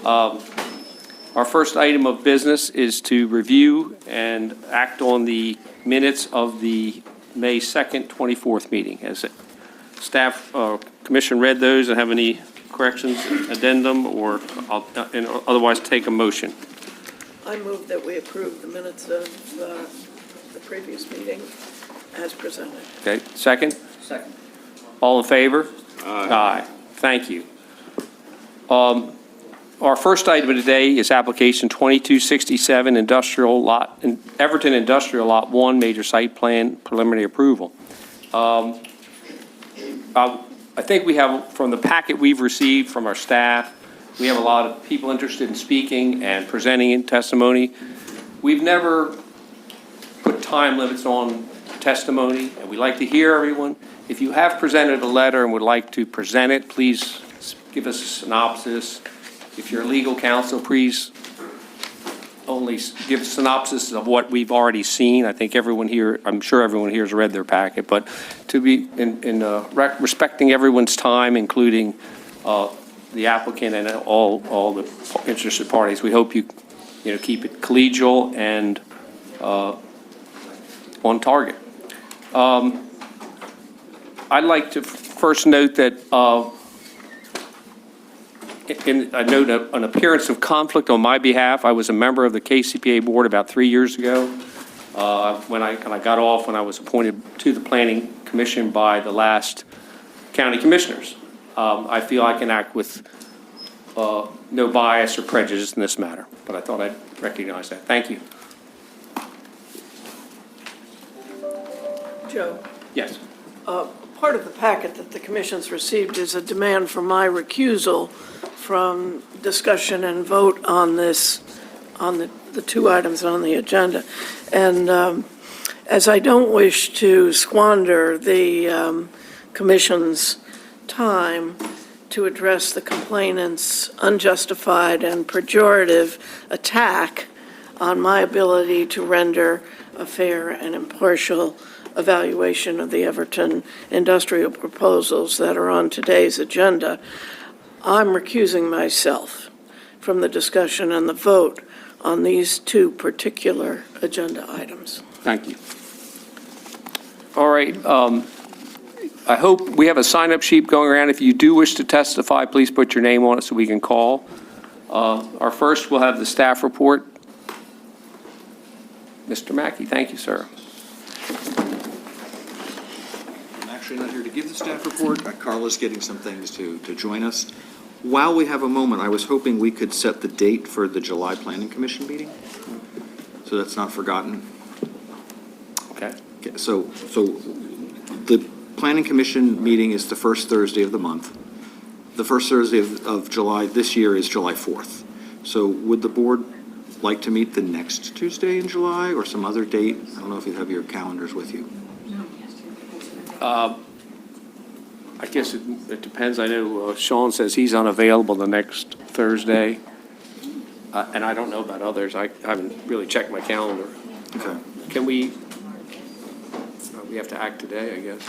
Our first item of business is to review and act on the minutes of the May 2nd, 24th meeting. Has staff commission read those and have any corrections, addendum, or and otherwise take a motion? I move that we approve the minutes of the previous meeting as presented. Okay, second? Second. All in favor? Aye. Thank you. Our first item of today is application 2267 Industrial Lot, Everton Industrial Lot 1, Major Site Plan Preliminary Approval. I think we have, from the packet we've received from our staff, we have a lot of people interested in speaking and presenting in testimony. We've never put time limits on testimony, and we like to hear everyone. If you have presented a letter and would like to present it, please give us a synopsis. If you're legal counsel, please only give a synopsis of what we've already seen. I think everyone here, I'm sure everyone here has read their packet, but to be respecting everyone's time, including the applicant and all the interested parties, we hope you keep it collegial and on target. I'd like to first note that I note an appearance of conflict on my behalf. I was a member of the KCPA board about 3 years ago when I got off when I was appointed to the Planning Commission by the last county commissioners. I feel I can act with no bias or prejudice in this matter, but I thought I'd recognize that. Thank you. Joe? Yes. Part of the packet that the commission's received is a demand for my recusal from discussion and vote on this, on the two items on the agenda. And as I don't wish to squander the commission's time to address the complainant's unjustified and pejorative attack on my ability to render a fair and impartial evaluation of the Everton industrial proposals that are on today's agenda, I'm recusing myself from the discussion and the vote on these two particular agenda items. Thank you. All right. I hope we have a sign-up sheet going around. If you do wish to testify, please put your name on it so we can call. Our first, we'll have the staff report. Mr. Mackey, thank you, sir. I'm actually not here to give the staff report. Carla's getting some things to join us. While we have a moment, I was hoping we could set the date for the July Planning Commission meeting, so that's not forgotten. Okay. So the Planning Commission meeting is the first Thursday of the month. The first Thursday of July this year is July 4th. So would the board like to meet the next Tuesday in July or some other date? I don't know if you have your calendars with you. I guess it depends. I know Sean says he's unavailable the next Thursday, and I don't know about others. I haven't really checked my calendar. Okay. Can we have to act today, I guess?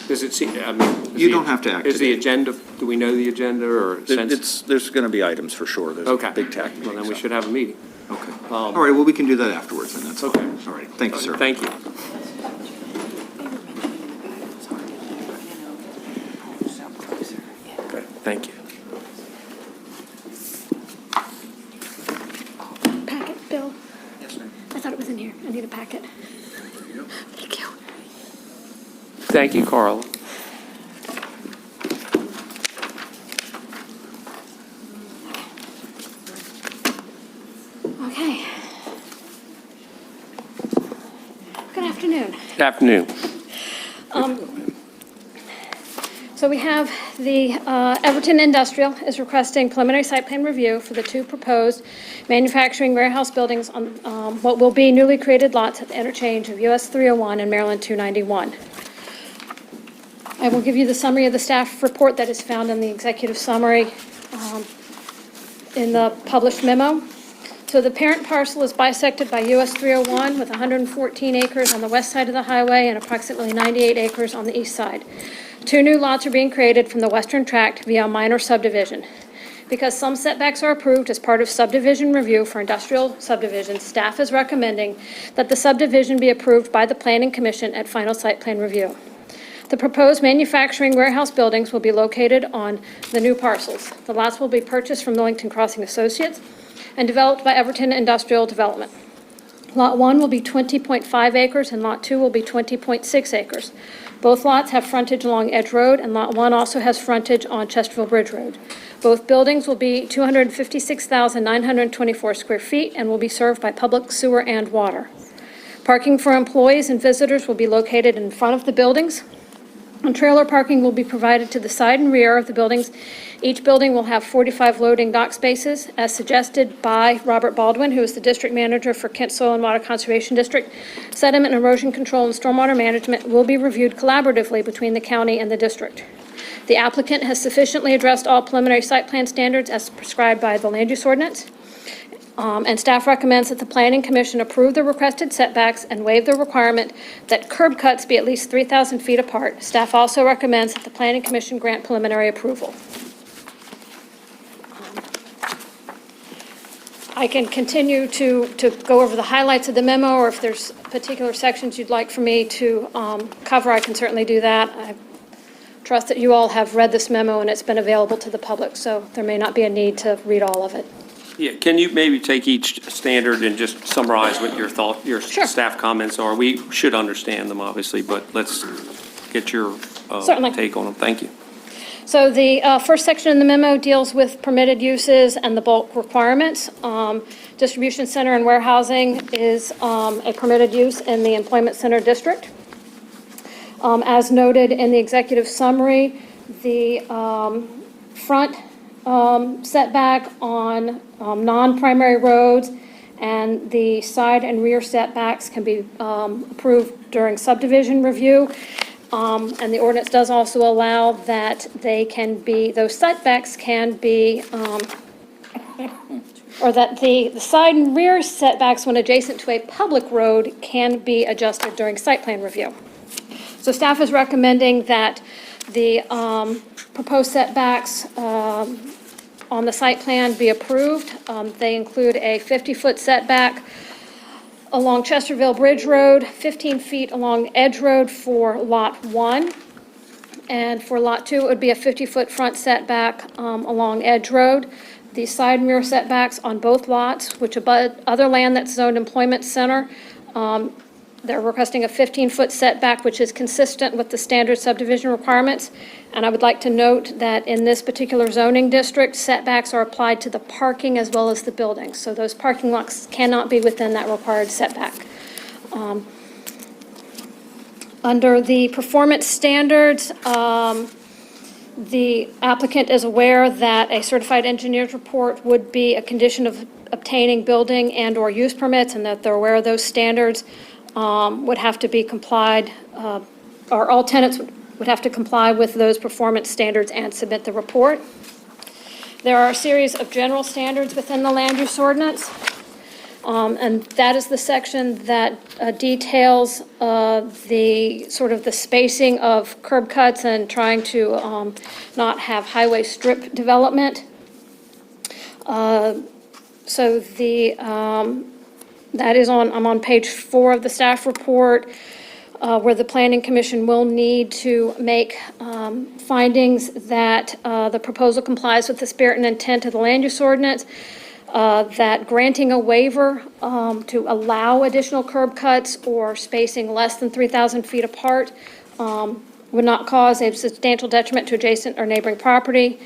Does it seem, I mean... You don't have to act Is today. the agenda, do we know the agenda or... There's going to be items for sure. There's Okay. a big TAC meeting. Well, then we should have a meeting. Okay. All right, well, we can do that afterwards, then. That's Okay. fine. All right, thank you, sir. Thank you. Okay, thank you. Packet, Bill. Yes, ma'am. I thought it was in here. I need a packet. There you go. Thank you. Thank you, Carla. Okay. Good afternoon. Good afternoon. So we have the Everton Industrial is requesting preliminary site plan review for the two proposed manufacturing warehouse buildings on what will be newly created lots at the interchange of US 301 and Maryland 291. I will give you the summary of the staff report that is found in the executive summary in the published memo. So the parent parcel is bisected by US 301 with 114 acres on the west side of the highway and approximately 98 acres on the east side. Two new lots are being created from the western tract via a minor subdivision. Because some setbacks are approved as part of subdivision review for industrial subdivisions, staff is recommending that the subdivision be approved by the Planning Commission at final site plan review. The proposed manufacturing warehouse buildings will be located on the new parcels. The lots will be purchased from Millington Crossing Associates and developed by Everton Industrial Development. Lot 1 will be 20.5 acres and Lot 2 will be 20.6 acres. Both lots have frontage along Edge Road, and Lot 1 also has frontage on Chesterfield Bridge Road. Both buildings will be 256,924 square feet and will be served by public sewer and water. Parking for employees and visitors will be located in front of the buildings, and trailer parking will be provided to the side and rear of the buildings. Each building will have 45 loading dock spaces, as suggested by Robert Baldwin, who is the district manager for Kent Soil and Water Conservation District. Sediment and erosion control and stormwater management will be reviewed collaboratively between the county and the district. The applicant has sufficiently addressed all preliminary site plan standards as prescribed by the land use ordinance. And staff recommends that the Planning Commission approve the requested setbacks and waive the requirement that curb cuts be at least 3,000 feet apart. Staff also recommends that the Planning Commission grant preliminary approval. I can continue to go over the highlights of the memo, or if there's particular sections you'd like for me to cover, I can certainly do that. I trust that you all have read this memo and it's been available to the public, so there may not be a need to read all of it. Yeah, can you maybe take each standard and just summarize what your Sure. staff comments are? We should understand them, obviously, but let's get your Certainly. take on them. Thank you. So the first section in the memo deals with permitted uses and the bulk requirements. Distribution center and warehousing is a permitted use in the employment center district. As noted in the executive summary, the front setback on non-primary roads and the side and rear setbacks can be approved during subdivision review. And the ordinance does also allow that those setbacks can be, or that the side and rear setbacks when adjacent to a public road can be adjusted during site plan review. So staff is recommending that the proposed setbacks on the site plan be approved. They include a 50-foot setback along Chesterfield Bridge Road, 15 feet along Edge Road for Lot 1. And for Lot 2, it would be a 50-foot front setback along Edge Road. The side and rear setbacks on both lots, which abut other land that's zoned employment center, they're requesting a 15-foot setback, which is consistent with the standard subdivision requirements. And I would like to note that in this particular zoning district, setbacks are applied to the parking as well as the buildings. So those parking lots cannot be within that required setback. Under the performance standards, the applicant is aware that a certified engineer's report would be a condition of obtaining building and/or use permits, and that they're aware of those standards. Would have to be complied, or all tenants would have to comply with those performance standards and submit the report. There are a series of general standards within the land use ordinance, and that is the section that details the spacing of curb cuts and trying to not have highway strip development. So the that is I'm on page 4 of the staff report, where the Planning Commission will need to make findings that the proposal complies with the spirit and intent of the land use ordinance, that granting a waiver to allow additional curb cuts or spacing less than 3,000 feet apart would not cause a substantial detriment to adjacent or neighboring property,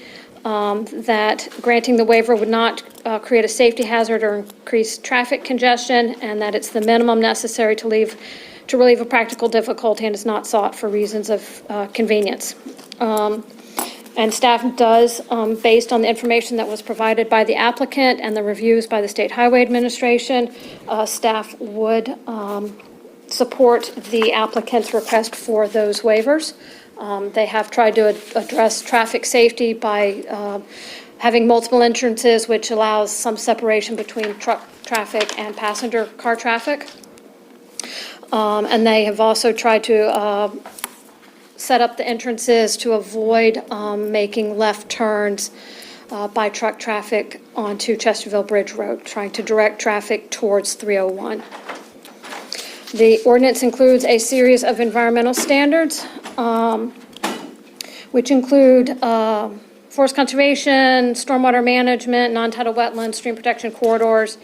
that granting the waiver would not create a safety hazard or increase traffic congestion, and that it's the minimum necessary to relieve a practical difficulty and is not sought for reasons of convenience. And staff does, based on the information that was provided by the applicant and the reviews by the State Highway Administration, staff would support the applicant's request for those waivers. They have tried to address traffic safety by having multiple entrances, which allows some separation between truck traffic and passenger car traffic. And they have also tried to set up the entrances to avoid making left turns by truck traffic onto Chesterville Bridge Road, trying to direct traffic towards 301. The ordinance includes a series of environmental standards, which include forest conservation, stormwater management, non-tidal wetlands, stream protection corridors.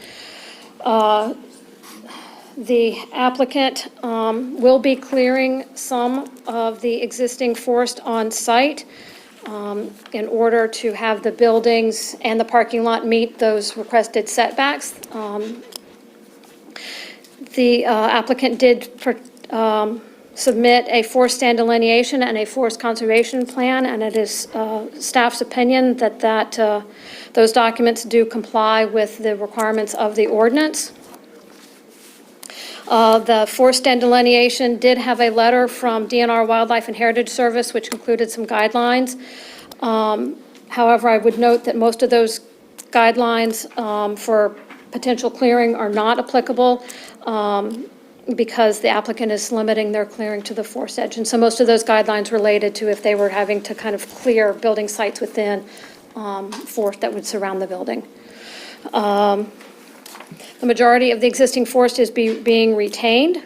The applicant will be clearing some of the existing forest on site in order to have the buildings and the parking lot meet those requested setbacks. The applicant did submit a forest stand delineation and a forest conservation plan, and it is staff's opinion that those documents do comply with the requirements of the ordinance. The forest stand delineation did have a letter from DNR Wildlife and Heritage Service, which included some guidelines. However, I would note that most of those guidelines for potential clearing are not applicable because the applicant is limiting their clearing to the forest edge. And so most of those guidelines related to if they were having to kind of clear building sites within forest that would surround the building. The majority of the existing forest is being retained.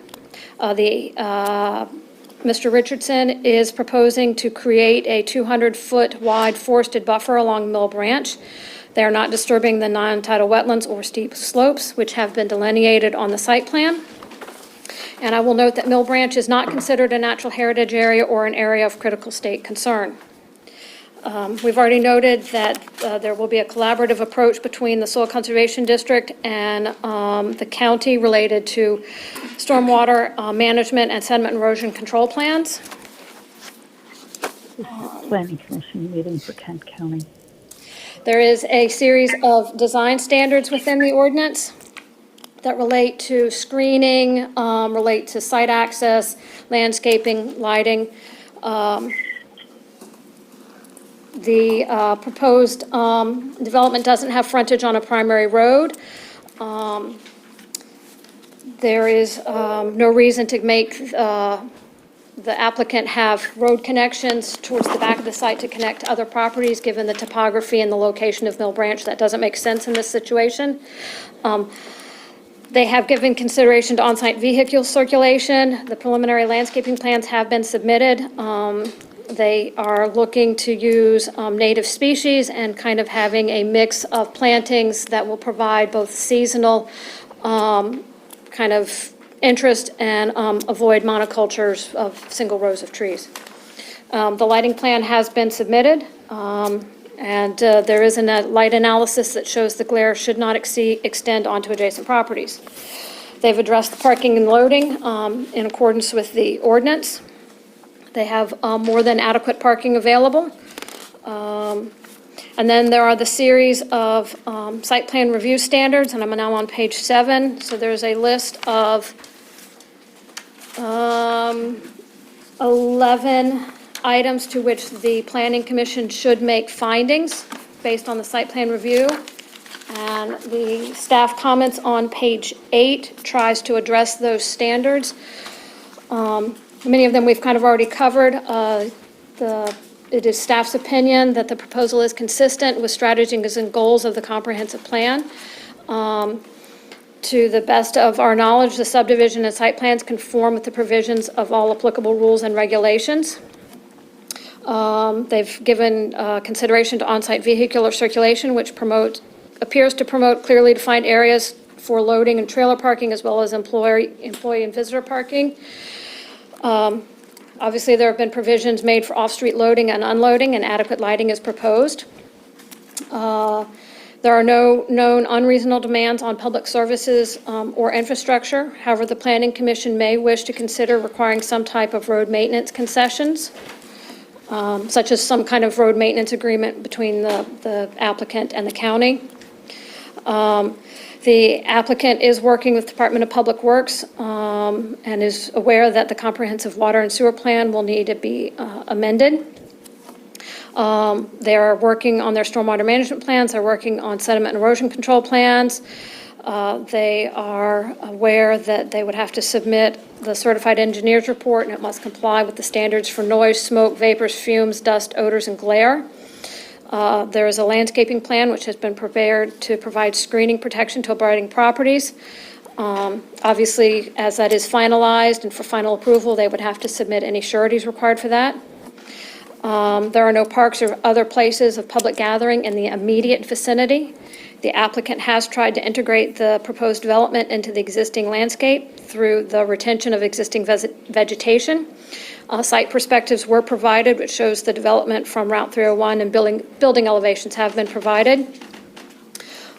Mr. Richardson is proposing to create a 200-foot wide forested buffer along Mill Branch. They are not disturbing the non-tidal wetlands or steep slopes, which have been delineated on the site plan. And I will note that Mill Branch is not considered a natural heritage area or an area of critical state concern. We've already noted that there will be a collaborative approach between the Soil Conservation District and the county related to stormwater management and sediment erosion control plans. Planning Commission meeting for Kent County. There is a series of design standards within the ordinance that relate to screening, relate to site access, landscaping, lighting. The proposed development doesn't have frontage on a primary road. There is no reason to make the applicant have road connections towards the back of the site to connect to other properties, given the topography and the location of Mill Branch. That doesn't make sense in this situation. They have given consideration to on-site vehicle circulation. The preliminary landscaping plans have been submitted. They are looking to use native species and kind of having a mix of plantings that will provide both seasonal kind of interest and avoid monocultures of single rows of trees. The lighting plan has been submitted, and there is a light analysis that shows the glare should not extend onto adjacent properties. They've addressed the parking and loading in accordance with the ordinance. They have more than adequate parking available. And then there are the series of site plan review standards, and I'm now on page 7. So there's a list of 11 items to which the Planning Commission should make findings based on the site plan review. And the staff comments on page 8 tries to address those standards. Many of them we've kind of already covered. It is staff's opinion that the proposal is consistent with strategies and goals of the comprehensive plan. To the best of our knowledge, the subdivision and site plans conform with the provisions of all applicable rules and regulations. They've given consideration to on-site vehicular circulation, which appears to promote clearly defined areas for loading and trailer parking, as well as employee and visitor parking. Obviously, there have been provisions made for off-street loading and unloading, and adequate lighting is proposed. There are no known unreasonable demands on public services or infrastructure. However, the Planning Commission may wish to consider requiring some type of road maintenance concessions, such as some kind of road maintenance agreement between the applicant and the county. The applicant is working with Department of Public Works and is aware that the comprehensive water and sewer plan will need to be amended. They are working on their stormwater management plans. They're working on sediment and erosion control plans. They are aware that they would have to submit the certified engineer's report, and it must comply with the standards for noise, smoke, vapors, fumes, dust, odors, and glare. There is a landscaping plan which has been prepared to provide screening protection to abutting properties. Obviously, as that is finalized and for final approval, they would have to submit any sureties required for that. There are no parks or other places of public gathering in the immediate vicinity. The applicant has tried to integrate the proposed development into the existing landscape through the retention of existing vegetation. Site perspectives were provided, which shows the development from Route 301, and building elevations have been provided.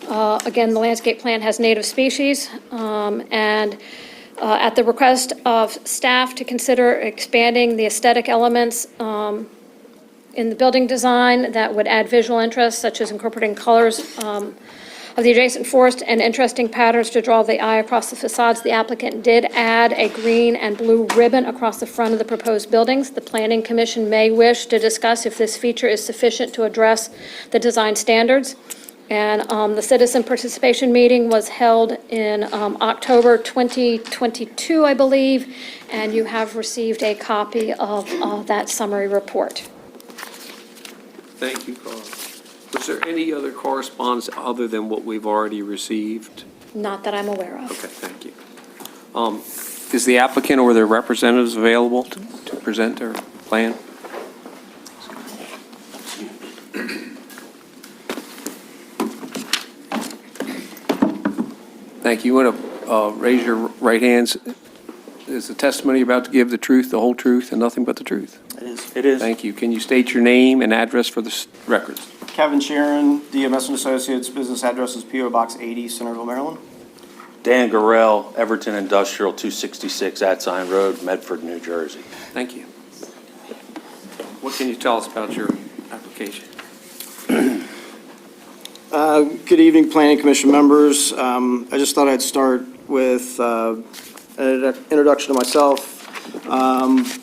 Again, the landscape plan has native species, and at the request of staff to consider expanding the aesthetic elements in the building design that would add visual interest, such as incorporating colors of the adjacent forest and interesting patterns to draw the eye across the facades. The applicant did add a green and blue ribbon across the front of the proposed buildings. The Planning Commission may wish to discuss if this feature is sufficient to address the design standards. And the citizen participation meeting was held in October 2022, I believe, and you have received a copy of that summary report. Thank you, Carl. Was there any other correspondence other than what we've already received? Not that I'm aware of. Okay, thank you. Is the applicant or their representatives available to present their plan? Thank you. You want to raise your right hands? Is the testimony you're about to give the truth, the whole truth, and nothing but the truth? It is. It is. Thank you. Can you state your name and address for the records? Kevin Sharon, DMS and Associates, business address is P.O. Box 80, Centerville, Maryland. Dan Gorell, Everton Industrial, 266 Atsign Road, Medford, New Jersey. Thank you. What can you tell us about your application? Good evening, Planning Commission members. I just thought I'd start with an introduction to myself.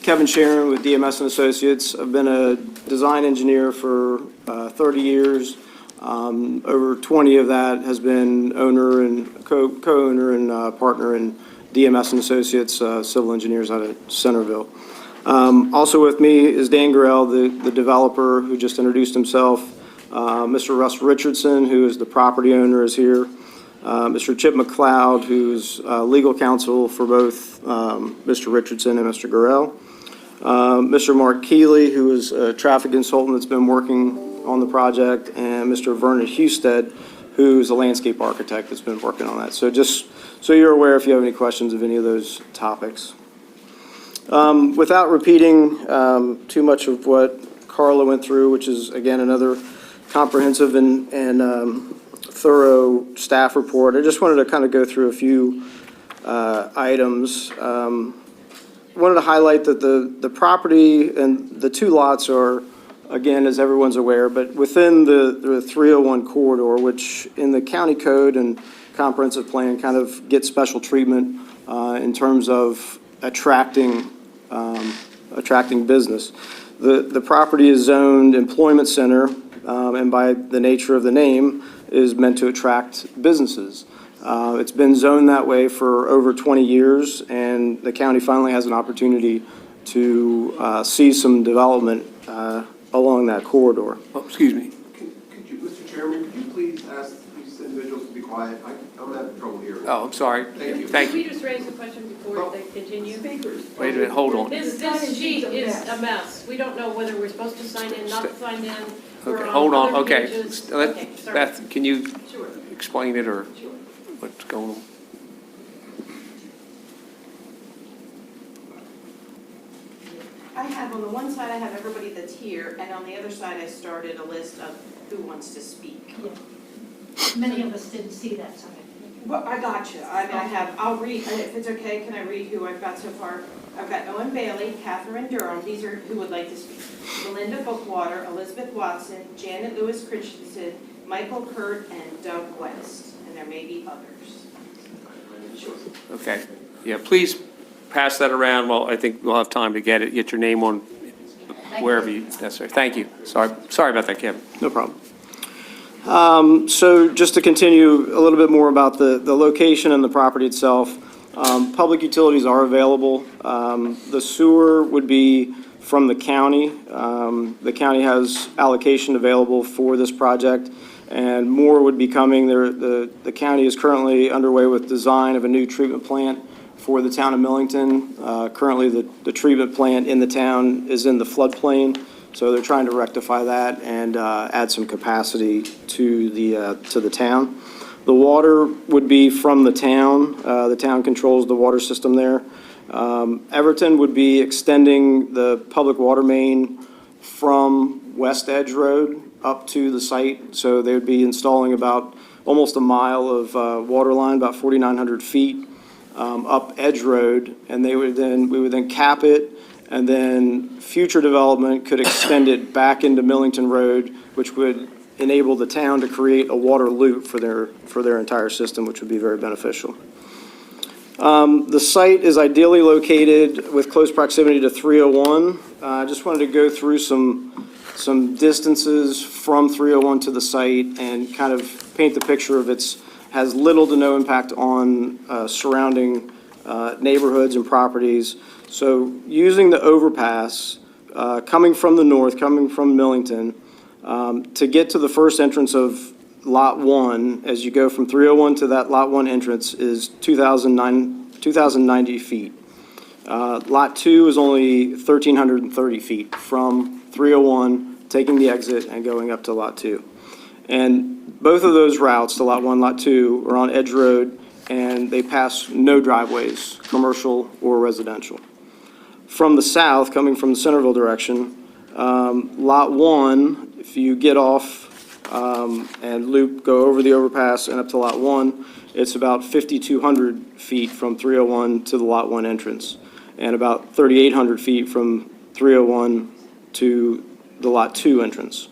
Kevin Sharon with DMS and Associates. I've been a design engineer for 30 years. Over 20 of that has been owner and co-owner and partner in DMS and Associates, civil engineers out of Centerville. Also with me is Dan Gorell, the developer who just introduced himself. Mr. Russ Richardson, who is the property owner, is here. Mr. Chip McLeod, who's legal counsel for both Mr. Richardson and Mr. Gorell. Mr. Mark Keeley, who is a traffic consultant that's been working on the project, and Mr. Vernon Husted, who's a landscape architect that's been working on that. So just so you're aware if you have any questions of any of those topics. Without repeating too much of what Carla went through, which is, again, another comprehensive and thorough staff report, I just wanted to kind of go through a few items. Wanted to highlight that the property and the two lots are, again, as everyone's aware, but within the 301 corridor, which in the county code and comprehensive plan kind of gets special treatment in terms of attracting business. The property is zoned employment center, and by the nature of the name, is meant to attract businesses. It's been zoned that way for over 20 years, and the county finally has an opportunity to see some development along that corridor. Oh, excuse me. Could you, Mr. Chairman, could you please ask these individuals to be quiet? I'm having trouble hearing. Oh, I'm sorry. Thank you. Thank Can we you. just raise the question before they continue? Wait a minute, hold on. This sheet is a mess. We don't know whether we're supposed to sign in, not sign in. We're Okay, hold on, other okay. pages. Let- Okay, sorry. Beth, can you Sure. explain it or Sure. what's going on? I have, on the one side, I have everybody that's here, and on the other side, I started a list of who wants to speak. Many of us didn't see that side. Well, I got you. I mean, I'll read, if it's okay, can I read who I've got so far? I've got Owen Bailey, Catherine Durham, these are who would like to speak. Melinda Bookwater, Elizabeth Watson, Janet Lewis Christensen, Michael Kurt, and Doug West, and there may be others. Sure. Okay. Yeah, please pass that around. Well, I think we'll have time to get your name on wherever you necessary. Thank you. Sorry about that, Kevin. No problem. So just to continue a little bit more about the location and the property itself, public utilities are available. The sewer would be from the county. The county has allocation available for this project, and more would be coming. The county is currently underway with design of a new treatment plant for the town of Millington. Currently, the treatment plant in the town is in the floodplain, so they're trying to rectify that and add some capacity to the town. The water would be from the town. The town controls the water system there. Everton would be extending the public water main from West Edge Road up to the site. So they would be installing about almost a mile of water line, about 4,900 feet up Edge Road. And we would then cap it, and then future development could extend it back into Millington Road, which would enable the town to create a water loop for their entire system, which would be very beneficial. The site is ideally located with close proximity to 301. I just wanted to go through some distances from 301 to the site and kind of paint the picture of has little to no impact on surrounding neighborhoods and properties. So using the overpass, coming from the north, coming from Millington, to get to the first entrance of Lot 1, as you go from 301 to that Lot 1 entrance, is 2,090 feet. Lot 2 is only 1,330 feet from 301, taking the exit and going up to Lot 2. And both of those routes, to Lot 1, Lot 2, are on Edge Road, and they pass no driveways, commercial or residential. From the south, coming from the Centerville direction, Lot 1, if you get off and go over the overpass and up to Lot 1, it's about 5,200 feet from 301 to the Lot 1 entrance, and about 3,800 feet from 301 to the Lot 2 entrance.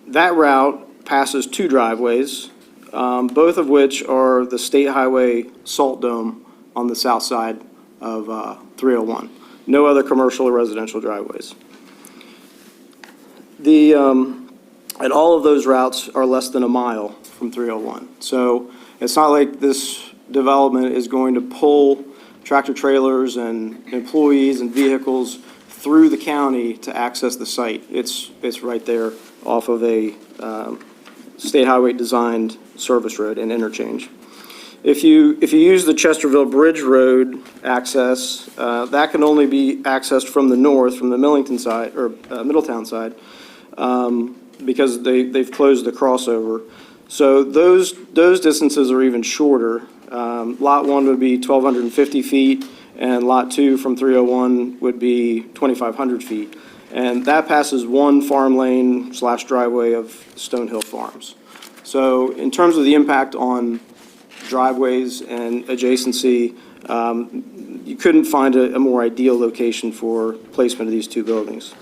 That route passes two driveways, both of which are the State Highway Salt Dome on the south side of 301. No other commercial or residential driveways. And all of those routes are less than a mile from 301. So it's not like this development is going to pull tractor trailers and employees and vehicles through the county to access the site. It's right there off of a state highway designed service road and interchange. If you use the Chesterville Bridge Road access, that can only be accessed from the north, from the Millington side, or Middletown side, because they've closed the crossover. So those distances are even shorter. Lot 1 would be 1,250 feet, and Lot 2 from 301 would be 2,500 feet. And that passes one farm lane / driveway of Stonehill Farms. So in terms of the impact on driveways and adjacency, you couldn't find a more ideal location for placement of these two buildings.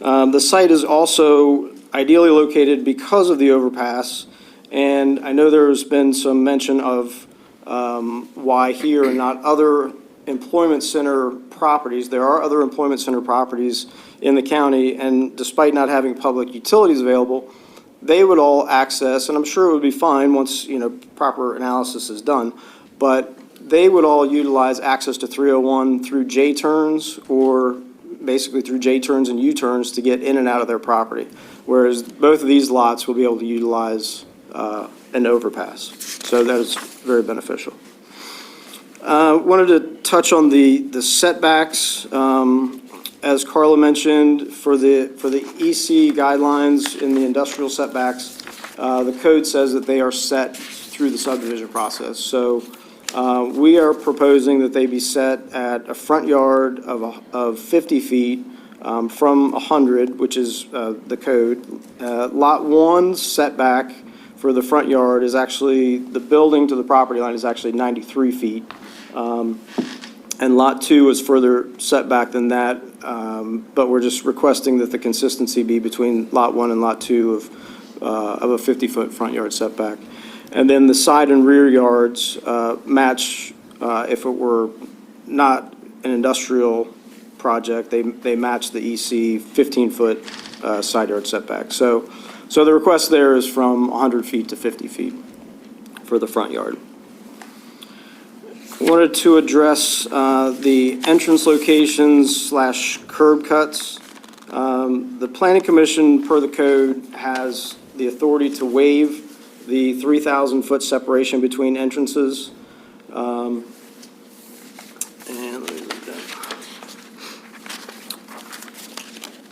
The site is also ideally located because of the overpass, and I know there's been some mention of why here and not other employment center properties. There are other employment center properties in the county, and despite not having public utilities available, they would all access, and I'm sure it would be fine once, proper analysis is done, but they would all utilize access to 301 through J-turns, or basically through J-turns and U-turns to get in and out of their property, whereas both of these lots will be able to utilize an overpass. So that is very beneficial. Wanted to touch on the setbacks. As Carla mentioned, for the EC guidelines in the industrial setbacks, the code says that they are set through the subdivision process. So we are proposing that they be set at a front yard of 50 feet from 100, which is the code. Lot 1 setback for the front yard is actually, the building to the property line is actually 93 feet. And Lot 2 is further setback than that, but we're just requesting that the consistency be between Lot 1 and Lot 2 of a 50-foot front yard setback. And then the side and rear yards match, if it were not an industrial project, they match the EC 15-foot side yard setback. So the request there is from 100 feet to 50 feet for the front yard. Wanted to address the entrance locations / curb cuts. The Planning Commission, per the code, has the authority to waive the 3,000-foot separation between entrances. And let me read that.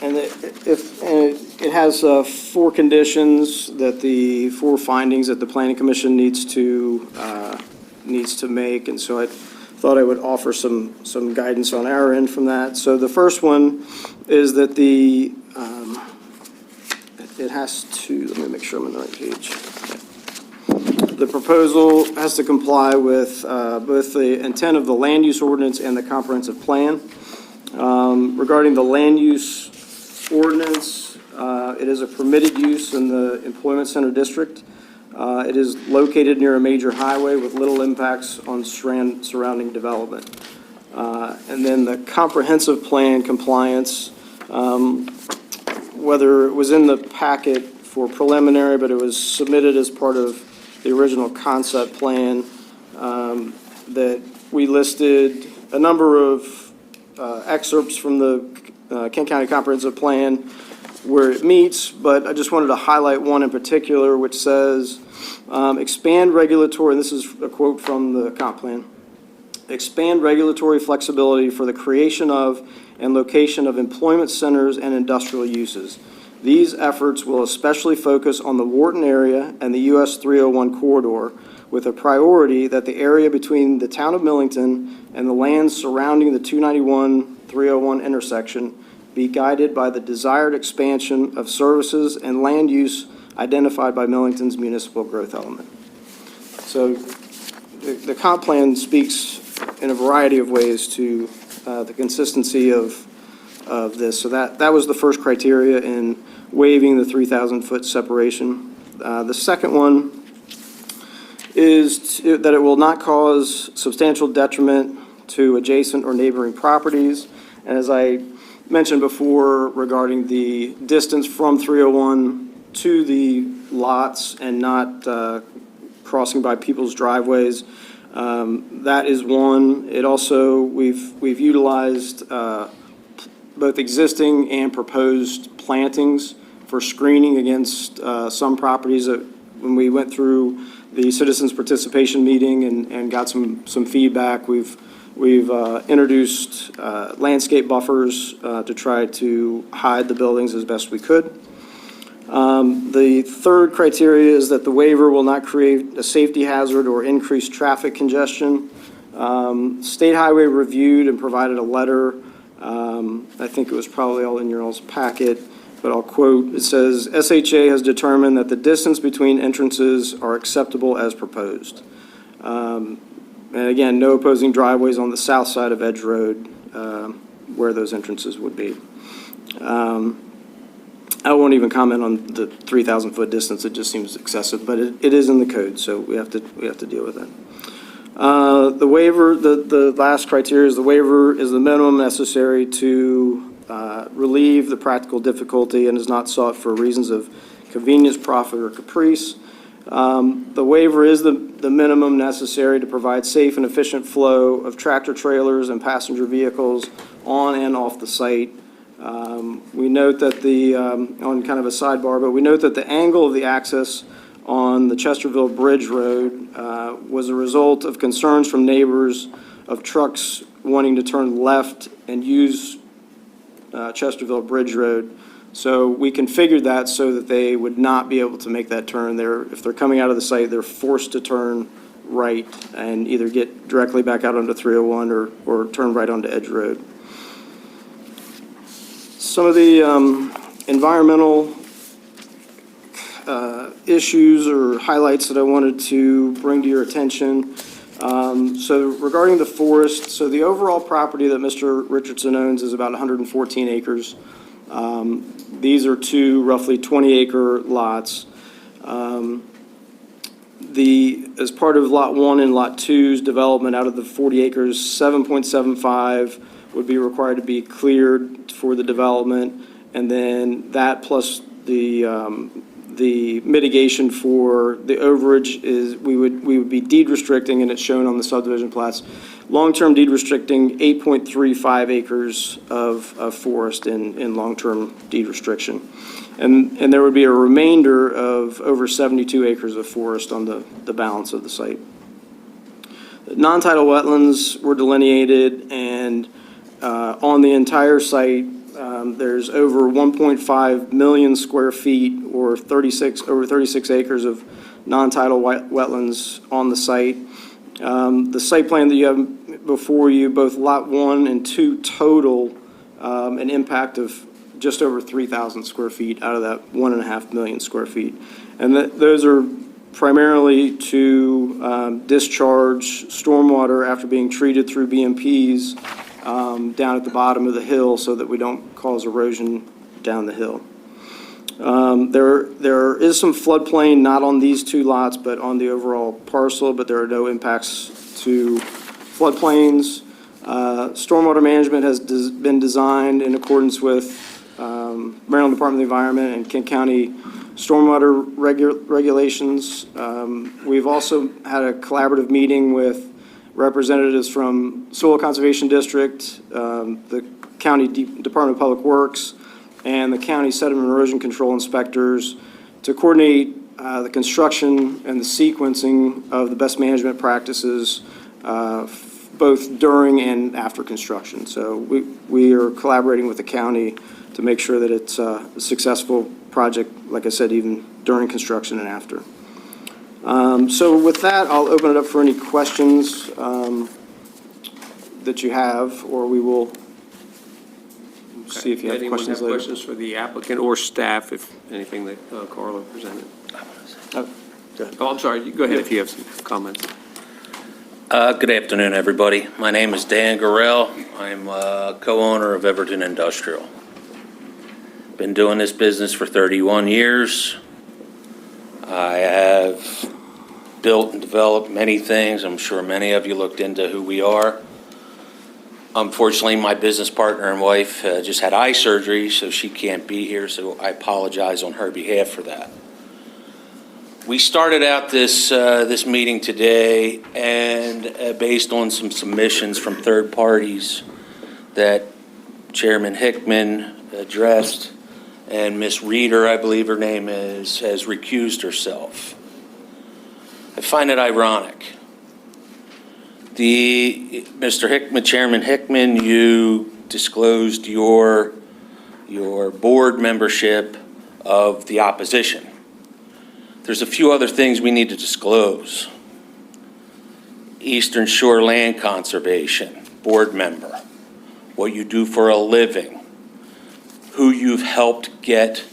And it has 4 conditions that the 4 findings that the Planning Commission needs to make, and so I thought I would offer some guidance on our end from that. So the first one is that it has to, let me make sure I'm on the right page. The proposal has to comply with both the intent of the land use ordinance and the comprehensive plan. Regarding the land use ordinance, it is a permitted use in the employment center district. It is located near a major highway with little impacts on surrounding development. And then the comprehensive plan compliance, whether it was in the packet for preliminary, but it was submitted as part of the original concept plan, that we listed a number of excerpts from the Kent County Comprehensive Plan where it meets, but I just wanted to highlight one in particular, which says, expand regulatory, and this is a quote from the comp plan, expand regulatory flexibility for the creation of and location of employment centers and industrial uses. These efforts will especially focus on the Wharton area and the US 301 corridor, with a priority that the area between the town of Millington and the lands surrounding the 291-301 intersection be guided by the desired expansion of services and land use identified by Millington's municipal growth element. So the comp plan speaks in a variety of ways to the consistency of this. So that was the first criteria in waiving the 3,000-foot separation. The second one is that it will not cause substantial detriment to adjacent or neighboring properties. And as I mentioned before regarding the distance from 301 to the lots and not crossing by people's driveways, that is one. It also, we've utilized both existing and proposed plantings for screening against some properties that when we went through the citizens participation meeting and got some feedback, we've introduced landscape buffers to try to hide the buildings as best we could. The third criteria is that the waiver will not create a safety hazard or increase traffic congestion. State Highway reviewed and provided a letter. I think it was probably all in your all's packet, but I'll quote. It says, SHA has determined that the distance between entrances are acceptable as proposed. And again, no opposing driveways on the south side of Edge Road where those entrances would be. I won't even comment on the 3,000-foot distance. It just seems excessive, but it is in the code, so we have to deal with that. The waiver, the last criteria is the waiver is the minimum necessary to relieve the practical difficulty and is not sought for reasons of convenience, profit, or caprice. The waiver is the minimum necessary to provide safe and efficient flow of tractor trailers and passenger vehicles on and off the site. We note that on kind of a sidebar, but we note that the angle of the access on the Chesterville Bridge Road was a result of concerns from neighbors of trucks wanting to turn left and use Chesterville Bridge Road. So we configured that so that they would not be able to make that turn. If they're coming out of the site, they're forced to turn right and either get directly back out onto 301 or turn right onto Edge Road. Some of the environmental issues or highlights that I wanted to bring to your attention. So regarding the forest, so the overall property that Mr. Richardson owns is about 114 acres. These are two roughly 20-acre lots. As part of Lot 1 and Lot 2's development, out of the 40 acres, 7.75 would be required to be cleared for the development, and then that plus the The mitigation for the overage is, we would be deed restricting, and it's shown on the subdivision plats, long-term deed restricting 8.35 acres of forest in long-term deed restriction. And there would be a remainder of over 72 acres of forest on the balance of the site. Non-tidal wetlands were delineated, and on the entire site, there's over 1.5 million square feet, or over 36 acres of non-tidal wetlands on the site. The site plan that you have before you, both Lot 1 and 2 total, an impact of just over 3,000 square feet out of that 1.5 million square feet. And those are primarily to discharge stormwater after being treated through BMPs down at the bottom of the hill so that we don't cause erosion down the hill. There is some floodplain, not on these two lots, but on the overall parcel, but there are no impacts to floodplains. Stormwater management has been designed in accordance with Maryland Department of the Environment and Kent County stormwater regulations. We've also had a collaborative meeting with representatives from Soil Conservation District, the County Department of Public Works, and the County Sediment and Erosion Control Inspectors to coordinate the construction and the sequencing of the best management practices both during and after construction. So we are collaborating with the county to make sure that it's a successful project, like I said, even during construction and after. So with that, I'll open it up for any questions that you have, or we will see if you have questions Anyone later. have questions for the applicant or staff, if anything that Carla presented? Oh, go ahead. Oh, I'm sorry, you go ahead if you have some comments. Good afternoon, everybody. My name is Dan Gorell. I'm a co-owner of Everton Industrial. Been doing this business for 31 years. I have built and developed many things. I'm sure many of you looked into who we are. Unfortunately, my business partner and wife just had eye surgery, so she can't be here, so I apologize on her behalf for that. We started out this meeting today, and based on some submissions from third parties that Chairman Hickman addressed, and Ms. Reeder, I believe her name is, has recused herself. I find it ironic. Mr. Hickman, Chairman Hickman, you disclosed your board membership of the opposition. There's a few other things we need to disclose. Eastern Shore Land Conservation, board member, what you do for a living, who you've helped get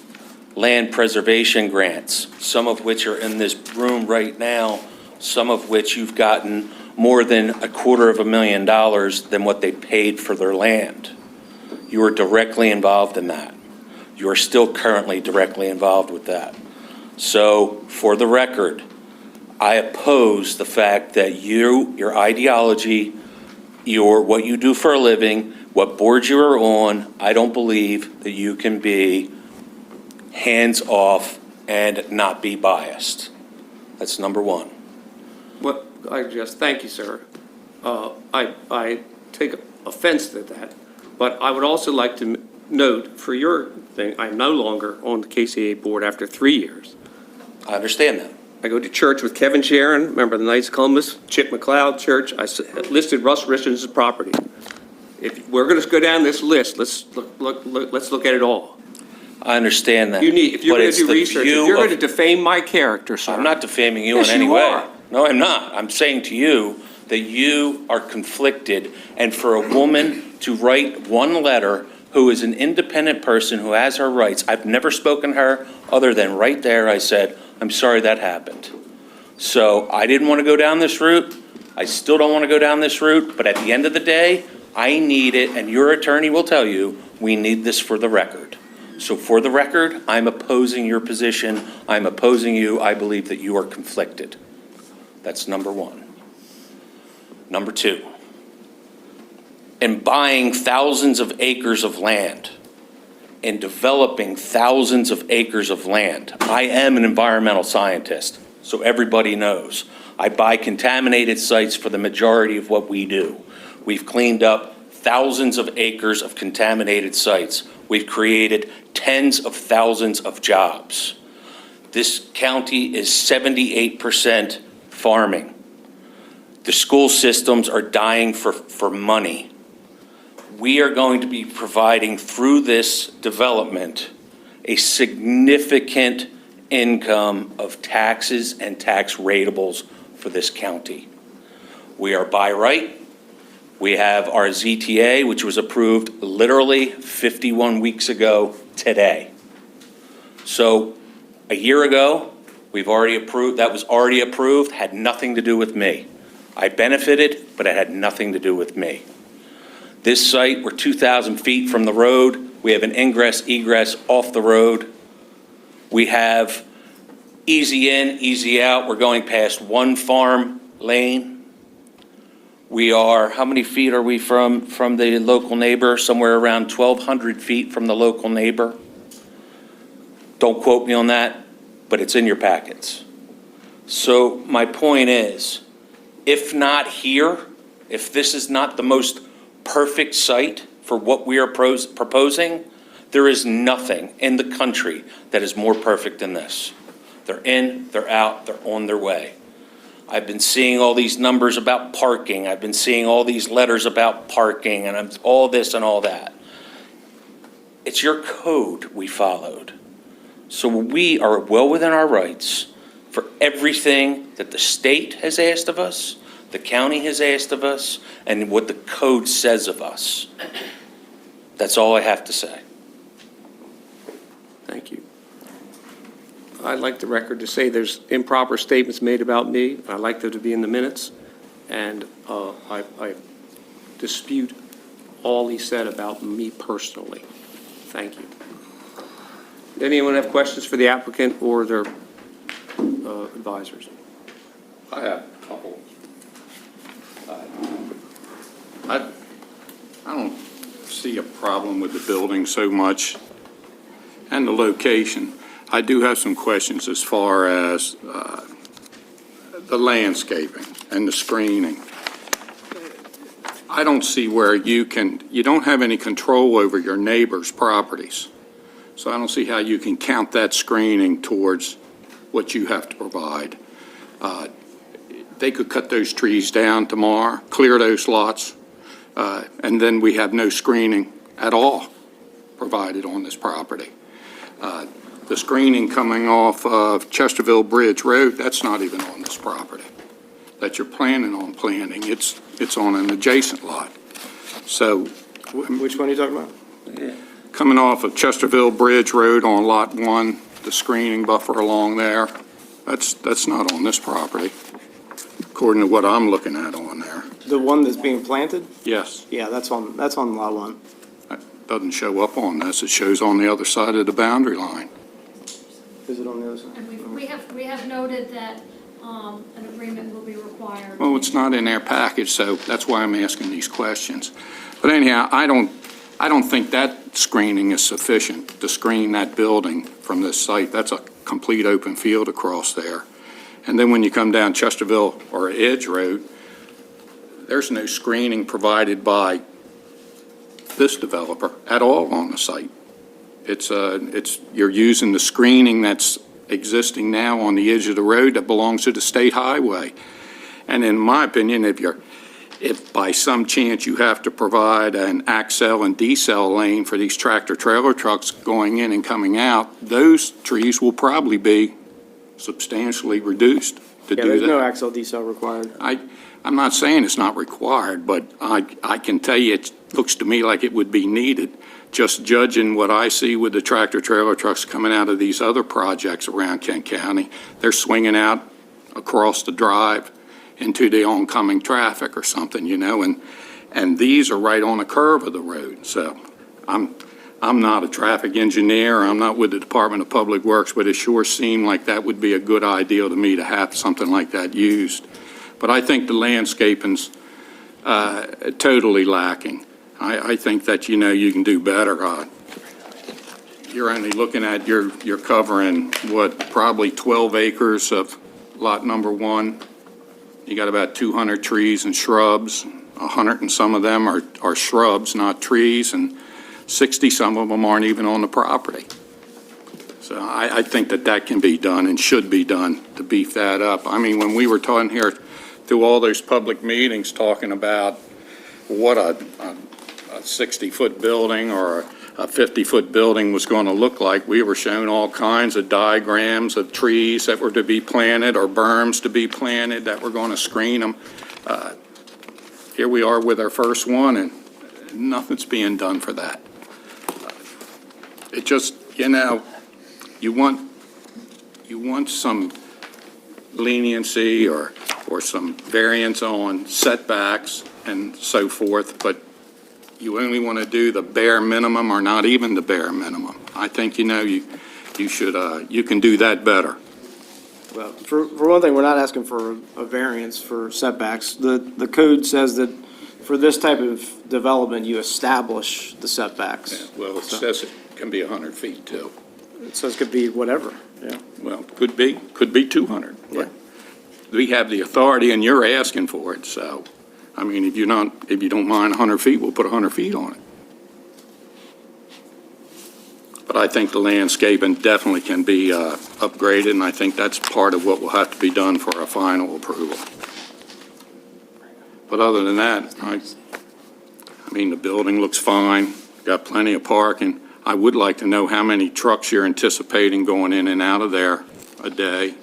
land preservation grants, some of which are in this room right now, some of which you've gotten more than $250,000 than what they paid for their land. You were directly involved in that. You are still currently directly involved with that. So, for the record, I oppose the fact that your ideology, what you do for a living, what boards you are on, I don't believe that you can be hands-off and not be biased. That's number one. Well, thank you, sir. I take offense to that, but I would also like to note for your thing, I'm no longer on the KCA board after 3 years. I understand that. I go to church with Kevin Sharon, member of the Knights of Columbus, Chip McLeod Church. I listed Russ Richards' property. If we're going to go down this list, let's look at it all. I understand that. If you're but going it's to do the research, view if you're of- going to defame my character, sir. I'm not defaming you Yes, in any you way. are. No, I'm not. I'm saying to you that you are conflicted, and for a woman to write one letter who is an independent person who has her rights, I've never spoken to her other than right there I said, I'm sorry that happened. So I didn't want to go down this route. I still don't want to go down this route, but at the end of the day, I need it, and your attorney will tell you, we need this for the record. So for the record, I'm opposing your position. I'm opposing you. I believe that you are conflicted. That's number one. Number two, in buying thousands of acres of land in developing thousands of acres of land. I am an environmental scientist, so everybody knows. I buy contaminated sites for the majority of what we do. We've cleaned up thousands of acres of contaminated sites. We've created tens of thousands of jobs. This county is 78% farming. The school systems are dying for money. We are going to be providing through this development a significant income of taxes and tax ratables for this county. We are by right. We have our ZTA, which was approved literally 51 weeks ago today. So a year ago, that was already approved, had nothing to do with me. I benefited, but it had nothing to do with me. This site, we're 2,000 feet from the road. We have an ingress, egress off the road. We have easy in, easy out. We're going past one farm lane. We are, how many feet are we from the local neighbor? Somewhere around 1,200 feet from the local neighbor. Don't quote me on that, but it's in your packets. So my point is, if not here, if this is not the most perfect site for what we are proposing, there is nothing in the country that is more perfect than this. They're in, they're out, they're on their way. I've been seeing all these numbers about parking. I've been seeing all these letters about parking and all this and all that. It's your code we followed. So we are well within our rights for everything that the state has asked of us, the county has asked of us, and what the code says of us. That's all I have to say. Thank you. I'd like the record to say there's improper statements made about me. I'd like them to be in the minutes. And I dispute all he said about me personally. Thank you. Anyone have questions for the applicant or their advisors? I have a couple. I don't see a problem with the building so much and the location. I do have some questions as far as the landscaping and the screening. I don't see where you don't have any control over your neighbor's properties. So I don't see how you can count that screening towards what you have to provide. They could cut those trees down tomorrow, clear those lots, and then we have no screening at all provided on this property. The screening coming off of Chesterville Bridge Road, that's not even on this property that you're planning on planting. It's on an adjacent lot. So Which one are you talking about? coming off of Chesterville Bridge Road on Lot 1, the screening buffer along there, that's not on this property, according to what I'm looking at on there. The one that's being planted? Yes, Yeah, that's on lot 1. that doesn't show up on this. It shows on the other side of the boundary line. Is it on the other side? And we have noted that an agreement will be required. Well, it's not in their package, so that's why I'm asking these questions. But anyhow, I don't think that screening is sufficient to screen that building from this site. That's a complete open field across there. And then when you come down Chesterville or Edge Road, there's no screening provided by this developer at all on the site. You're using the screening that's existing now on the edge of the road that belongs to the state highway. And in my opinion, if by some chance you have to provide an accel and decel lane for these tractor trailer trucks going in and coming out, those trees will probably be substantially reduced to do that. There's no axle decel required. I'm not saying it's not required, but I can tell you it looks to me like it would be needed. Just judging what I see with the tractor trailer trucks coming out of these other projects around Kent County, they're swinging out across the drive into the oncoming traffic or something, and these are right on the curve of the road. So I'm not a traffic engineer, I'm not with the Department of Public Works, but it sure seemed like that would be a good idea to me to have something like that used. But I think the landscaping's totally lacking. I think that, you can do better. you're only looking at, you're covering, what, probably 12 acres of lot number one. You got about 200 trees and shrubs, 100 and some of them are shrubs, not trees, and 60 some of them aren't even on the property. So I think that can be done and should be done to beef that up. I mean, when we were talking here through all those public meetings, talking about what a 60-foot building or a 50-foot building was going to look like, we were shown all kinds of diagrams of trees that were to be planted or berms to be planted that were going to screen them. Here we are with our first one, and nothing's being done for that. It just, you want some leniency or some variance on setbacks and so forth, but you only want to do the bare minimum or not even the bare minimum. I think, you should, you can do that better. Well, for one thing, we're not asking for a variance for setbacks. The code says that for this type of development, you establish the setbacks. Well, it says it can be 100 feet too. It says it could be whatever, yeah. Well, could be 200. Yeah. But we have the authority and you're asking for it, so, I mean, if you don't mind 100 feet, we'll put 100 feet on it. But I think the landscaping definitely can be upgraded, and I think that's part of what will have to be done for a final approval. But other than that, I mean, the building looks fine, got plenty of parking. I would like to know how many trucks you're anticipating going in and out of there a day.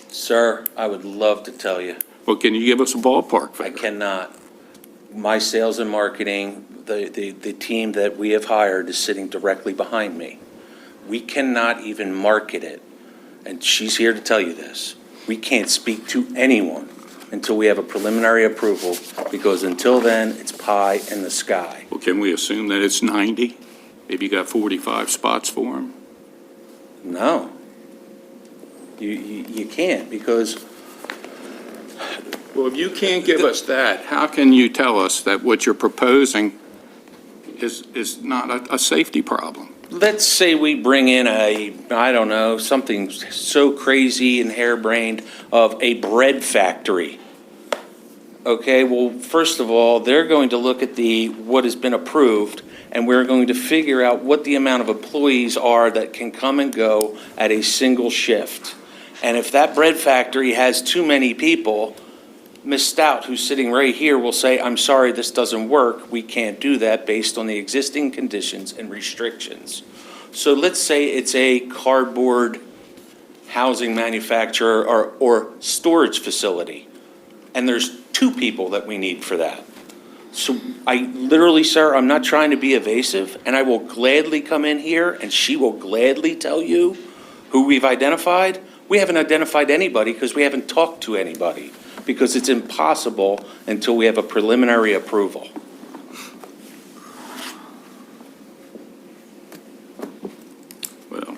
Sir, I would love to tell you. Well, can you give us a ballpark I figure? cannot. My sales and marketing, the team that we have hired is sitting directly behind me. We cannot even market it, and she's here to tell you this. We can't speak to anyone until we have a preliminary approval, because until then, it's pie in the sky. Well, can we assume that it's 90? Maybe you got 45 spots for them? No. You can't, because Well, if you can't give us that, how can you tell us that what you're proposing is not a safety problem? let's say we bring in I don't know, something so crazy and harebrained of a bread factory. Okay, well, first of all, they're going to look at what has been approved, and we're going to figure out what the amount of employees are that can come and go at a single shift. And if that bread factory has too many people, Ms. Stout, who's sitting right here, will say, I'm sorry, this doesn't work. We can't do that based on the existing conditions and restrictions. So let's say it's a cardboard housing manufacturer or storage facility, and there's 2 people that we need for that. So I literally, sir, I'm not trying to be evasive, and I will gladly come in here, and she will gladly tell you who we've identified. We haven't identified anybody because we haven't talked to anybody, because it's impossible until we have a preliminary approval. Well,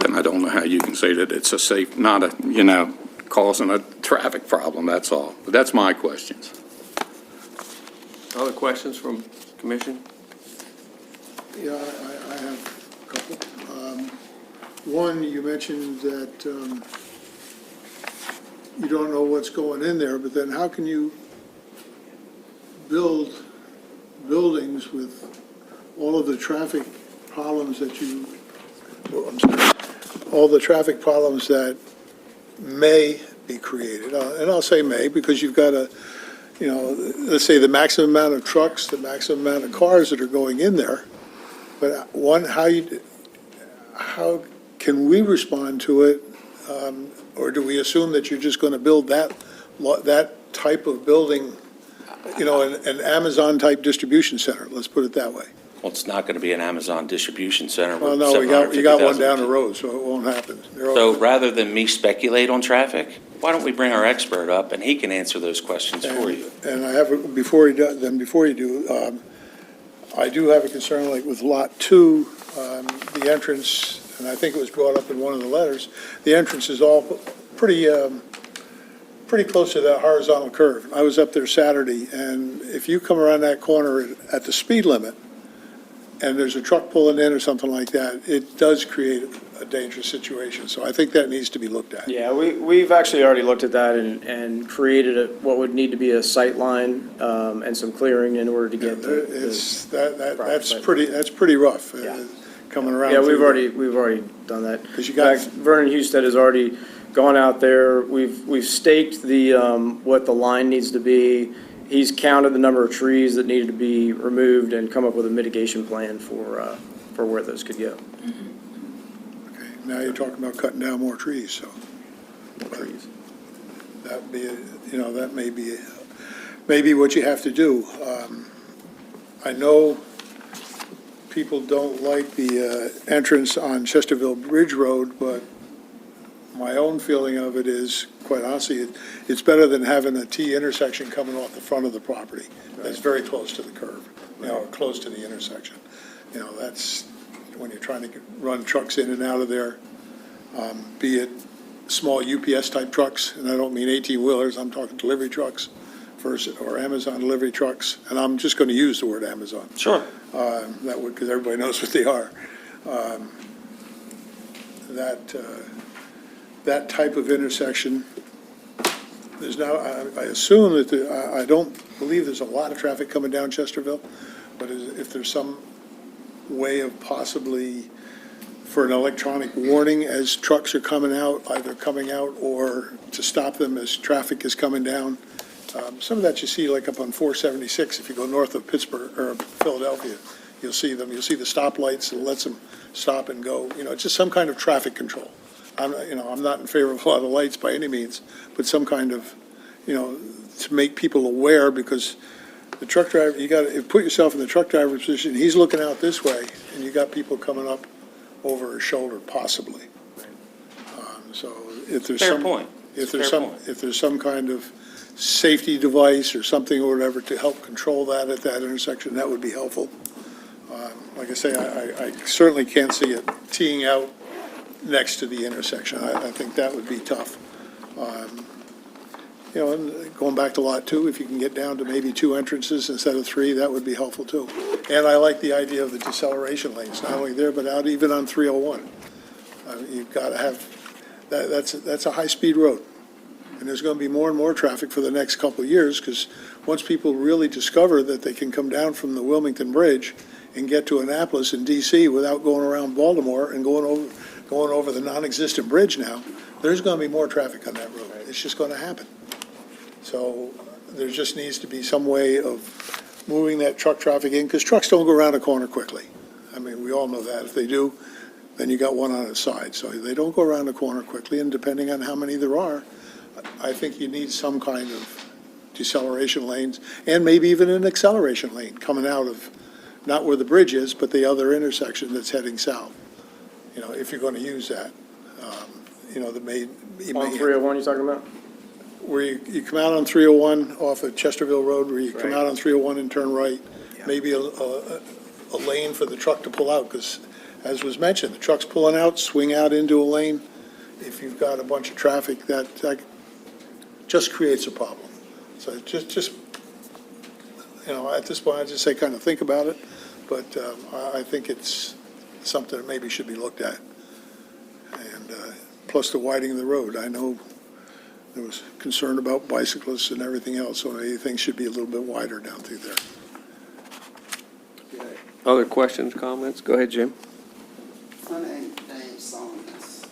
then I don't know how you can say that it's a safe, not a, causing a traffic problem, that's all. But that's my questions. Other questions from commission? Yeah, I have a couple. One, you mentioned that you don't know what's going in there, but then how can you build buildings with all of the traffic problems that all the traffic problems that may be created? And I'll say may, because you've got let's say the maximum amount of trucks, the maximum amount of cars that are going in there. But one, how can we respond to it? Or do we assume that you're just going to build that type of building, an Amazon-type distribution center? Let's put it that way. Well, it's not going to be an Amazon distribution center. Well, with no, you got one 750,000 down the road, so it won't happen. So rather than me speculate on traffic, why don't we bring our expert up and he can answer those questions for you? And I have, before you do, I do have a concern, like with Lot 2, the entrance, and I think it was brought up in one of the letters, the entrance is all pretty close to that horizontal curve. I was up there Saturday, and if you come around that corner at the speed limit, and there's a truck pulling in or something like that, it does create a dangerous situation. So I think that needs to be looked at. Yeah, we've actually already looked at that and created what would need to be a sight line, and some clearing in order to get It's, that's pretty rough, Yeah. coming around. Yeah, through we've already done that. 'Cause you In got- fact, Vernon Husted has already gone out there. We've staked what the line needs to be. He's counted the number of trees that needed to be removed and come up with a mitigation plan for where those could go. Okay, now you're talking about cutting down more trees, so Trees. that be, that may be what you have to do. I know people don't like the entrance on Chesterville Bridge Road, but my own feeling of it is, quite honestly, it's better than having a T intersection coming off the front of the property. That's very close to the curve, close to the intersection. That's, when you're trying to run trucks in and out of there, be it small UPS-type trucks, and I don't mean 18-wheelers, I'm talking delivery trucks or Amazon delivery trucks, and I'm just going to use the word Amazon. Sure. That would, because everybody knows what they are. That type of intersection, there's now, I assume that, I don't believe there's a lot of traffic coming down Chesterville, but if there's some way of possibly for an electronic warning as trucks are coming out, either coming out or to stop them as traffic is coming down. Some of that you see like up on 476, if you go north of Pittsburgh or Philadelphia, you'll see them, you'll see the stoplights that lets them stop and go, just some kind of traffic control. I'm not in favor of a lot of lights by any means, but some kind of, to make people aware, because the truck driver, you got to put yourself in the truck driver's position. He's looking out this way, and you got people coming up over his shoulder, possibly. So if there's Fair some, point. if Fair there's some, point. if there's some kind of safety device or something or whatever to help control that at that intersection, that would be helpful. Like I say, I certainly can't see it teeing out next to the intersection. I think that would be tough. And going back to Lot 2, if you can get down to maybe 2 entrances instead of 3, that would be helpful too. And I like the idea of the deceleration lanes, not only there, but out even on 301. You've got to have, that's a high-speed road. And there's going to be more and more traffic for the next couple of years, because once people really discover that they can come down from the Wilmington Bridge and get to Annapolis and DC without going around Baltimore and going over the non-existent bridge now, there's going to be more traffic on that road. It's just going to happen. So there just needs to be some way of moving that truck traffic in, because trucks don't go around a corner quickly. I mean, we all know that. If they do, then you got one on its side. So they don't go around the corner quickly, and depending on how many there are, I think you need some kind of deceleration lanes, and maybe even an acceleration lane coming out of, not where the bridge is, but the other intersection that's heading south, if you're going to use that. That may. On 301 you're talking about? Where you come out on 301 off of Chesterville Road, where you come out on 301 and turn right, maybe a lane for the truck to pull out, because as was mentioned, the truck's pulling out, swing out into a lane. If you've got a bunch of traffic, that just creates a problem. So just at this point, I just say kind of think about it, but I think it's something that maybe should be looked at. And plus the widening of the road. I know there was concern about bicyclists and everything else, so maybe things should be a little bit wider down through there. Other questions, comments? Go ahead, Jim. My name's Dave Saunders.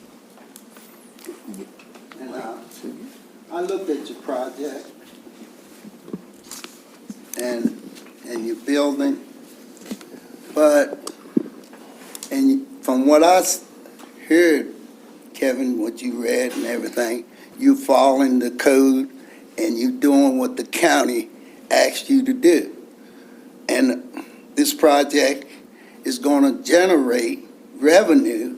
And I looked at your project and your building, from what I heard, Kevin, what you read and everything, you following the code and you doing what the county asked you to do. And this project is going to generate revenue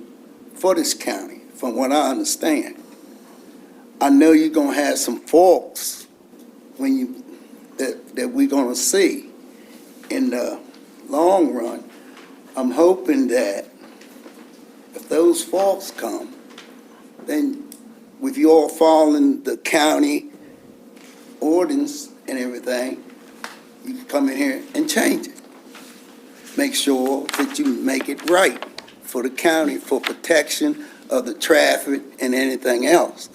for this county, from what I understand. I know you're going to have some faults that we're going to see in the long run. I'm hoping that if those faults come, then with you all following the county ordinance and everything, you can come in here and change it. make sure that you make it right for the county, for protection of the traffic and anything else.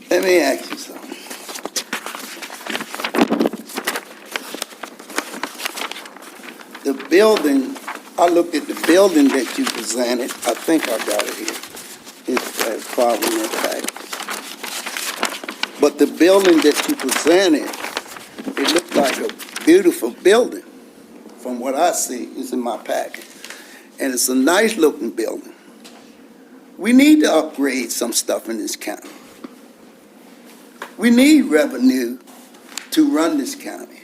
Let me ask you something. The building, I looked at the building that you presented, I think I got it here. It's probably in the back. But the building that you presented, it looked like a beautiful building. From what I see, it's in my packet. And it's a nice looking building. We need to upgrade some stuff in this county. We need revenue to run this county.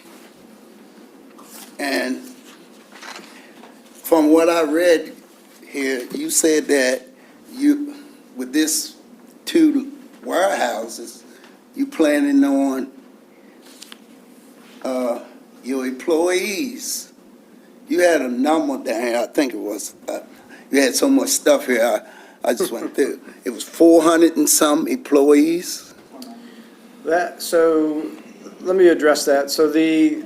And from what I read here, you said that you, with this 2 warehouses, you planning on your employees. You had a number down here, I think it was, you had so much stuff here, I just went through. It was 400 and some employees? So, let me address that. So the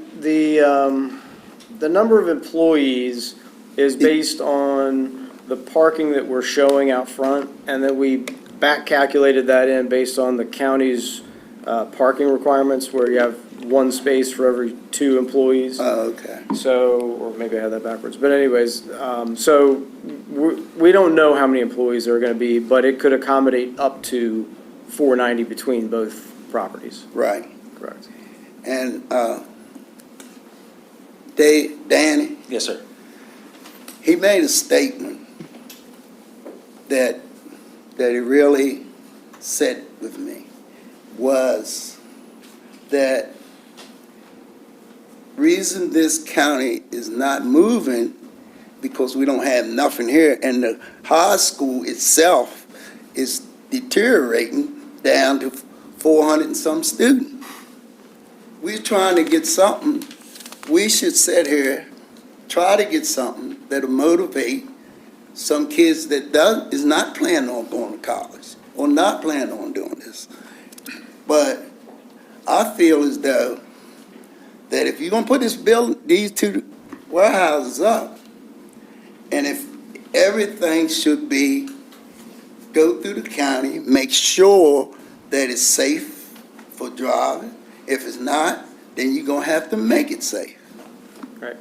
number of employees is based on the parking that we're showing out front, and then we back calculated that in based on the county's parking requirements, where you have 1 space for every 2 employees. Oh, okay. So, or maybe I had that backwards, but anyways, so we don't know how many employees there are going to be, but it could accommodate up to 490 between both properties. Right. Correct. And Danny, Yes, sir. he made a statement that it really set with me, was that reason this county is not moving because we don't have nothing here, and the high school itself is deteriorating down to 400 and some students. We're trying to get something, we should sit here, try to get something that'll motivate some kids that is not planning on going to college or not planning on doing this. But I feel as though that if you're gonna put these 2 warehouses up, and if everything should be, go through the county, make sure that it's safe for driving. If it's not, then you're gonna have to make it safe. Right.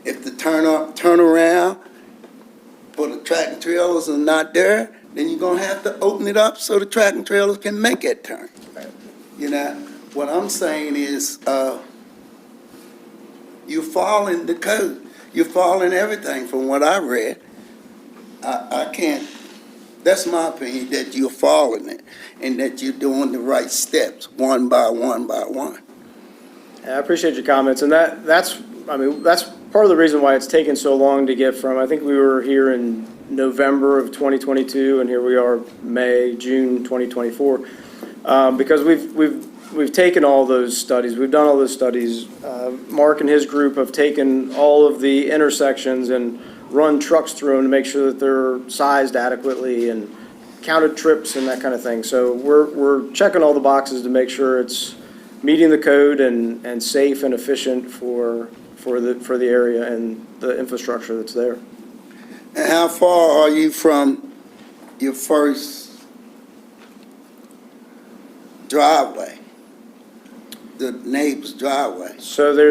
If the turnaround for the tractor trailers are not there, then you're gonna have to open it up so the tractor trailers can make that turn. You know, what I'm saying is, you're following the code. You're following everything from what I read. I can't, that's my opinion, that you're following it and that you're doing the right steps, one by one by one. I appreciate your comments, and that's part of the reason why it's taken so long to get from, I think we were here in November of 2022, and here we are June 2024, because we've taken all those studies, we've done all those studies. Mark and his group have taken all of the intersections and run trucks through them to make sure that they're sized adequately and counted trips and that kind of thing. So we're checking all the boxes to make sure it's meeting the code and safe and efficient for the area and the infrastructure that's there. And how far are you from your first driveway, the neighbor's driveway? So there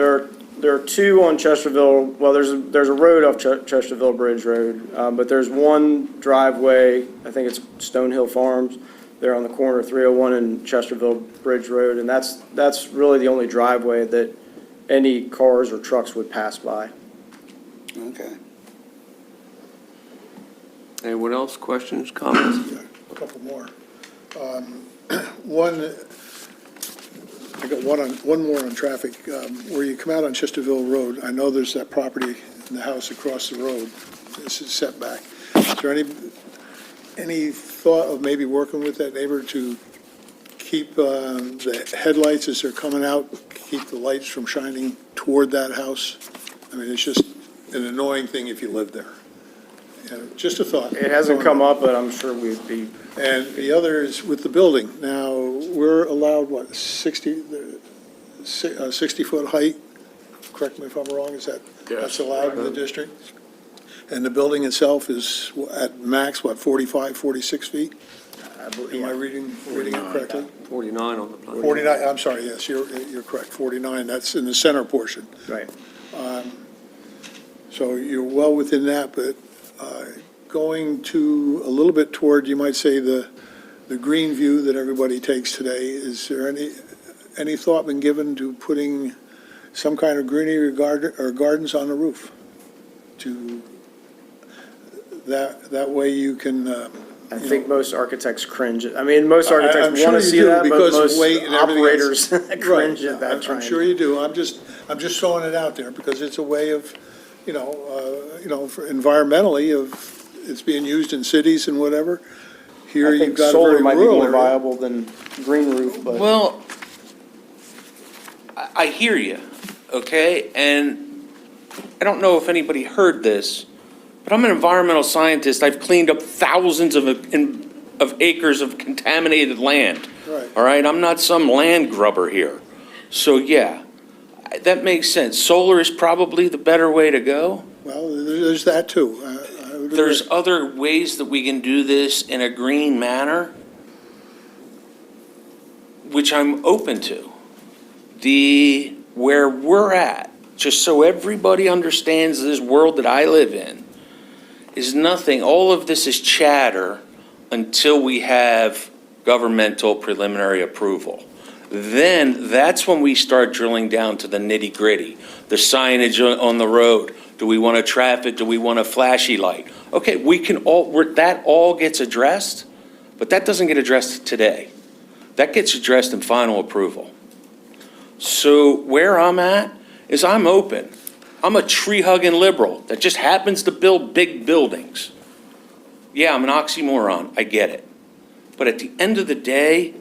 are 2 on Chesterville. Well, there's a road off Chesterville Bridge Road, but there's one driveway. I think it's Stonehill Farms. They're on the corner of 301 and Chesterville Bridge Road, and that's really the only driveway that any cars or trucks would pass by. Okay. Anyone else, questions, comments? Yeah, a couple more. One, I got one more on traffic. Where you come out on Chesterville Road, I know there's that property in the house across the road. This is setback. Is there any thought of maybe working with that neighbor to keep the headlights as they're coming out, keep the lights from shining toward that house? I mean, it's just an annoying thing if you live there. Just a thought. It hasn't come up, but I'm sure we'd be. And the other is with the building. Now, we're allowed, 60 60-foot height, correct me if I'm wrong, is that, that's allowed in the district? And the building itself is at max, 45, 46 feet? Am I reading it correctly? 49 on the plan. 49, I'm sorry, yes, you're correct, 49, that's in the center portion. Right. So you're well within that, but going to a little bit toward, you might say, the green view that everybody takes today, is there any thought been given to putting some kind of greenery or gardens on the roof? To, that way you can, I think most architects cringe. I mean, most I'm architects sure want to you see do, that, but because most weight and everything else. operators cringe Right, at that I'm trend. sure you do. I'm just throwing it out there because it's a way of, for environmentally it's being used in cities and whatever. Here I you've think got a solar very might be rural more area. viable than green roof, but. Well, I hear you, okay? And I don't know if anybody heard this, but I'm an environmental scientist. I've cleaned up thousands of acres of contaminated land. Right. All right, I'm not some land grubber here. So, yeah, that makes sense. Solar is probably the better way to go. Well, there's that too. I would There's agree. other ways that we can do this in a green manner, which I'm open to. Where we're at, just so everybody understands this world that I live in, is nothing, all of this is chatter until we have governmental preliminary approval. Then, that's when we start drilling down to the nitty-gritty, the signage on the road. Do we want a traffic? Do we want a flashy light? Okay, that all gets addressed, but that doesn't get addressed today. That gets addressed in final approval. So where I'm at is I'm open. I'm a tree-hugging liberal that just happens to build big buildings. Yeah, I'm an oxymoron, I get it. But at the end of the day,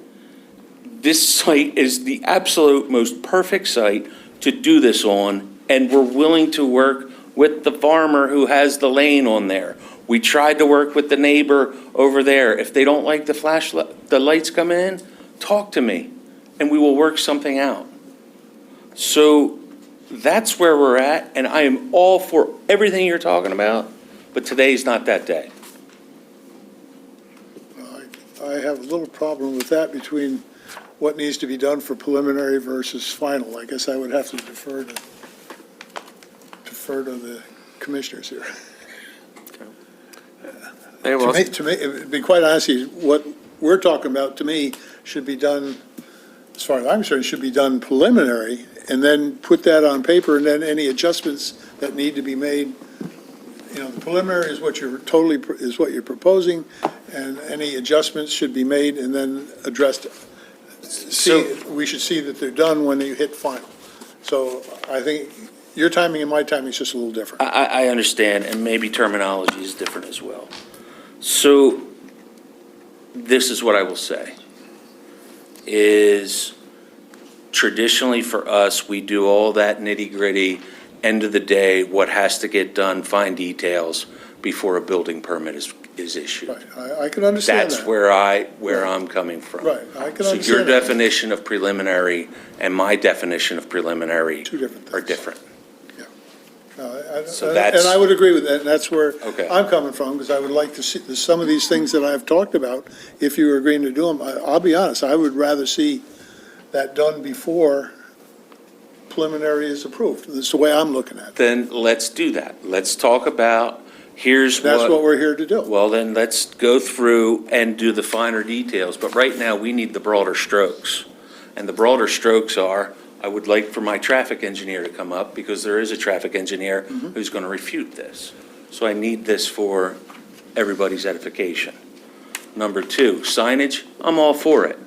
this site is the absolute most perfect site to do this on, and we're willing to work with the farmer who has the lane on there. We tried to work with the neighbor over there. If they don't like the lights coming in, talk to me, and we will work something out. So that's where we're at, and I am all for everything you're talking about, but today's not that day. I have a little problem with that between what needs to be done for preliminary versus final. I guess I would have to defer to the commissioners here. To me, to be quite honest, what we're talking about, to me, should be done, as far as I'm concerned, should be done preliminary, and then put that on paper, and then any adjustments that need to be made. The preliminary is what you're proposing, and any adjustments should be made and then addressed. We should see that they're done when you hit final. So I think your timing and my timing is just a little different. I understand, and maybe terminology is different as well. So this is what I will say, is traditionally for us, we do all that nitty-gritty, end of the day, what has to get done, fine details, before a building permit is issued. Right, I can understand that. That's where I'm coming from. Right, I can So understand your that. definition of preliminary and my definition of preliminary Two different are things. different. So And that's- I would agree with that, and that's where Okay. I'm coming from, because I would like to see, some of these things that I've talked about, if you were agreeing to do them, I'll be honest, I would rather see that done before preliminary is approved. That's the way I'm looking at it. Then let's do that. Let's talk about, here's That's what we're here to do. Well, then let's go through and do the finer details, but right now, we need the broader strokes. And the broader strokes are, I would like for my traffic engineer to come up, because there is a traffic engineer who's going to refute this. So I need this for everybody's edification. Number two, signage, I'm all for it.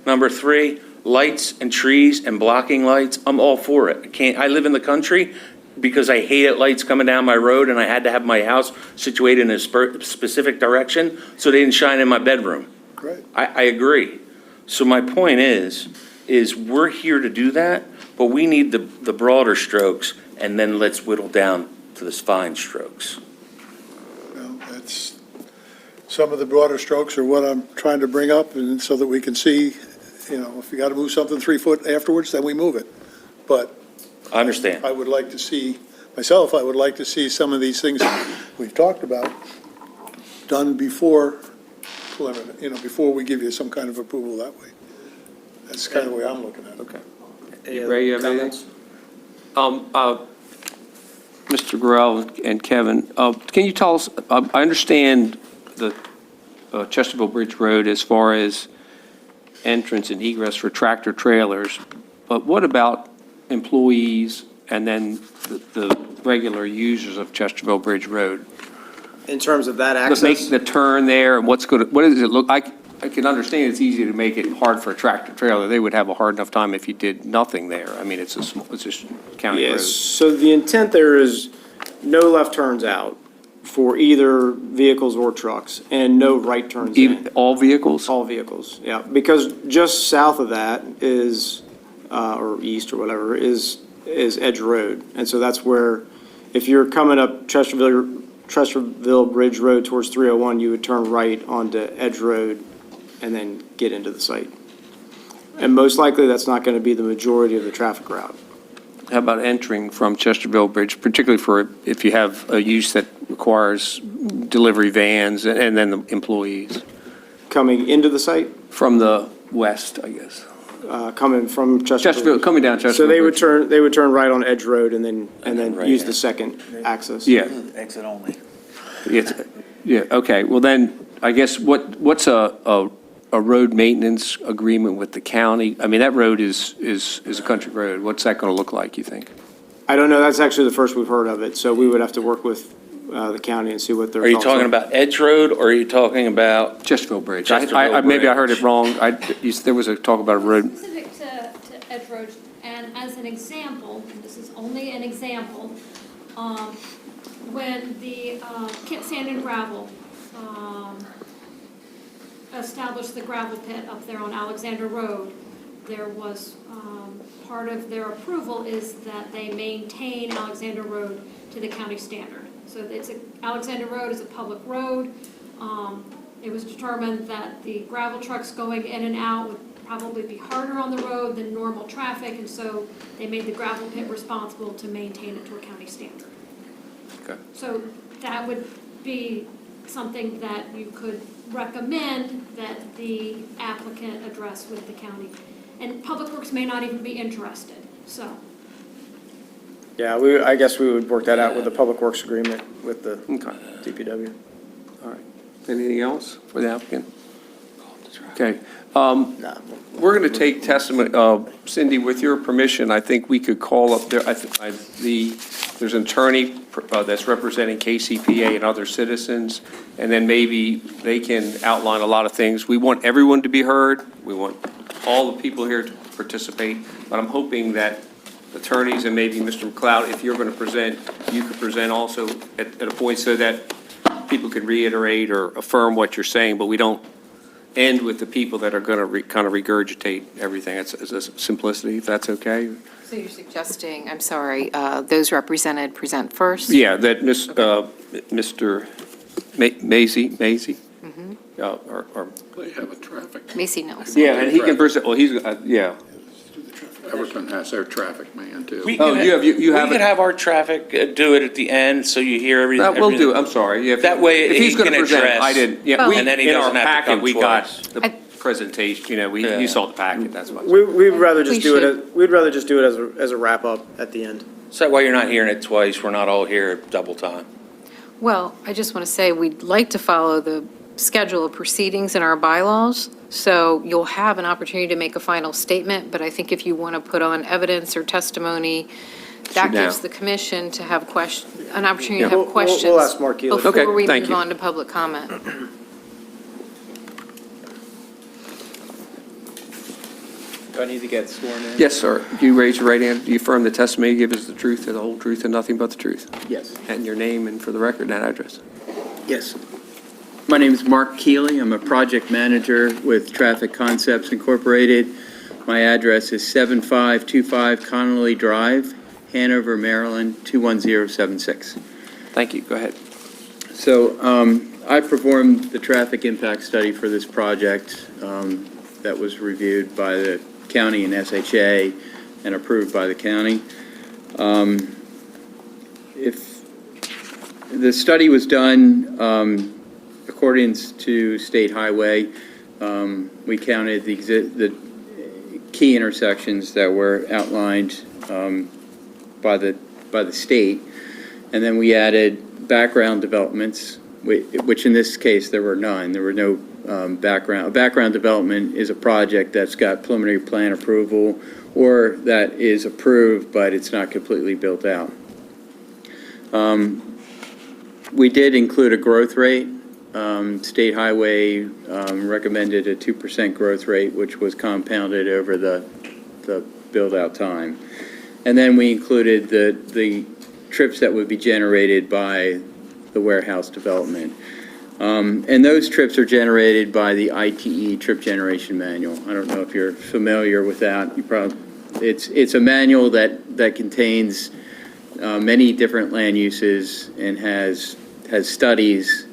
Number three, lights and trees and blocking lights, I'm all for it. I live in the country because I hated lights coming down my road, and I had to have my house situated in a specific direction so they didn't shine in my bedroom. Great. I agree. So my point is we're here to do that, but we need the broader strokes, and then let's whittle down to the fine strokes. Well, that's, some of the broader strokes are what I'm trying to bring up, and so that we can see, if you got to move something 3 foot afterwards, then we move it. but I understand. I would like to see, myself, I would like to see some of these things we've talked about done before preliminary, before we give you some kind of approval that way. That's kind of the way I'm looking at it. Okay. Any Ray, you other have anything? comments? Mr. Gorell and Kevin, can you tell us, I understand the Chesterfield Bridge Road as far as entrance and egress for tractor trailers, but what about employees and then the regular users of Chesterfield Bridge Road? In terms of that Let's make access, the turn there, and what does it look, I can understand it's easy to make it hard for a tractor trailer. They would have a hard enough time if you did nothing there. I mean, it's just county road. yes, so the intent there is no left turns out for either vehicles or trucks, and no right turns in. All vehicles? All vehicles, yeah, because just south of that is, or east or whatever, is Edge Road. And so that's where, if you're coming up Chesterfield Bridge Road towards 301, you would turn right onto Edge Road and then get into the site. And most likely, that's not going to be the majority of the traffic route. How about entering from Chesterfield Bridge, particularly for if you have a use that requires delivery vans and then the employees? Coming into the site, From the west, I guess. coming from Chesterfield. Coming down Chesterfield So Bridge. they would turn right on Edge Road and then right use in. the second access. Yeah, Exit only. yeah, okay. Well, then, I guess what's a road maintenance agreement with the county? I mean, that road is a country road. What's that going to look like, you think? I don't know, that's actually the first we've heard of it, so we would have to work with the county and see what their Are you thoughts talking about Edge Road, or are you talking about? Chesterfield Bridge. Chesterfield Maybe I heard Bridge. it wrong. There was a talk about a road. Specific to Edge Road, and as an example, and this is only an example, when the Kent Sand and Gravel established the gravel pit up there on Alexander Road, there was, part of their approval is that they maintain Alexander Road to the county standard. So Alexander Road is a public road. It was determined that the gravel trucks going in and out would probably be harder on the road than normal traffic, and so they made the gravel pit responsible to maintain it to a county standard. Okay. So that would be something that you could recommend that the applicant address with the county. And Public Works may not even be interested, so. Yeah, I guess we would work that out with the Public Works agreement with the DPW. All right. Anything else for the applicant? Okay. Nah. We're going to take testimony. Cindy, with your permission, I think we could call up there. There's an attorney that's representing KCPA and other citizens, and then maybe they can outline a lot of things. We want everyone to be heard. We want all the people here to participate, but I'm hoping that attorneys and maybe Mr. McLeod, if you're going to present, you could present also at a point so that people could reiterate or affirm what you're saying, but we don't end with the people that are going to kind of regurgitate everything. It's a simplicity, if that's okay. So you're suggesting, I'm sorry, those represented present first? Yeah, that Mr. Macy, or, They have a traffic, Macy Nelson. yeah, and he can present, well, he's, yeah. Everton has their traffic man, too. Oh, you have We it? could have our traffic do it at the end, so you hear everything. We'll do it, I'm sorry. Yeah, That way if he's he going to can present, address- I didn't, yeah, Well- we, And then he in our doesn't have to packet, come we got twice. the presentation, Yeah. you saw the packet, that's what. We'd rather just do We it, we'd rather just do it as a wrap-up at the end. So that way you're not hearing it twice, we're not all here at double time. Well, I just want to say, we'd like to follow the schedule of proceedings in our bylaws, so you'll have an opportunity to make a final statement, but I think if you want to put on evidence or testimony, that Sit down. gives the commission to have an opportunity to We'll- have questions. we'll ask Mark Keeler. Okay, Before we thank move you. on to public comment. Do I need to get sworn in? Yes, sir. Do you raise your right hand? Do you affirm the testimony you give is the truth, and the whole truth, and nothing but the truth? Yes. And your name and for the record, that address. Yes. My name is Mark Keeley. I'm a project manager with Traffic Concepts Incorporated. My address is 7525 Connolly Drive, Hanover, Maryland, 21076. Thank you. Go ahead. So I performed the traffic impact study for this project that was reviewed by the county and SHA. and approved by the county. If the study was done according to State Highway, we counted the key intersections that were outlined by the state, and then we added background developments, which in this case there were none. There were no background. A background development is a project that's got preliminary plan approval or that is approved, but it's not completely built out. We did include a growth rate. State Highway recommended a 2% growth rate, which was compounded over the build-out time. And then we included the trips that would be generated by the warehouse development. And those trips are generated by the ITE Trip Generation Manual. I don't know if you're familiar with that. It's a manual that contains many different land uses and has studies,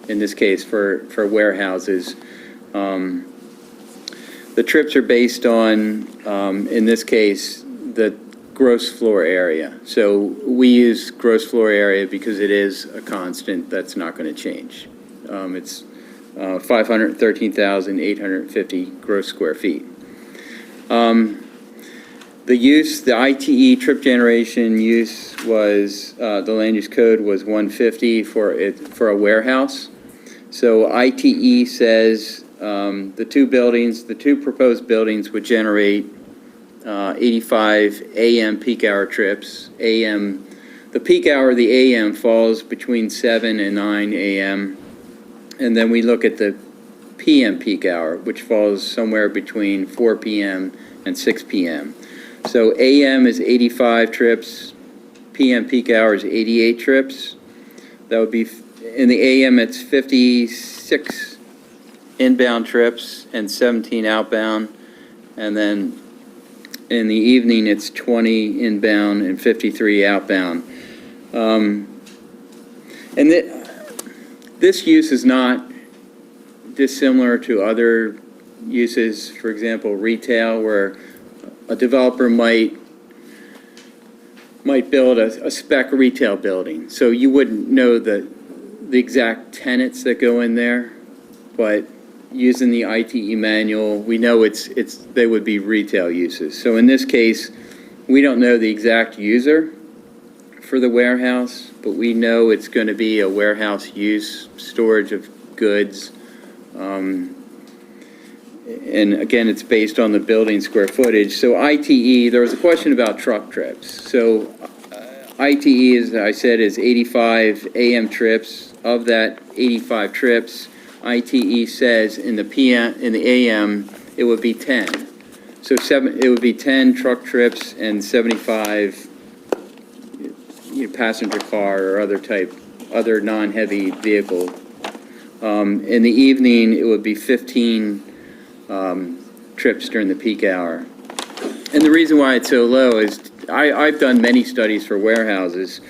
in this case, for warehouses. The trips are based on, in this case, the gross floor area. So we use gross floor area because it is a constant that's not going to change. It's 513,850 gross square feet. The use, the ITE trip generation use was, the land use code was 150 for a warehouse. So ITE says the two proposed buildings would generate 85 AM peak hour trips. The peak hour of the AM falls between 7 and 9 AM. And then we look at the PM peak hour, which falls somewhere between 4 PM and 6 PM. So AM is 85 trips, PM peak hour is 88 trips. That would be, in the AM, it's 56 inbound trips and 17 outbound. And then in the evening, it's 20 inbound and 53 outbound. And this use is not dissimilar to other uses, for example, retail, where a developer might build a spec retail building. So you wouldn't know the exact tenants that go in there, but using the ITE manual, we know they would be retail uses. So in this case, we don't know the exact user for the warehouse, but we know it's going to be a warehouse use, storage of goods. And again, it's based on the building square footage. So ITE, there was a question about truck trips. So ITE, as I said, is 85 AM trips. Of that 85 trips, ITE says in the AM, it would be 10. So it would be 10 truck trips and 75 passenger car or other non-heavy vehicle. In the evening, it would be 15 trips during the peak hour. And the reason why it's so low is I've done many studies for warehouses,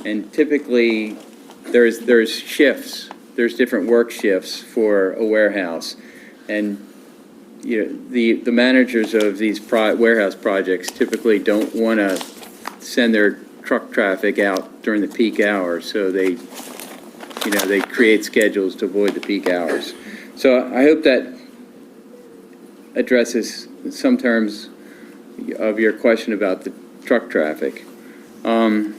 and typically there's shifts. There's different work shifts for a warehouse. And the managers of these warehouse projects typically don't want to send their truck traffic out during the peak hour, so they create schedules to avoid the peak hours. So I hope that addresses some terms of your question about the truck traffic. And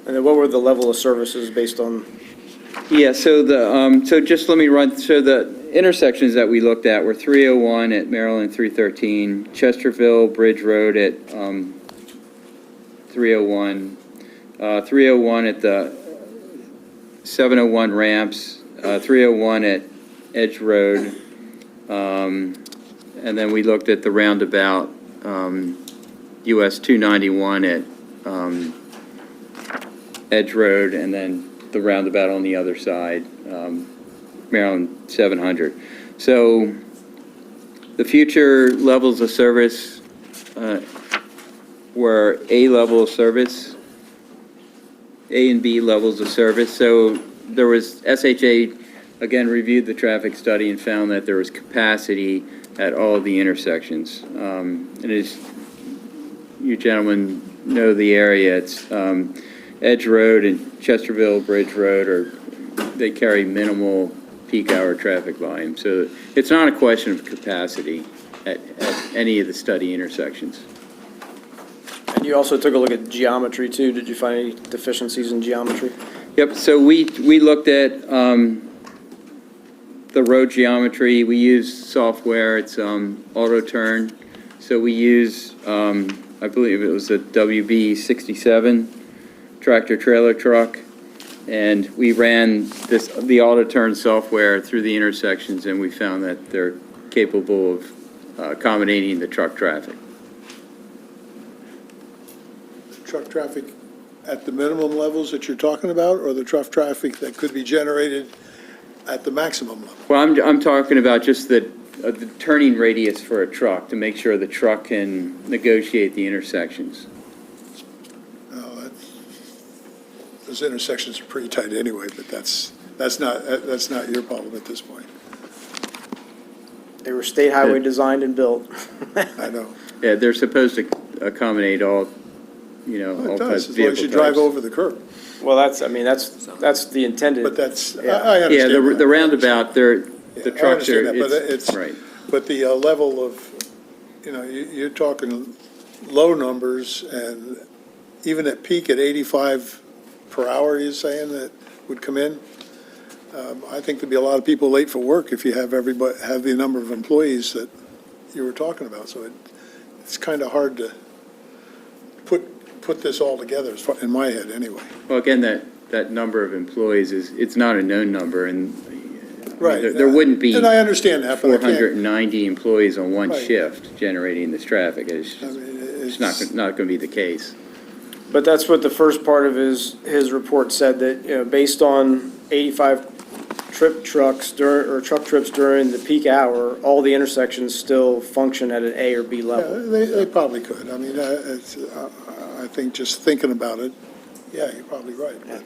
then what were the level of services based on? Yeah, so just let me run, so the intersections that we looked at were 301 at Maryland 313, Chesterville Bridge Road at 301, 301 at the 701 ramps, 301 at Edge Road, and then we looked at the roundabout, US 291 at Edge Road, and then the roundabout on the other side, Maryland 700. So the future levels of service were A level of service, A and B levels of service. So there was, SHA again reviewed the traffic study and found that there was capacity at all of the intersections. It is you gentlemen know the area. It's Edge Road and Chesterville Bridge Road they carry minimal peak hour traffic volume. So it's not a question of capacity at any of the study intersections. And you also took a look at geometry too. Did you find any deficiencies in geometry? Yep, so we looked at the road geometry. We use software, it's AutoTurn. So we use, I believe it was a WB67 tractor trailer truck. And we ran the AutoTurn software through the intersections, and we found that they're capable of accommodating the truck traffic. Truck traffic at the minimum levels that you're talking about, or the truck traffic that could be generated at the maximum level? Well, I'm talking about just the turning radius for a truck to make sure the truck can negotiate the intersections. Those intersections are pretty tight anyway, but that's not your problem at this point. They were state highway designed and built. I know. Yeah, they're supposed to accommodate all, Well, all it types does, of as long as you vehicle drive types. over the curb. Well, that's the intended. But that's, I Yeah. understand. Yeah, that. the roundabout, the Yeah, trucks I are, understand that, but it's, right. but the level of, you're talking low numbers, and even at peak at 85 per hour, you're saying that would come in? I think there'd be a lot of people late for work if you have the number of employees that you were talking about. So it's kind of hard to put this all together, in my head anyway. Well, again, that number of employees it's not a known number, and Right. there wouldn't be And I understand that, but I can't. 490 employees on one Right. shift generating this traffic. It's not going to be the case. But that's what the first part of his report said, that, based on 85 truck trips during the peak hour, all the intersections still function at an A or B Yeah, level. they probably could. I mean, I think just thinking about it, yeah, you're probably right. But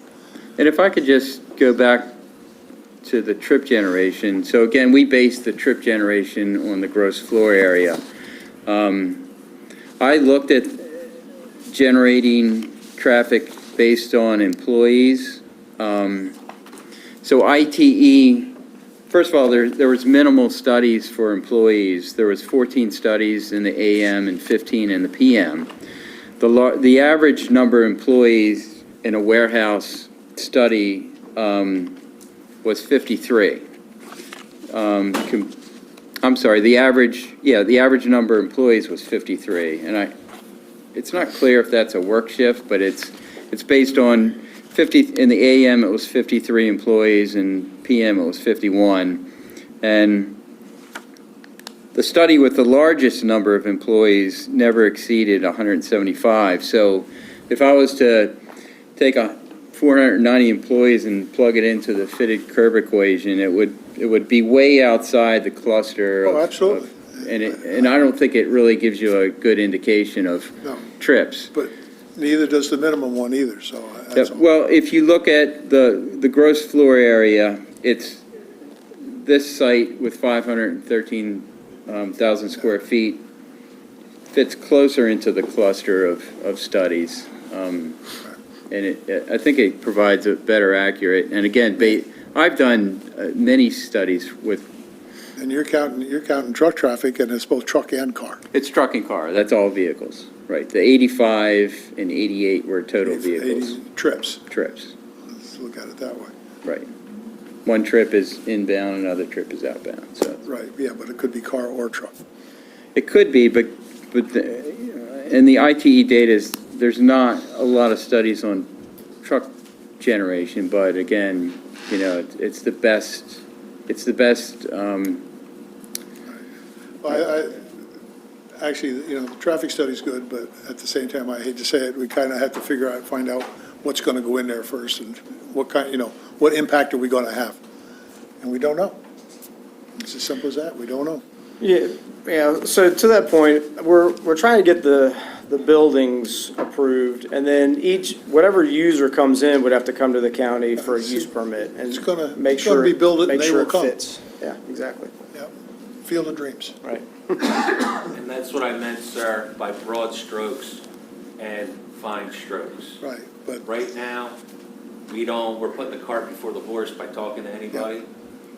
And if I could just go back to the trip generation. So again, we base the trip generation on the gross floor area. I looked at generating traffic based on employees. So ITE, first of all, there was minimal studies for employees. There was 14 studies in the AM and 15 in the PM. The average number of employees in a warehouse study was 53. I'm sorry, the average number of employees was 53. And it's not clear if that's a work shift, but it's based on 50, in the AM it was 53 employees, and PM it was 51. And the study with the largest number of employees never exceeded 175. So if I was to take 490 employees and plug it into the fitted curb equation, it would be way outside the cluster of. Oh, absolutely. And I don't think it really gives you a good indication of No. trips. But neither does the minimum one either, so that's all. Well, if you look at the gross floor area, it's this site with 513,000 square feet fits closer into the cluster of studies. And I think it provides a better accurate, and again, I've done many studies with. And you're counting truck traffic, and it's both truck and car. It's truck and car, that's all vehicles, right. The 85 and 88 were total 80 vehicles. trips. Trips, Let's look at it that way. right. One trip is inbound, another trip is outbound, so. Right, yeah, but it could be car or truck. It could be, but in the ITE data, there's not a lot of studies on truck generation, but again, it's the best, Well, actually, the traffic study's good, but at the same time, I hate to say it, we kind of have to find out what's going to go in there first, and what impact are we going to have? And we don't know. It's as simple as that, we don't know. Yeah, so to that point, we're trying to get the buildings approved, and then whatever user comes in would have to come to the county for a use permit, and It's gonna make be built, and make they sure will it come. fits. Yeah, exactly. Yep. Field of Dreams. Right. And that's what I meant, sir, by broad strokes and fine strokes. Right, but Right now, we're putting the cart before the horse by talking to anybody.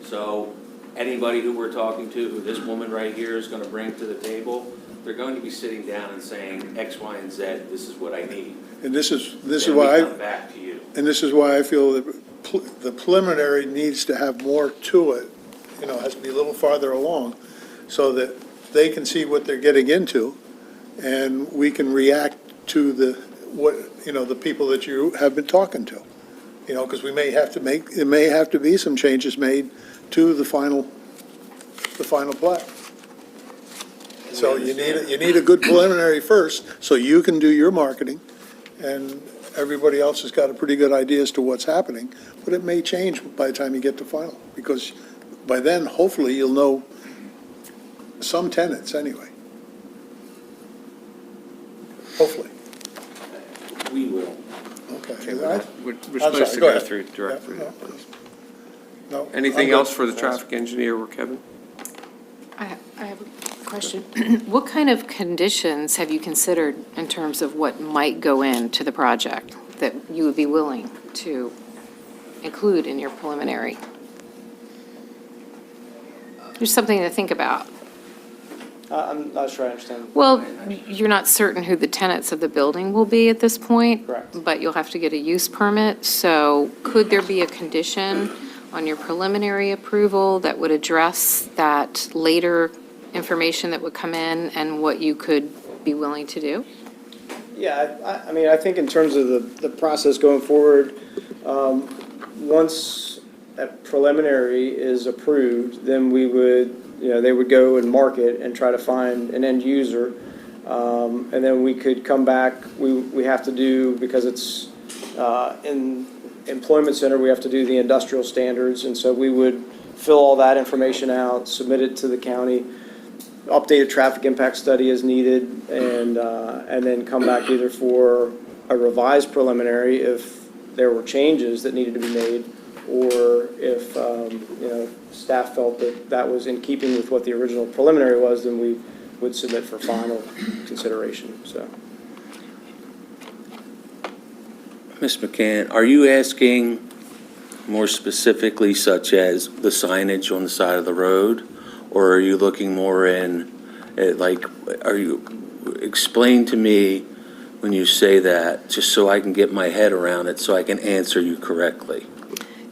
So anybody who we're talking to, who this woman right here is going to bring to the table, they're going to be sitting down and saying X, Y, and Z, this is what I need. and this is Then why we come back to you. and this is why I feel that the preliminary needs to have more to it, has to be a little farther along, so that they can see what they're getting into, and we can react to the people that you have been talking to. Because there may have to be some changes made to the final plat. So you need a good preliminary first, so you can do your marketing, and everybody else has got a pretty good idea as to what's happening, but it may change by the time you get to final, because by then, hopefully, you'll know some tenants anyway. Hopefully. We will. Okay. We're I'm supposed sorry, to go go ahead. through directly. Yeah, no. No, Anything I'm good. else for the traffic engineer or Kevin? I have a question. What kind of conditions have you considered in terms of what might go into the project that you would be willing to include in your preliminary? Just something to think about. I'm not sure I understand. Well, you're not certain who the tenants of the building will be at this point. Correct. But you'll have to get a use permit. So could there be a condition on your preliminary approval that would address that later information that would come in and what you could be willing to do? Yeah, I mean, I think in terms of the process going forward, once that preliminary is approved, then we would, they would go and market and try to find an end user. And then we could come back, we have to do, because it's in employment center, we have to do the industrial standards. And so we would fill all that information out, submit it to the county, update a traffic impact study as needed, and then come back either for a revised preliminary if there were changes that needed to be made, or if, staff felt that that was in keeping with what the original preliminary was, then we would submit for final consideration, so. Ms. McCann, are you asking more specifically such as the signage on the side of the road? Or are you looking more in, explain to me when you say that, just so I can get my head around it, so I can answer you correctly?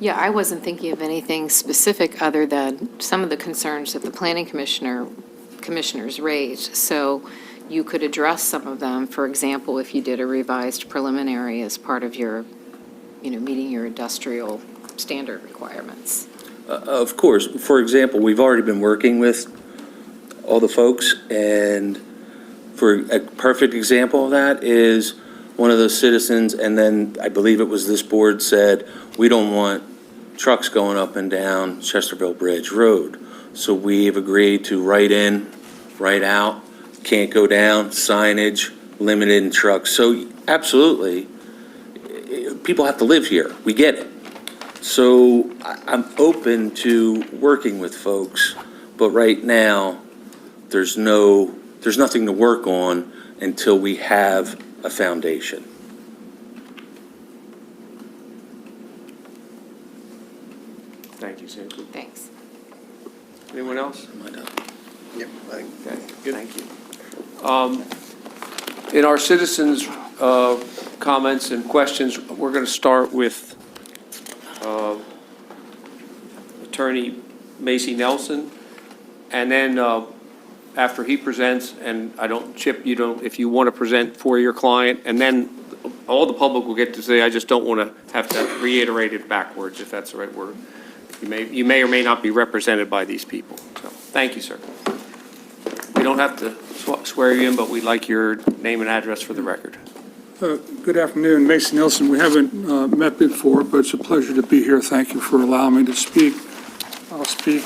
Yeah, I wasn't thinking of anything specific other than some of the concerns that the planning commissioners raised. So you could address some of them, for example, if you did a revised preliminary as part of your, meeting your industrial standard requirements. Of course. For example, we've already been working with all the folks, and for a perfect example of that is one of those citizens, and then I believe it was this board, said, we don't want trucks going up and down Chesterville Bridge Road. So we've agreed to write in, write out, can't go down, signage, limited in trucks. So absolutely, people have to live here. We get it. So I'm open to working with folks, but right now, there's nothing to work on until we have a foundation. Thank you, Sandy. Thanks. Anyone else? Am I done? Yep. Thank you. In our citizens' comments and questions, we're going to start with Attorney Macy Nelson, and then after he presents, and Chip, if you want to present for your client, and then all the public will get to say, I just don't want to have to reiterate it backwards, if that's the right word. You may or may not be represented by these people. So, thank you, sir. We don't have to swear you in, but we'd like your name and address for the record. Good afternoon, Mason Nielsen. We haven't met before, but it's a pleasure to be here. Thank you for allowing me to speak. I'll speak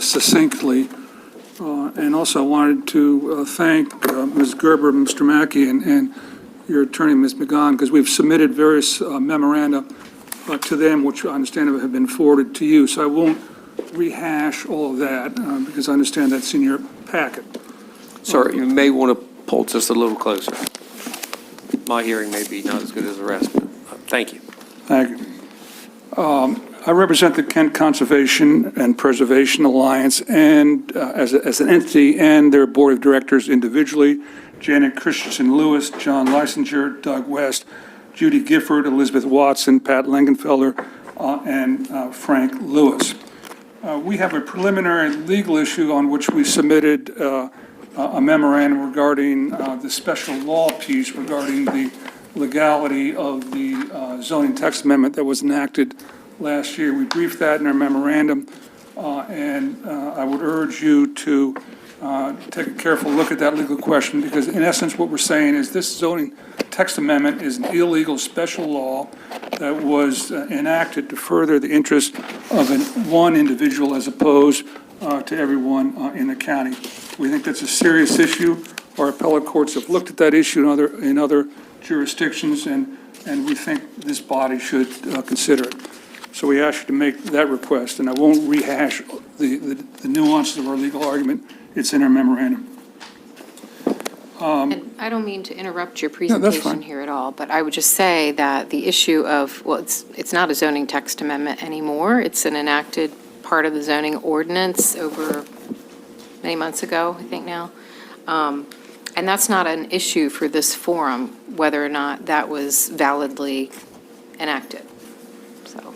succinctly. And also I wanted to thank Ms. Gerber, Mr. Mackey, and your attorney, Ms. McGon, because we've submitted various memoranda to them, which I understand have been forwarded to you. So I won't rehash all of that, because I understand that's in your packet. Sir, you may want to pull just a little closer. My hearing may be not as good as the rest, but thank you. Thank you. I represent the Kent Conservation and Preservation Alliance and as an entity and their board of directors individually, Janet Christensen Lewis, John Lysinger, Doug West, Judy Gifford, Elizabeth Watson, Pat Langenfelder, and Frank Lewis. We have a preliminary legal issue on which we submitted a memorandum regarding the special law piece regarding the legality of the zoning text amendment that was enacted last year. We briefed that in our memorandum, and I would urge you to take a careful look at that legal question, because in essence, what we're saying is this zoning text amendment is an illegal special law that was enacted to further the interest of one individual as opposed to everyone in the county. We think that's a serious issue. Our appellate courts have looked at that issue in other jurisdictions, and we think this body should consider it. So we ask you to make that request, and I won't rehash the nuances of our legal argument. It's in our memorandum. And I don't mean to interrupt your that's presentation fine. here at all, but I would just say that the issue of, well, it's not a zoning text amendment anymore. It's an enacted part of the zoning ordinance over many months ago, I think now. And that's not an issue for this forum, whether or not that was validly enacted. So,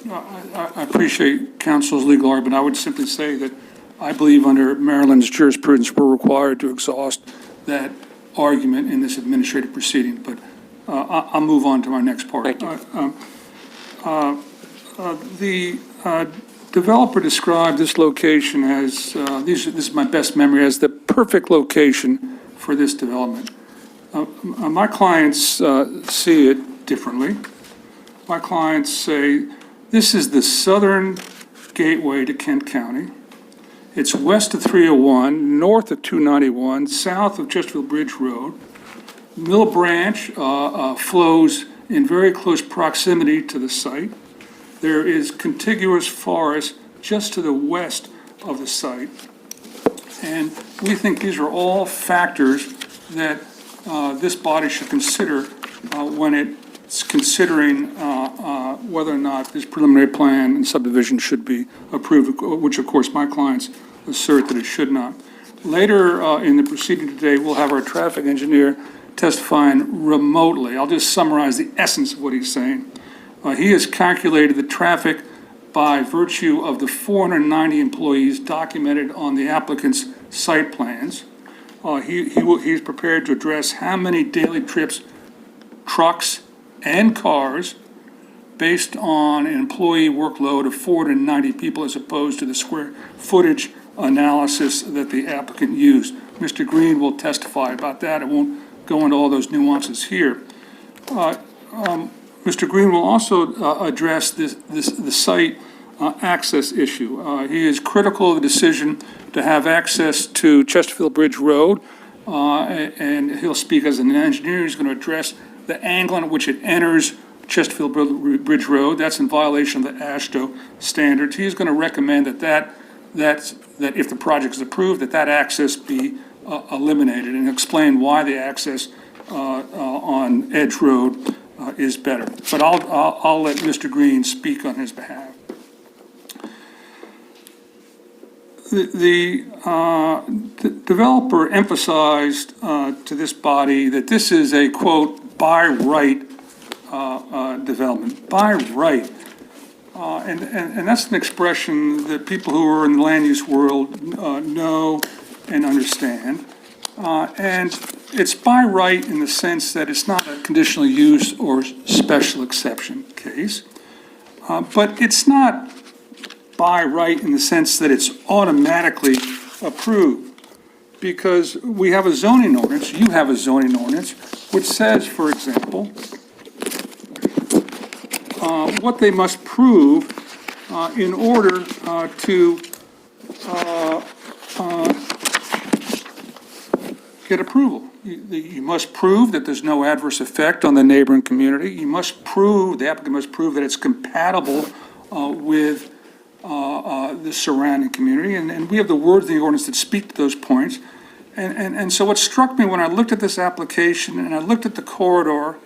I appreciate counsel's legal argument. I would simply say that I believe under Maryland's jurisprudence, we're required to exhaust that argument in this administrative proceeding, but I'll move on to my next part. Thank you. The developer described this location as, this is my best memory, as the perfect location for this development. My clients see it differently. My clients say this is the southern gateway to Kent County. It's west of 301, north of 291, south of Chesterfield Bridge Road. Mill Branch flows in very close proximity to the site. There is contiguous forest just to the west of the site. And we think these are all factors that this body should consider when it's considering whether or not this preliminary plan and subdivision should be approved, which of course my clients assert that it should not. Later in the proceeding today, we'll have our traffic engineer testifying remotely. I'll just summarize the essence of what he's saying. He has calculated the traffic by virtue of the 490 employees documented on the applicant's site plans. He's prepared to address how many daily trips, trucks, and cars based on an employee workload of 490 people as opposed to the square footage analysis that the applicant used. Mr. Green will testify about that. I won't go into all those nuances here. Mr. Green will also address the site access issue. He is critical of the decision to have access to Chesterfield Bridge Road, and he'll speak as an engineer. He's going to address the angle on which it enters Chesterfield Bridge Road. That's in violation of the AASHTO standards. He's going to recommend that if the project is approved, that access be eliminated, and explain why the access on Edge Road is better. But I'll let Mr. Green speak on his behalf. The developer emphasized to this body that this is a, quote, by right development. By right. And that's an expression that people who are in the land use world know and understand. And it's by right in the sense that it's not a conditional use or special exception case. But it's not by right in the sense that it's automatically approved, because we have a zoning ordinance, you have a zoning ordinance, which says, for example, what they must prove in order to get approval. You must prove that there's no adverse effect on the neighboring community. You must prove, the applicant must prove that it's compatible with the surrounding community, and we have the words in the ordinance that speak to those points. And so what struck me when I looked at this application, and I looked at the corridor,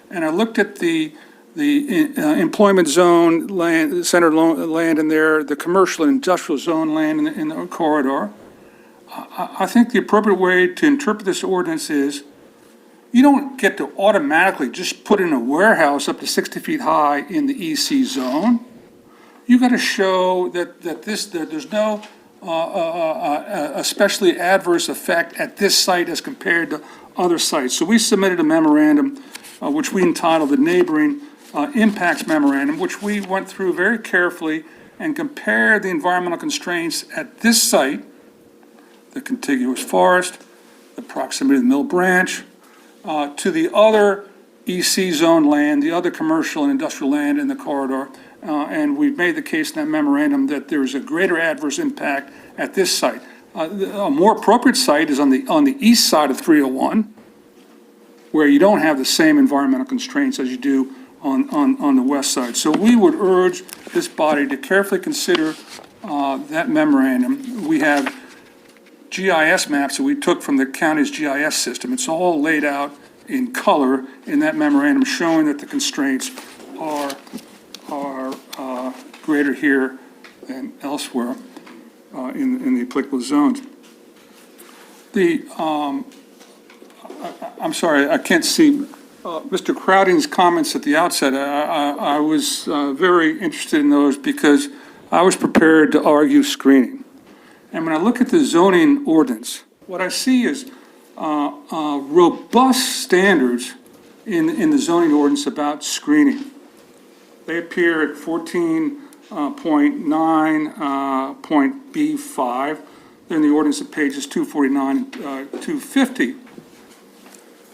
and I looked at the employment zone land, center land in there, the commercial and industrial zone land in the corridor, I think the appropriate way to interpret this ordinance is, you don't get to automatically just put in a warehouse up to 60 feet high in the EC zone. You got to show that there's no especially adverse effect at this site as compared to other sites. So we submitted a memorandum, which we entitled the Neighboring Impacts Memorandum, which we went through very carefully and compared the environmental constraints at this site, the contiguous forest, the proximity to the Mill Branch, to the other EC zone land, the other commercial and industrial land in the corridor. And we've made the case in that memorandum that there's a greater adverse impact at this site. A more appropriate site is on the east side of 301, where you don't have the same environmental constraints as you do on the west side. So we would urge this body to carefully consider that memorandum. We have GIS maps that we took from the county's GIS system. It's all laid out in color in that memorandum, showing that the constraints are greater here than elsewhere in the applicable zones. I'm sorry, I can't see Mr. Crowding's comments at the outset. I was very interested in those because I was prepared to argue screening. And when I look at the zoning ordinance, what I see is robust standards in the zoning ordinance about screening. They appear at 14.9.B5. They're in the ordinance at pages 249 and 250.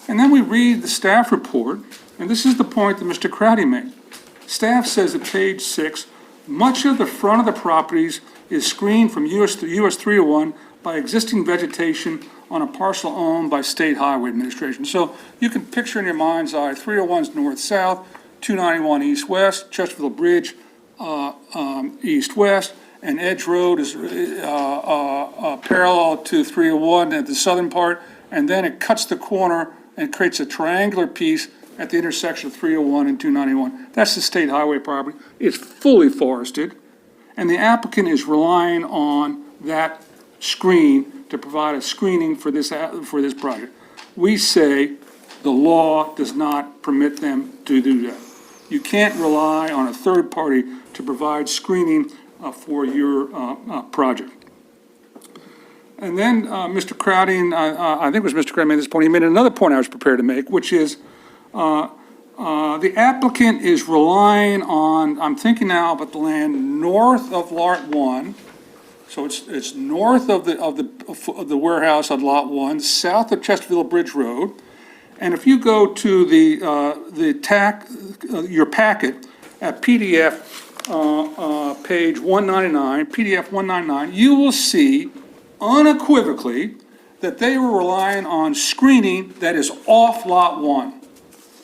And then we read the staff report, and this is the point that Mr. Crowdy made. Staff says at page 6, much of the front of the properties is screened from US 301 by existing vegetation on a parcel owned by State Highway Administration. So you can picture in your mind's eye, 301's north-south, 291 east-west, Chesterfield Bridge east-west, and Edge Road is parallel to 301 at the southern part, and then it cuts the corner and creates a triangular piece at the intersection of 301 and 291. That's the State Highway property. It's fully forested, and the applicant is relying on that screen to provide a screening for this project. We say the law does not permit them to do that. You can't rely on a third party to provide screening for your project. And then Mr. Crowding, I think it was Mr. Crowding made this point, he made another point I was prepared to make, which is the applicant is relying on, I'm thinking now about the land north of Lot 1, so it's north of the warehouse on Lot 1, south of Chesterfield Bridge Road. And if you go to your packet at PDF page 199, PDF 199, you will see unequivocally that they were relying on screening that is off Lot 1.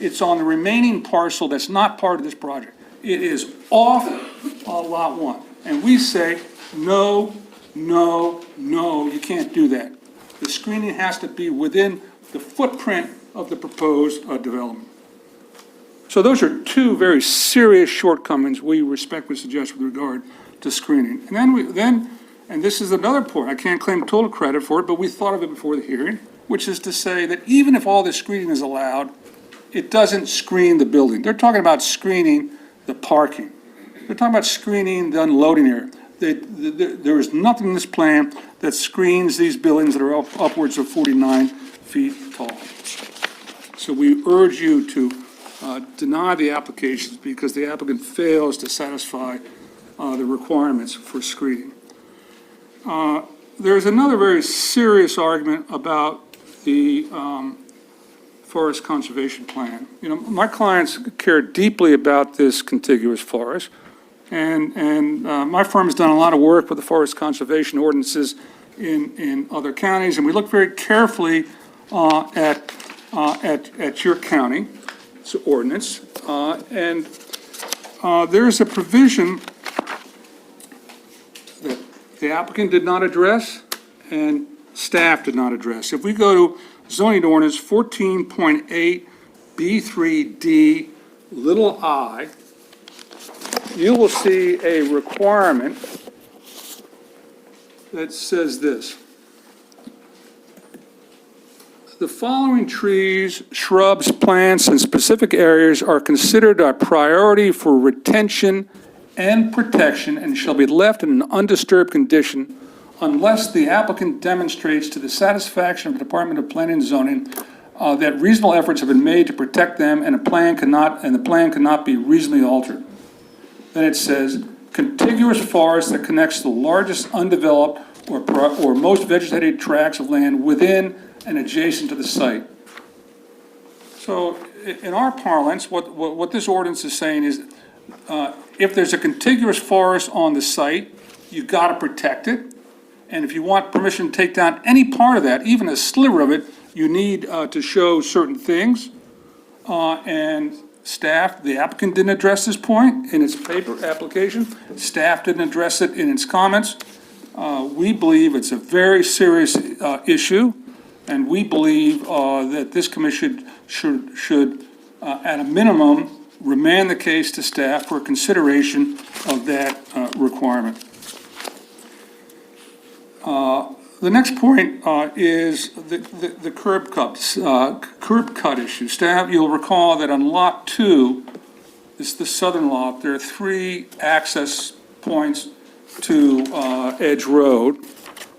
It's on the remaining parcel that's not part of this project. It is off Lot 1. And we say, no, no, no, you can't do that. The screening has to be within the footprint of the proposed development. So those are two very serious shortcomings we respectfully suggest with regard to screening. And then and this is another point, I can't claim total credit for it, but we thought of it before the hearing, which is to say that even if all this screening is allowed, it doesn't screen the building. They're talking about screening the parking. They're talking about screening the unloading area. There is nothing in this plan that screens these buildings that are upwards of 49 feet tall. So we urge you to deny the applications because the applicant fails to satisfy the requirements for screening. There's another very serious argument about the Forest Conservation Plan. You know, my clients care deeply about this contiguous forest, and my firm has done a lot of work with the forest conservation ordinances in other counties, and we look very carefully at your county's ordinance, and there's a provision the applicant did not address and staff did not address. If we go to zoning ordinance 14.8 B3D little I, you will see a requirement that says this. The following trees, shrubs, plants, and specific areas are considered a priority for retention and protection and shall be left in an undisturbed condition unless the applicant demonstrates to the satisfaction of the Department of Planning and Zoning that reasonable efforts have been made to protect them and the plan cannot be reasonably altered. Then it says, contiguous forest that connects the largest undeveloped or most vegetated tracts of land within and adjacent to the site. So in our parlance, what this ordinance is saying is, if there's a contiguous forest on the site, you've got to protect it. And if you want permission to take down any part of that, even a sliver of it, you need to show certain things. And staff, the applicant didn't address this point in its paper application. Staff didn't address it in its comments. We believe it's a very serious issue. And we believe that this commission should, at a minimum, remand the case to staff for consideration of that requirement. The next point is the curb cut issue. Staff, you'll recall that on Lot 2, this is the southern lot, there are 3 access points to Edge Road.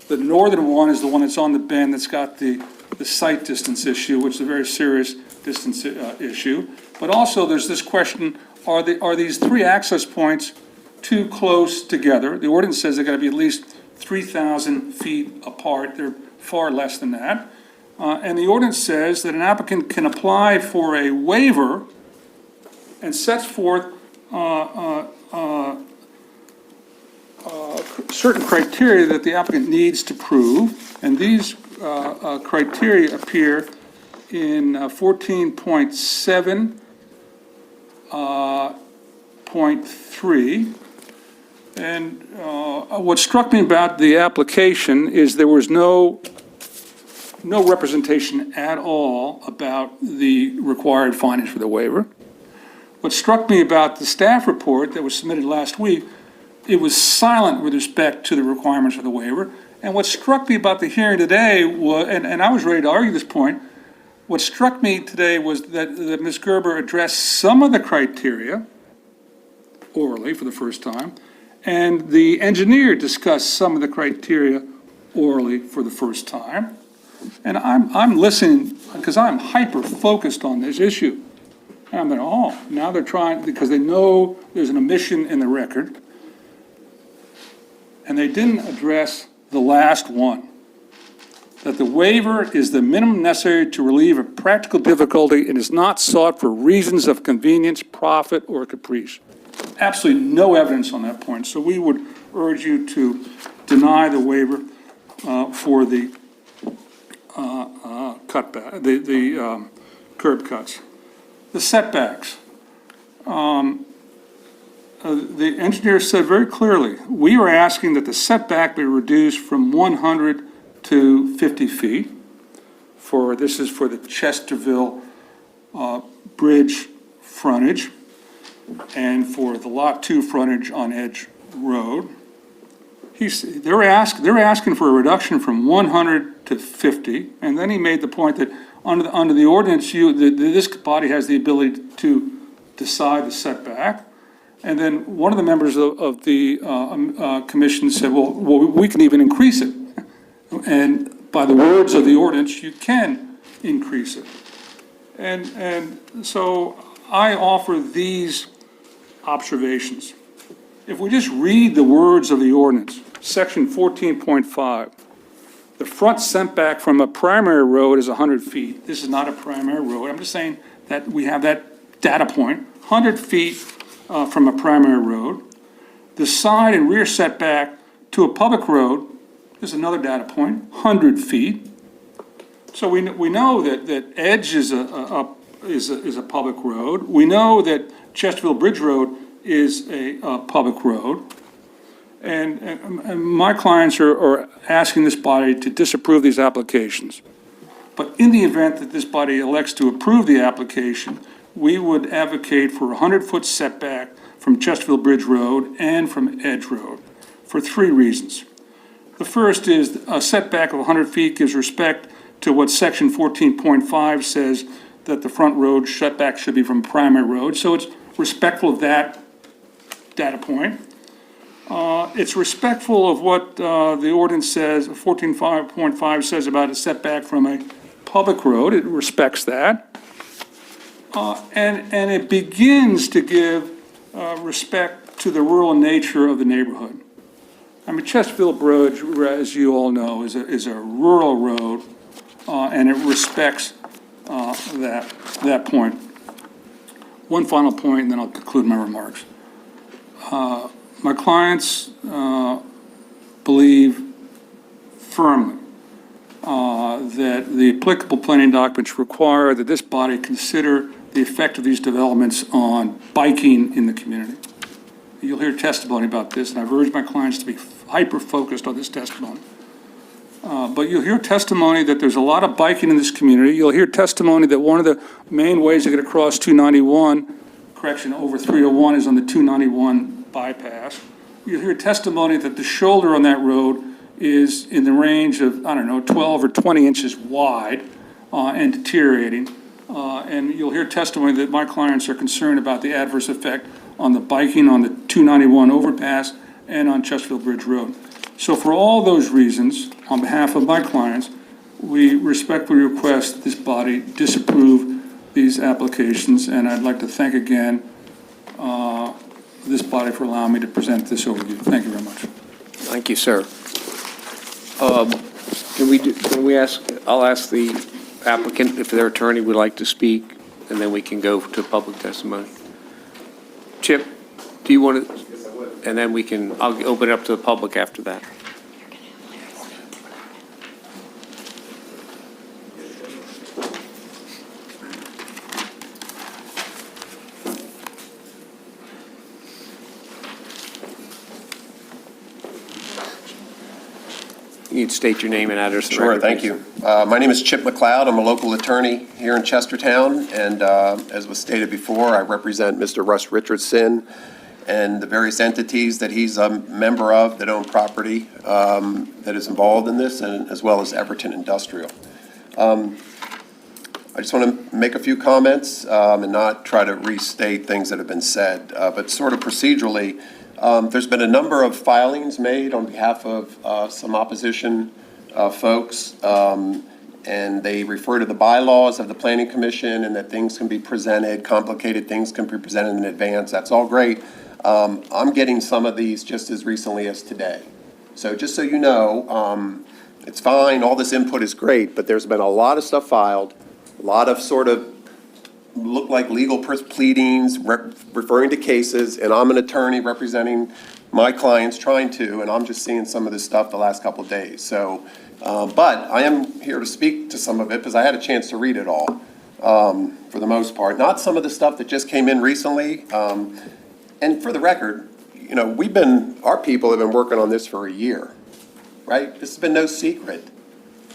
The northern one is the one that's on the bend that's got the site distance issue, which is a very serious distance issue. But also there's this question, are these 3 access points too close together? The ordinance says they're going to be at least 3,000 feet apart. They're far less than that. And the ordinance says that an applicant can apply for a waiver and sets forth certain criteria that the applicant needs to prove, and these criteria appear in 14.7.3. And what struck me about the application is there was no representation at all about the required findings for the waiver. What struck me about the staff report that was submitted last week, it was silent with respect to the requirements of the waiver. And what struck me about the hearing today was, and I was ready to argue this point, what struck me today was that Ms. Gerber addressed some of the criteria orally for the first time, and the engineer discussed some of the criteria orally for the first time. And I'm listening because I'm hyper-focused on this issue. And I'm going, now they're trying, because they know there's an omission in the record. And they didn't address the last one, that the waiver is the minimum necessary to relieve a practical difficulty and is not sought for reasons of convenience, profit, or caprice. Absolutely no evidence on that point. So we would urge you to deny the waiver for the cutback, the curb cuts. The setbacks. The engineer said very clearly, we are asking that the setback be reduced from 100 to 50 feet. This is for the Chesterville Bridge frontage and for the Lot 2 frontage on Edge Road. They're asking for a reduction from 100 to 50, and then he made the point that under the ordinance, this body has the ability to decide the setback. And then one of the members of the commission said, well, we can even increase it. And by the words of the ordinance, you can increase it. And so I offer these observations. If we just read the words of the ordinance, section 14.5, the front setback from a primary road is 100 feet. This is not a primary road. I'm just saying that we have that data point, 100 feet from a primary road. The side and rear setback to a public road is another data point, 100 feet. So we know that Edge is a public road. We know that Chesterville Bridge Road is a public road. And my clients are asking this body to disapprove these applications. But in the event that this body elects to approve the application, we would advocate for a 100-foot setback from Chesterfield Bridge Road and from Edge Road for 3 reasons. The first is a setback of 100 feet gives respect to what section 14.5 says, that the front road setback should be from primary road. So it's respectful of that data point. It's respectful of what the ordinance says, 14.5 says about a setback from a public road. It respects that. And it begins to give respect to the rural nature of the neighborhood. I mean, Chesterfield Bridge, as you all know, is a rural road, and it respects that point. One final point, and then I'll conclude my remarks. My clients believe firmly that the applicable planning documents require that this body consider the effect of these developments on biking in the community. You'll hear testimony about this, and I've urged my clients to be hyper-focused on this testimony. But you'll hear testimony that there's a lot of biking in this community. You'll hear testimony that one of the main ways to get across 291, over 301, is on the 291 bypass. You'll hear testimony that the shoulder on that road is in the range of, 12 or 20 inches wide and deteriorating. And you'll hear testimony that my clients are concerned about the adverse effect on the biking on the 291 overpass and on Chesterfield Bridge Road. So for all those reasons, on behalf of my clients, we respectfully request that this body disapprove these applications, and I'd like to thank again this body for allowing me to present this overview. Thank you very much. Thank you, sir. I'll ask the applicant if their attorney would like to speak, and then we can go to public testimony. Chip, do you want to? Yes, I would. And then I'll open it up to the public after that. You need to state your name and address. Sure, thank you. My name is Chip McLeod. I'm a local attorney here in Chestertown, and as was stated before, I represent Mr. Russ Richardson and the various entities that he's a member of that own property that is involved in this, and as well as Everton Industrial. I just want to make a few comments and not try to restate things that have been said, but sort of procedurally, there's been a number of filings made on behalf of some opposition folks, and they refer to the bylaws of the Planning Commission and that things can be presented, complicated things can be presented in advance. That's all great. I'm getting some of these just as recently as today. So just so you know, it's fine, all this input is great, but there's been a lot of stuff filed, a lot of sort of look like legal pleadings, referring to cases, and I'm an attorney representing my clients and I'm just seeing some of this stuff the last couple of days. So, but I am here to speak to some of it because I had a chance to read it all, for the most part. Not some of the stuff that just came in recently. And for the record, our people have been working on this for a year, right? This has been no secret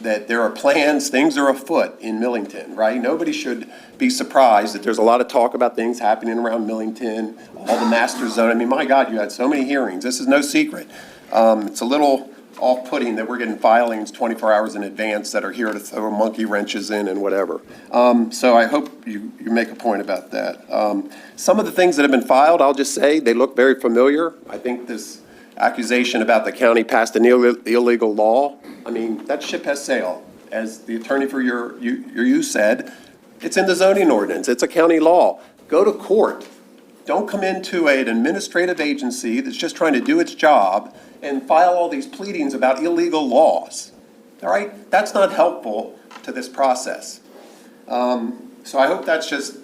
that there are plans, things are afoot in Millington, right? Nobody should be surprised that there's a lot of talk about things happening around Millington, all the master zone. I mean, my God, you had so many hearings. This is no secret. It's a little off-putting that we're getting filings 24 hours in advance that are here to throw monkey wrenches in and whatever. So I hope you make a point about that. Some of the things that have been filed, I'll just say, they look very familiar. I think this accusation about the county passed an illegal law, I mean, that ship has sailed. As the attorney for you said, it's in the zoning ordinance. It's a county law. Go to court. Don't come into an administrative agency that's just trying to do its job and file all these pleadings about illegal laws. All right? That's not helpful to this process. So I hope that's just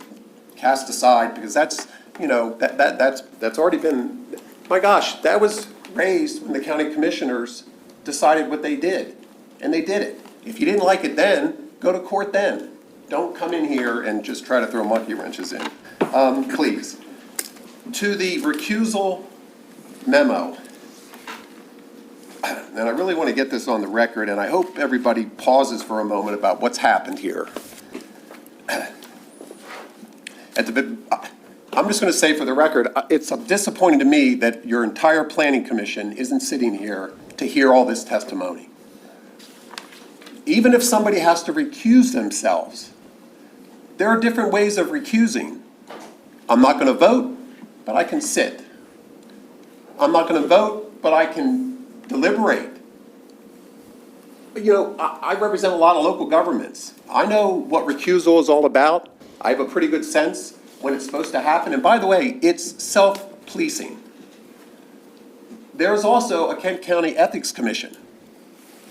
cast aside because that's already been, my gosh, that was raised when the county commissioners decided what they did, and they did it. If you didn't like it then, go to court then. Don't come in here and just try to throw monkey wrenches in, please. To the recusal memo, and I really want to get this on the record, and I hope everybody pauses for a moment about what's happened here. I'm just going to say for the record, it's disappointing to me that your entire planning commission isn't sitting here to hear all this testimony. Even if somebody has to recuse themselves, there are different ways of recusing. I'm not going to vote, but I can sit. I'm not going to vote, but I can deliberate. You know, I represent a lot of local governments. I know what recusal is all about. I have a pretty good sense when it's supposed to happen. And by the way, it's self-policing. There's also a Kent County Ethics Commission.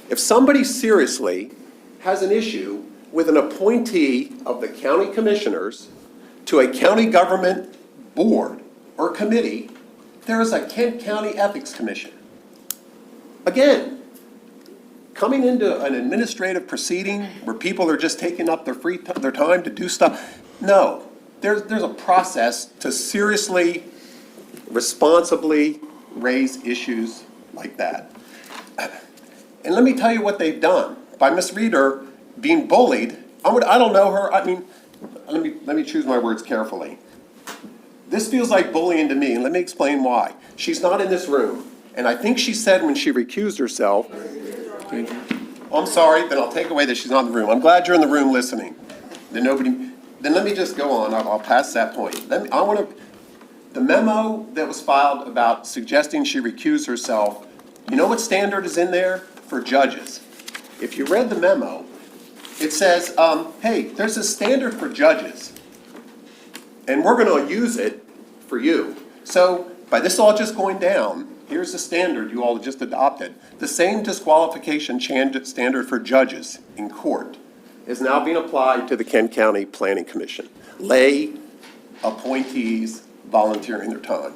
If somebody seriously has an issue with an appointee of the county commissioners to a county government board or committee, there is a Kent County Ethics Commission. Again, coming into an administrative proceeding where people are just taking up their time to do stuff, no. There's a process to seriously, responsibly raise issues like that. And let me tell you what they've done. By Ms. Reeder being bullied, I don't know her, I mean, let me choose my words carefully. This feels like bullying to me, and let me explain why. She's not in this room, and I think she said when she recused herself, oh, I'm sorry, then I'll take away that she's not in the room. I'm glad you're in the room listening. Then let me just go on, I'll pass that point. The memo that was filed about suggesting she recuse herself, you know what standard is in there for judges? If you read the memo, it says, hey, there's a standard for judges, and we're going to use it for you. So by this all just going down, here's the standard you all just adopted. The same disqualification standard for judges in court is now being applied to the Kent County Planning Commission. Lay appointees volunteering their time.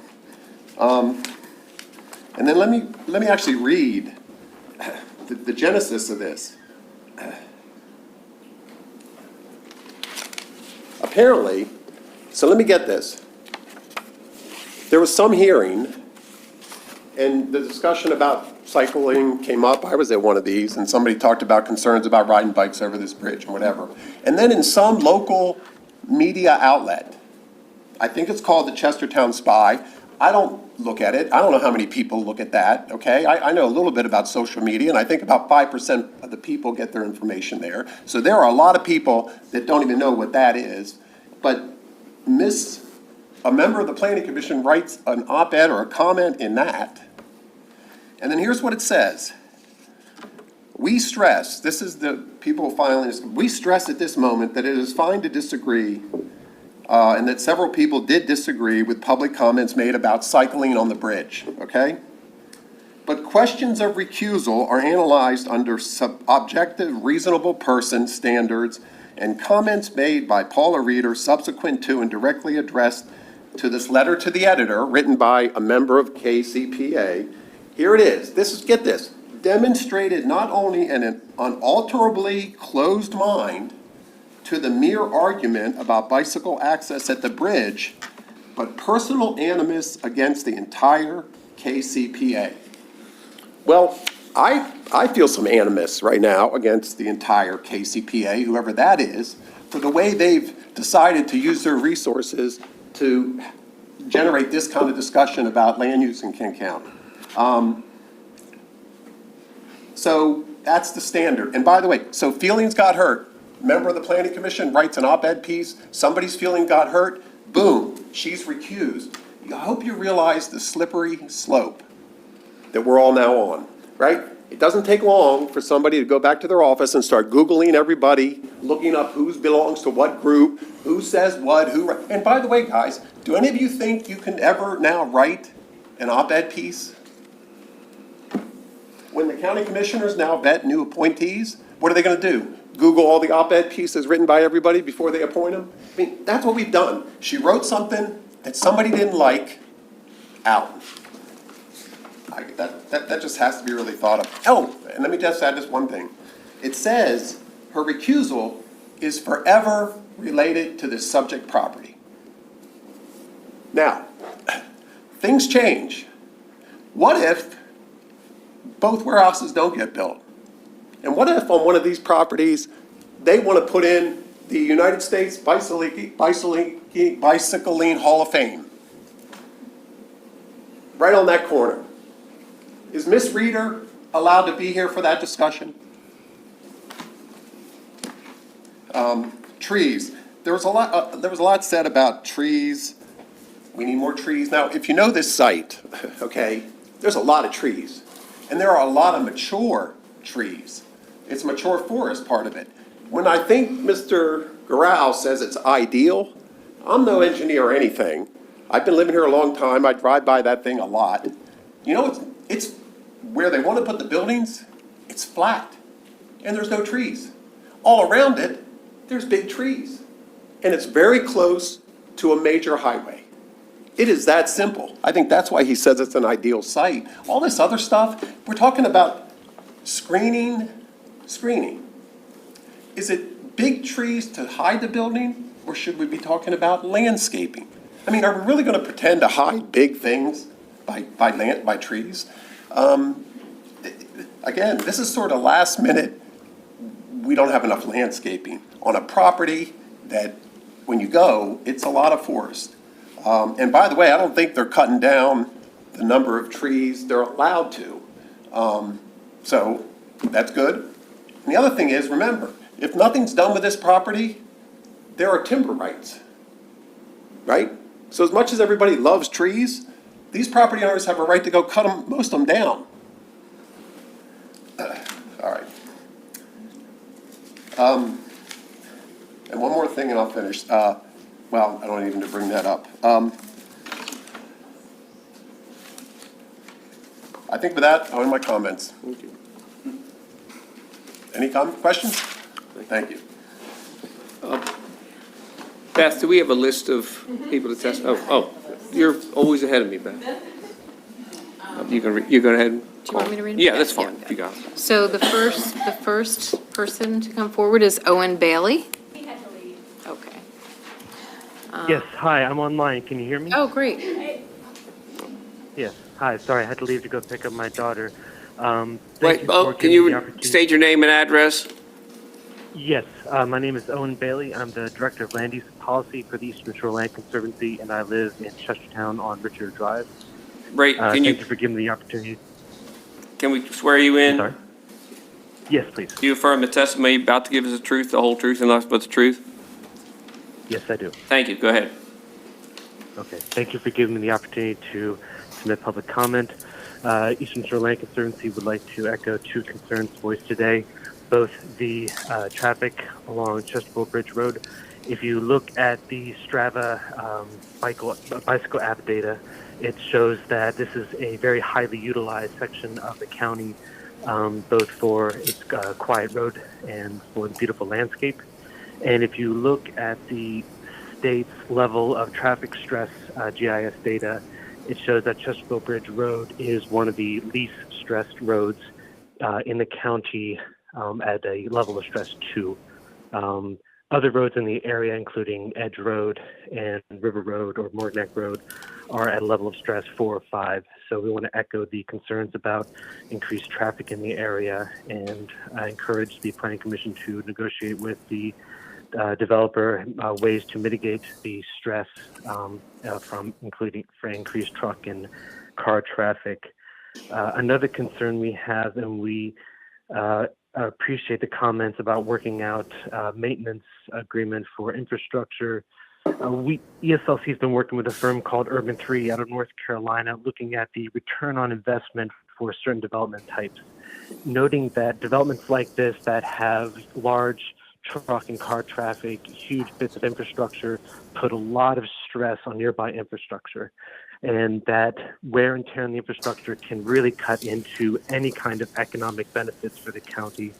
And then let me actually read the genesis of this. Apparently, so let me get this. There was some hearing, and the discussion about cycling came up. I was at one of these, and somebody talked about concerns about riding bikes over this bridge and whatever. And then in some local media outlet, I think it's called the Chestertown Spy. I don't look at it. I don't know how many people look at that, okay? I know a little bit about social media, and I think about 5% of the people get their information there. So there are a lot of people that don't even know what that is. But a member of the Planning Commission writes an op-ed or a comment in that. And then here's what it says. We stress, this is the people filing this, we stress at this moment that it is fine to disagree and that several people did disagree with public comments made about cycling on the bridge, okay? But questions of recusal are analyzed under objective, reasonable person standards, and comments made by Paula Reeder subsequent to and directly addressed to this letter to the editor written by a member of KCPA. Here it is. Get this. Demonstrated not only an unalterably closed mind to the mere argument about bicycle access at the bridge, but personal animus against the entire KCPA. Well, I feel some animus right now against the entire KCPA, whoever that is, for the way they've decided to use their resources to generate this kind of discussion about land use in Kent County. So that's the standard. And by the way, so feelings got hurt. Member of the Planning Commission writes an op-ed piece, somebody's feeling got hurt, boom, she's recused. I hope you realize the slippery slope that we're all now on, right? It doesn't take long for somebody to go back to their office and start Googling everybody, looking up who belongs to what group, who says what, and by the way, guys, do any of you think you can ever now write an op-ed piece? When the county commissioners now vet new appointees, what are they going to do? Google all the op-ed pieces written by everybody before they appoint them? I mean, that's what we've done. She wrote something that somebody didn't like, out. That just has to be really thought of. Oh, and let me just add this one thing. It says her recusal is forever related to this subject property. Now, things change. What if both warehouses don't get built? And what if on one of these properties, they want to put in the United States Bicycling Hall of Fame? Right on that corner. Is Miss Reeder allowed to be here for that discussion? Trees. There was a lot said about trees. We need more trees. Now, if you know this site, okay, there's a lot of trees. And there are a lot of mature trees. It's mature forest part of it. When I think Mr. Garau says it's ideal, I'm no engineer or anything. I've been living here a long time. I drive by that thing a lot. You know, it's where they want to put the buildings, it's flat. And there's no trees. All around it, there's big trees. And it's very close to a major highway. It is that simple. I think that's why he says it's an ideal site. All this other stuff, we're talking about screening. Is it big trees to hide the building, or should we be talking about landscaping? I mean, are we really going to pretend to hide big things by trees? Again, this is sort of last minute. We don't have enough landscaping on a property that, when you go, it's a lot of forest. And by the way, I don't think they're cutting down the number of trees they're allowed to. So that's good. And the other thing is, remember, if nothing's done with this property, there are timber rights, right? So as much as everybody loves trees, these property owners have a right to go cut them, most of them down. All right. And one more thing and I'll finish. Well, I don't even need to bring that up. I think with that, I'll end my comments. Thank you. Any questions? Thank you. Beth, do we have a list of people to test? Oh, you're always ahead of me, Beth. You go ahead. Do you want me to read them? Yeah, that's fine. You got it. So the first person to come forward is Owen Bailey. He had to leave. Okay. Yes, hi, I'm online. Can you hear me? Oh, great. Yes, hi, sorry, I had to leave to go pick up my daughter. Wait, can you state your name and address? Yes, my name is Owen Bailey. I'm the Director of Land Use and Policy for the Eastern Shoreline Conservancy, and I live in Chestertown on Richard Drive. Right, Thank you for giving me the opportunity. Can we swear you in? Sorry? Yes, please. Do you affirm the testimony you're about to give is the truth, the whole truth, and nothing but the truth? Yes, I do. Thank you. Go ahead. Okay, thank you for giving me the opportunity to submit public comment. Eastern Shoreline Conservancy would like to echo two concerns voiced today, both the traffic along Chesterfield Bridge Road. If you look at the Strava bicycle app data, it shows that this is a very highly utilized section of the county, both for its quiet road and for the beautiful landscape. And if you look at the state's level of traffic stress GIS data, it shows that Chesterfield Bridge Road is one of the least stressed roads in the county at a level of stress 2. Other roads in the area, including Edge Road and River Road or Morgan Neck Road, are at a level of stress 4 or 5. So we want to echo the concerns about increased traffic in the area and encourage the Planning Commission to negotiate with the developer ways to mitigate the stress from increased truck and car traffic. Another concern we have, and we appreciate the comments about working out maintenance agreement for infrastructure. ESLC has been working with a firm called Urban 3 out of North Carolina, looking at the return on investment for certain development types, noting that developments like this that have large truck and car traffic, huge bits of infrastructure, put a lot of stress on nearby infrastructure, and that wear and tear on the infrastructure can really cut into any kind of economic benefits for the county.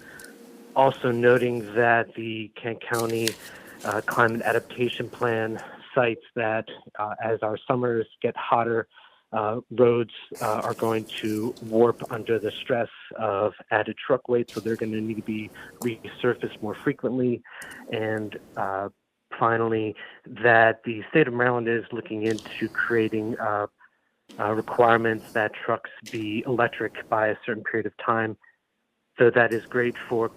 Also noting that the Kent County Climate Adaptation Plan cites that as our summers get hotter, roads are going to warp under the stress of added truck weight, so they're going to need to be resurfaced more frequently. And finally, that the state of Maryland is looking into creating requirements that trucks be electric by a certain period of time. So that is great for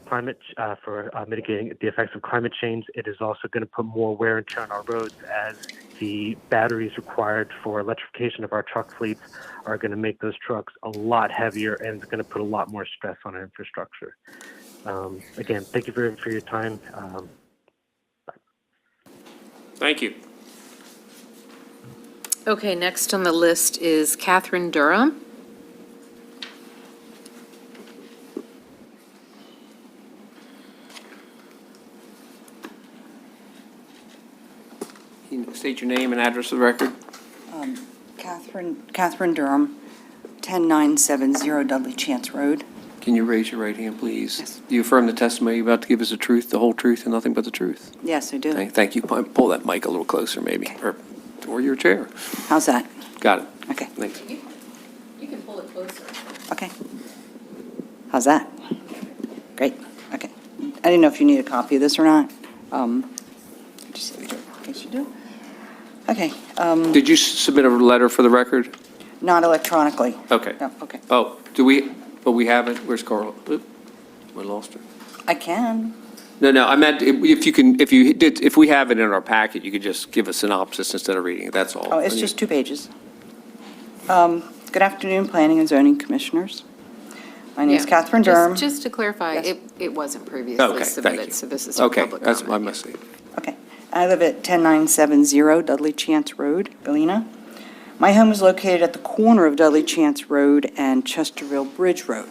mitigating the effects of climate change. It is also going to put more wear and tear on our roads, as the batteries required for electrification of our truck fleets are going to make those trucks a lot heavier, and it's going to put a lot more stress on our infrastructure. Again, thank you for your time. Thank you. Okay, next on the list is Catherine Durham. Can you state your name and address of the record? Catherine Durham, 10970 Dudley Chance Road. Can you raise your right hand, please? Yes. Do you affirm the testimony you're about to give us the truth, the whole truth, and nothing but the truth? Yes, I do. Thank you. Pull that mic a little closer, maybe, or your chair. How's that? Got it. Okay. Thanks. You can pull it closer. Okay. How's that? Great. Okay. I didn't know if you need a copy of this or not. Just in case you do. Okay. Did you submit a letter for the record? Not electronically. Okay. No, okay. Oh, but we have it. Where's Carl? Oop, we lost her. I can. No, I meant if we have it in our packet, you could just give a synopsis instead of reading it, that's all. Oh, it's just 2 pages. Good afternoon, Planning and Zoning Commissioners. My name is Yeah, Catherine Durham. Just to clarify, Yes. it wasn't previously Okay, thank submitted, you. so this is for Okay, public that's comment. my mistake. Okay. I live at 10970 Dudley Chance Road, Galena. My home is located at the corner of Dudley Chance Road and Chesterville Bridge Road.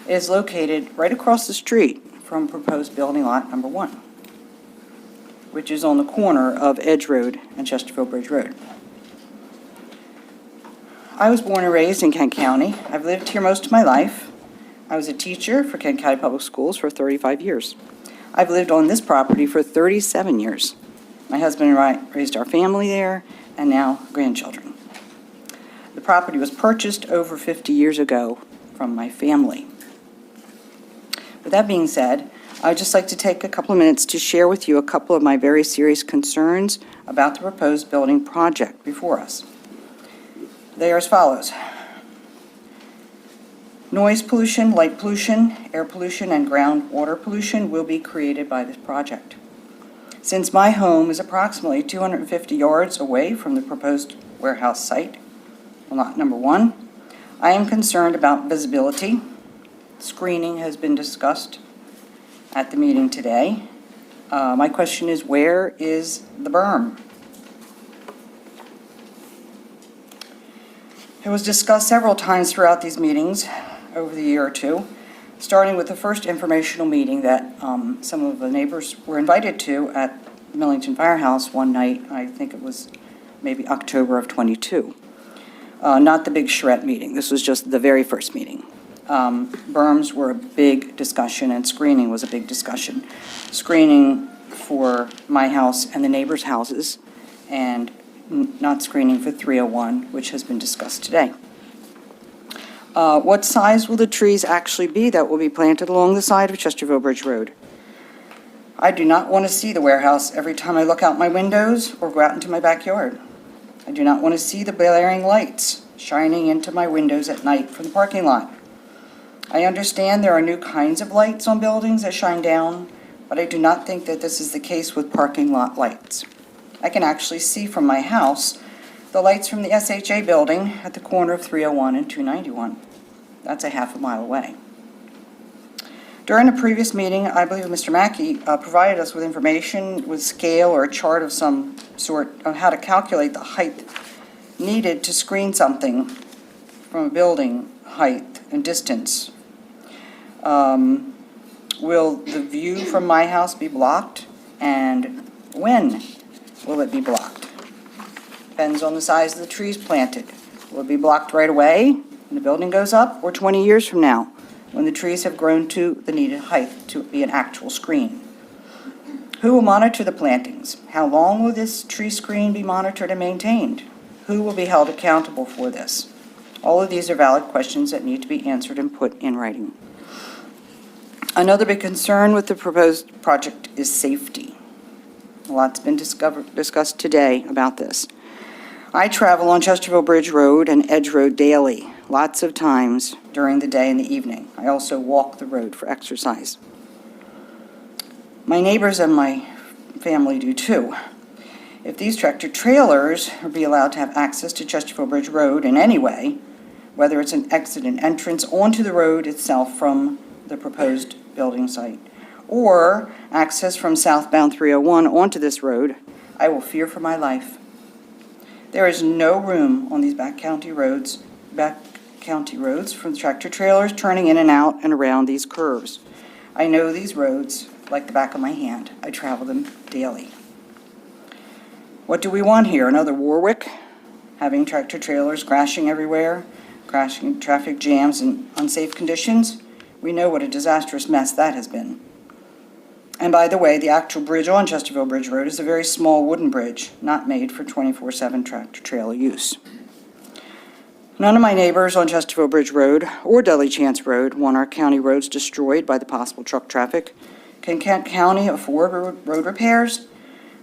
It is located right across the street from proposed building lot number 1, which is on the corner of Edge Road and Chesterville Bridge Road. I was born and raised in Kent County. I've lived here most of my life. I was a teacher for Kent County Public Schools for 35 years. I've lived on this property for 37 years. My husband and I raised our family there, and now grandchildren. The property was purchased over 50 years ago from my family. With that being said, I'd just like to take a couple of minutes to share with you a couple of my very serious concerns about the proposed building project before us. They are as follows. Noise pollution, light pollution, air pollution, and groundwater pollution will be created by this project. Since my home is approximately 250 yards away from the proposed warehouse site, lot number 1, I am concerned about visibility. Screening has been discussed at the meeting today. My question is, where is the berm? It was discussed several times throughout these meetings over the year or two, starting with the first informational meeting that some of the neighbors were invited to at Millington Firehouse one night. I think it was maybe October of '22. Not the big charrette meeting. This was just the very first meeting. Berms were a big discussion, and screening was a big discussion. Screening for my house and the neighbors' houses, and not screening for 301, which has been discussed today. What size will the trees actually be that will be planted along the side of Chesterville Bridge Road? I do not want to see the warehouse every time I look out my windows or go out into my backyard. I do not want to see the blaring lights shining into my windows at night from the parking lot. I understand there are new kinds of lights on buildings that shine down, but I do not think that this is the case with parking lot lights. I can actually see from my house the lights from the SHA building at the corner of 301 and 291. That's a half a mile away. During a previous meeting, I believe Mr. Mackey provided us with information with scale or a chart of some sort on how to calculate the height needed to screen something from a building height and distance. Will the view from my house be blocked? And when will it be blocked? Depends on the size of the trees planted. Will it be blocked right away when the building goes up, or 20 years from now when the trees have grown to the needed height to be an actual screen? Who will monitor the plantings? How long will this tree screen be monitored and maintained? Who will be held accountable for this? All of these are valid questions that need to be answered and put in writing. Another big concern with the proposed project is safety. A lot's been discussed today about this. I travel on Chesterville Bridge Road and Edge Road daily, lots of times during the day and the evening. I also walk the road for exercise. My neighbors and my family do too. If these tractor trailers are be allowed to have access to Chesterville Bridge Road in any way, whether it's an exit and entrance onto the road itself from the proposed building site, or access from southbound 301 onto this road, I will fear for my life. There is no room on these back county roads for the tractor trailers turning in and out and around these curves. I know these roads like the back of my hand. I travel them daily. What do we want here? Another Warwick? Having tractor trailers crashing everywhere, crashing traffic jams and unsafe conditions? We know what a disastrous mess that has been. And by the way, the actual bridge on Chesterville Bridge Road is a very small wooden bridge, not made for 24/7 tractor trailer use. None of my neighbors on Chesterville Bridge Road or Dudley Chance Road want our county roads destroyed by the possible truck traffic. Can Kent County afford road repairs?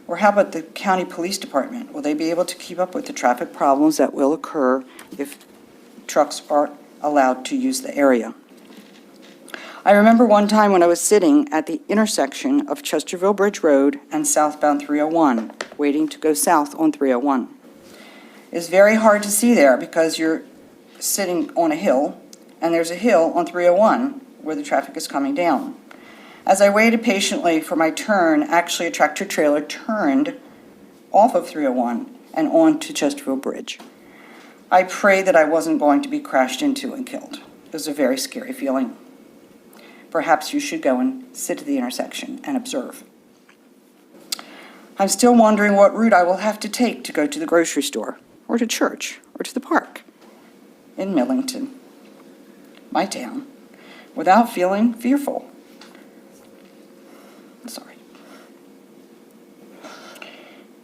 Or how about the county police department? Will they be able to keep up with the traffic problems that will occur if trucks aren't allowed to use the area? I remember one time when I was sitting at the intersection of Chesterville Bridge Road and southbound 301, waiting to go south on 301. It's very hard to see there because you're sitting on a hill, and there's a hill on 301 where the traffic is coming down. As I waited patiently for my turn, actually a tractor trailer turned off of 301 and onto Chesterville Bridge. I prayed that I wasn't going to be crashed into and killed. It was a very scary feeling. Perhaps you should go and sit at the intersection and observe. I'm still wondering what route I will have to take to go to the grocery store, or to church, or to the park in Millington, my town, without feeling fearful. Sorry.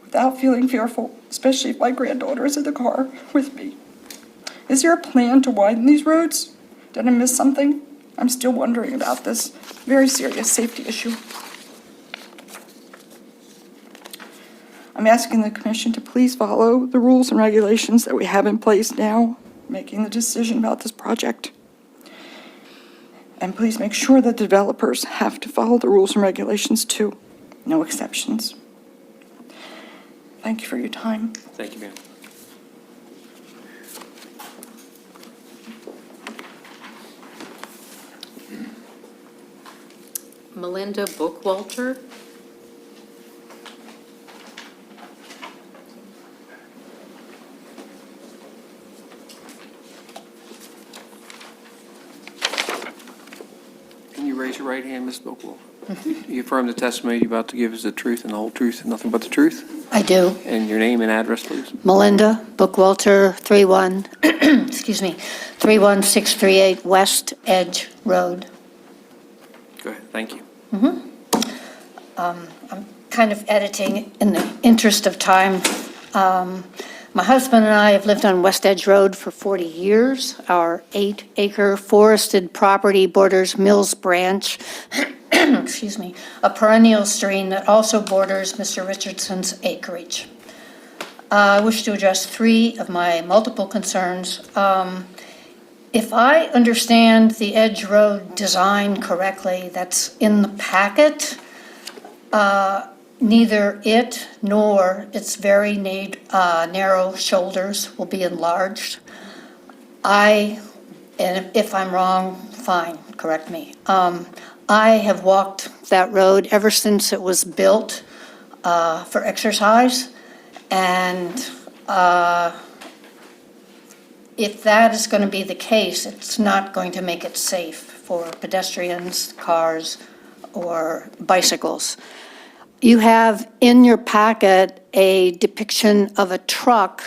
Without feeling fearful, especially if my granddaughter is in the car with me. Is there a plan to widen these roads? Did I miss something? I'm still wondering about this very serious safety issue. I'm asking the commission to please follow the rules and regulations that we have in place now, making the decision about this project. And please make sure that developers have to follow the rules and regulations too. No exceptions. Thank you for your time. Thank you, ma'am. Melinda Bookwalter. Can you raise your right hand, Ms. Bockwell? You affirm the testimony you're about to give is the truth and the whole truth and nothing but the truth? I do. And your name and address, please? Melinda Bookwalter, 31638 West Edge Road. Go ahead, thank you. I'm kind of editing in the interest of time. My husband and I have lived on West Edge Road for 40 years. Our 8-acre forested property borders Mills Branch, excuse me, a perennial stream that also borders Mr. Richardson's acreage. I wish to address 3 of my multiple concerns. If I understand the Edge Road design correctly, that's in the packet, neither it nor its very narrow shoulders will be enlarged. And if I'm wrong, fine, correct me. I have walked that road ever since it was built for exercise, and if that is going to be the case, it's not going to make it safe for pedestrians, cars, or bicycles. You have in your packet a depiction of a truck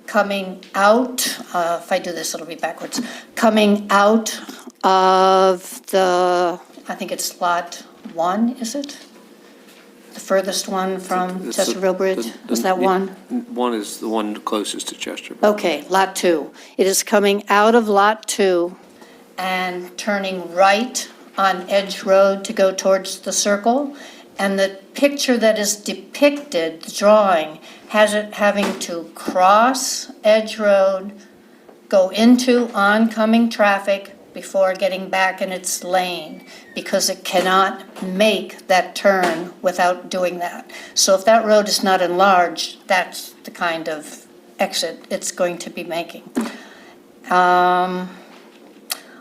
coming out, if I do this, it'll be backwards, coming out of the, I think it's lot 1, is it? The furthest one from Chesterville Bridge? Was that 1? 1 is the one closest to Chesterville. Okay, lot 2. It is coming out of lot 2 and turning right on Edge Road to go towards the circle And the picture that is depicted, the drawing, has it having to cross Edge Road, go into oncoming traffic before getting back in its lane, because it cannot make that turn without doing that. So if that road is not enlarged, that's the kind of exit it's going to be making.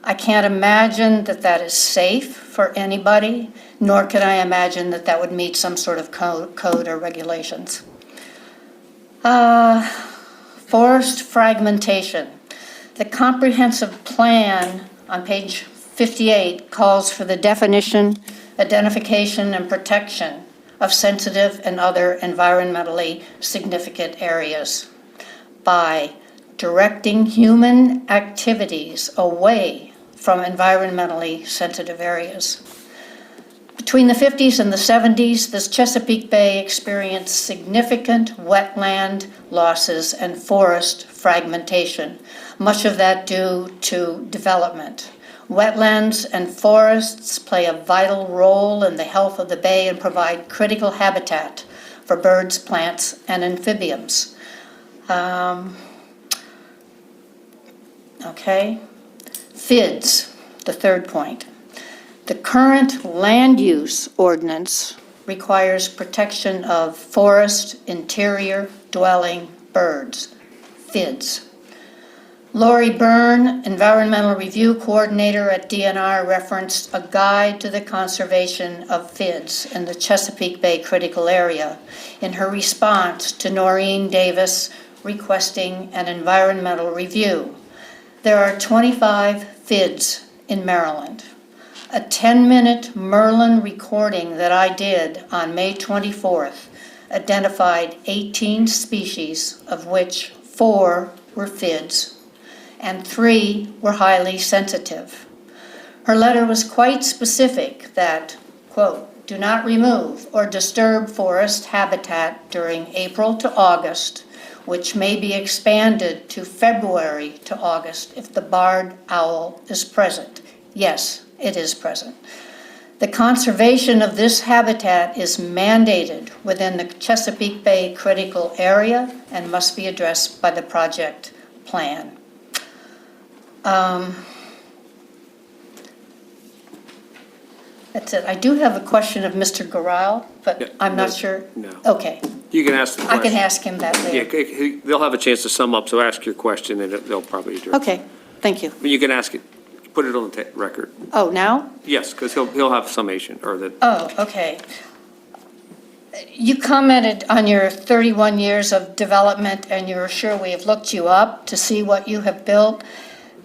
I can't imagine that that is safe for anybody, nor can I imagine that that would meet some sort of code or regulations. Forest fragmentation. The comprehensive plan on page 58 calls for the definition, identification, and protection of sensitive and other environmentally significant areas by directing human activities away from environmentally sensitive areas. Between the 50s and the 70s, this Chesapeake Bay experienced significant wetland losses and forest fragmentation, much of that due to development. Wetlands and forests play a vital role in the health of the bay and provide critical habitat for birds, plants, and amphibians. Okay. FIDS, the third point. The current land use ordinance requires protection of forest interior dwelling birds, FIDS. Lori Byrne, Environmental Review Coordinator at DNR, referenced a guide to the conservation of FIDS in the Chesapeake Bay Critical Area in her response to Noreen Davis requesting an environmental review. There are 25 FIDS in Maryland. A 10-minute Merlin recording that I did on May 24th identified 18 species, of which 4 were FIDS and 3 were highly sensitive. Her letter was quite specific that, quote, do not remove or disturb forest habitat during April to August, which may be expanded to February to August if the barred owl is present. Yes, it is present. The conservation of this habitat is mandated within the Chesapeake Bay Critical Area and must be addressed by the project plan. That's it. I do have a question of Mr. Goral, but I'm not sure. No. Okay, You can ask the I question. can ask him that Yeah, later. they'll have a chance to sum up, so ask your question and they'll probably address it. Okay, thank you. But you can ask it, put it on the record. Oh, now? Yes, because he'll have summation, or the, Oh, okay. You commented on your 31 years of development, and you're sure we have looked you up to see what you have built.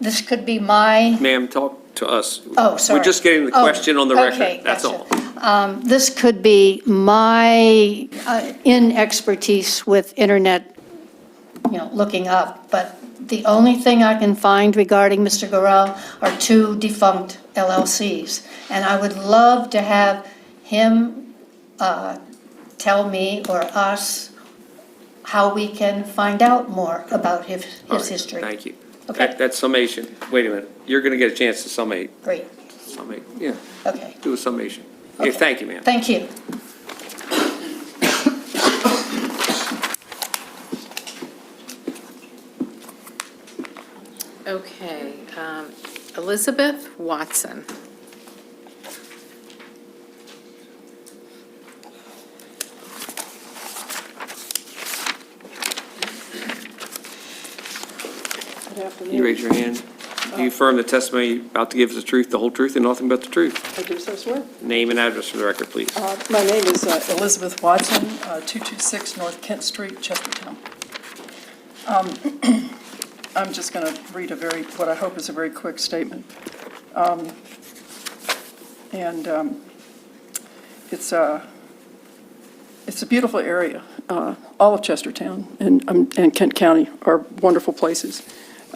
This could be my, ma'am, talk to us. oh, sorry. We're just getting the Oh, question on the okay, record, that's gotcha. all. This could be my inexpertise with internet, looking up, but the only thing I can find regarding Mr. Goral are 2 defunct LLCs. And I would love to have him tell me or us how we can find out more about his All right, history. Thank you. Okay. That's summation. Wait a minute. You're going to get a chance to summate. Great, Yeah, okay. do a summation. Okay, Okay. thank you, ma'am. Thank you. Okay, Elizabeth Watson. Good afternoon. You raise your hand. Do you affirm the testimony you're about to give is the truth, the whole truth, and nothing but the truth? I do so swear. Name and address for the record, please. My name is Elizabeth Watson, 226 North Kent Street, Chestertown. I'm just going to read what I hope is a very quick statement. It's a beautiful area. All of Chestertown and Kent County are wonderful places.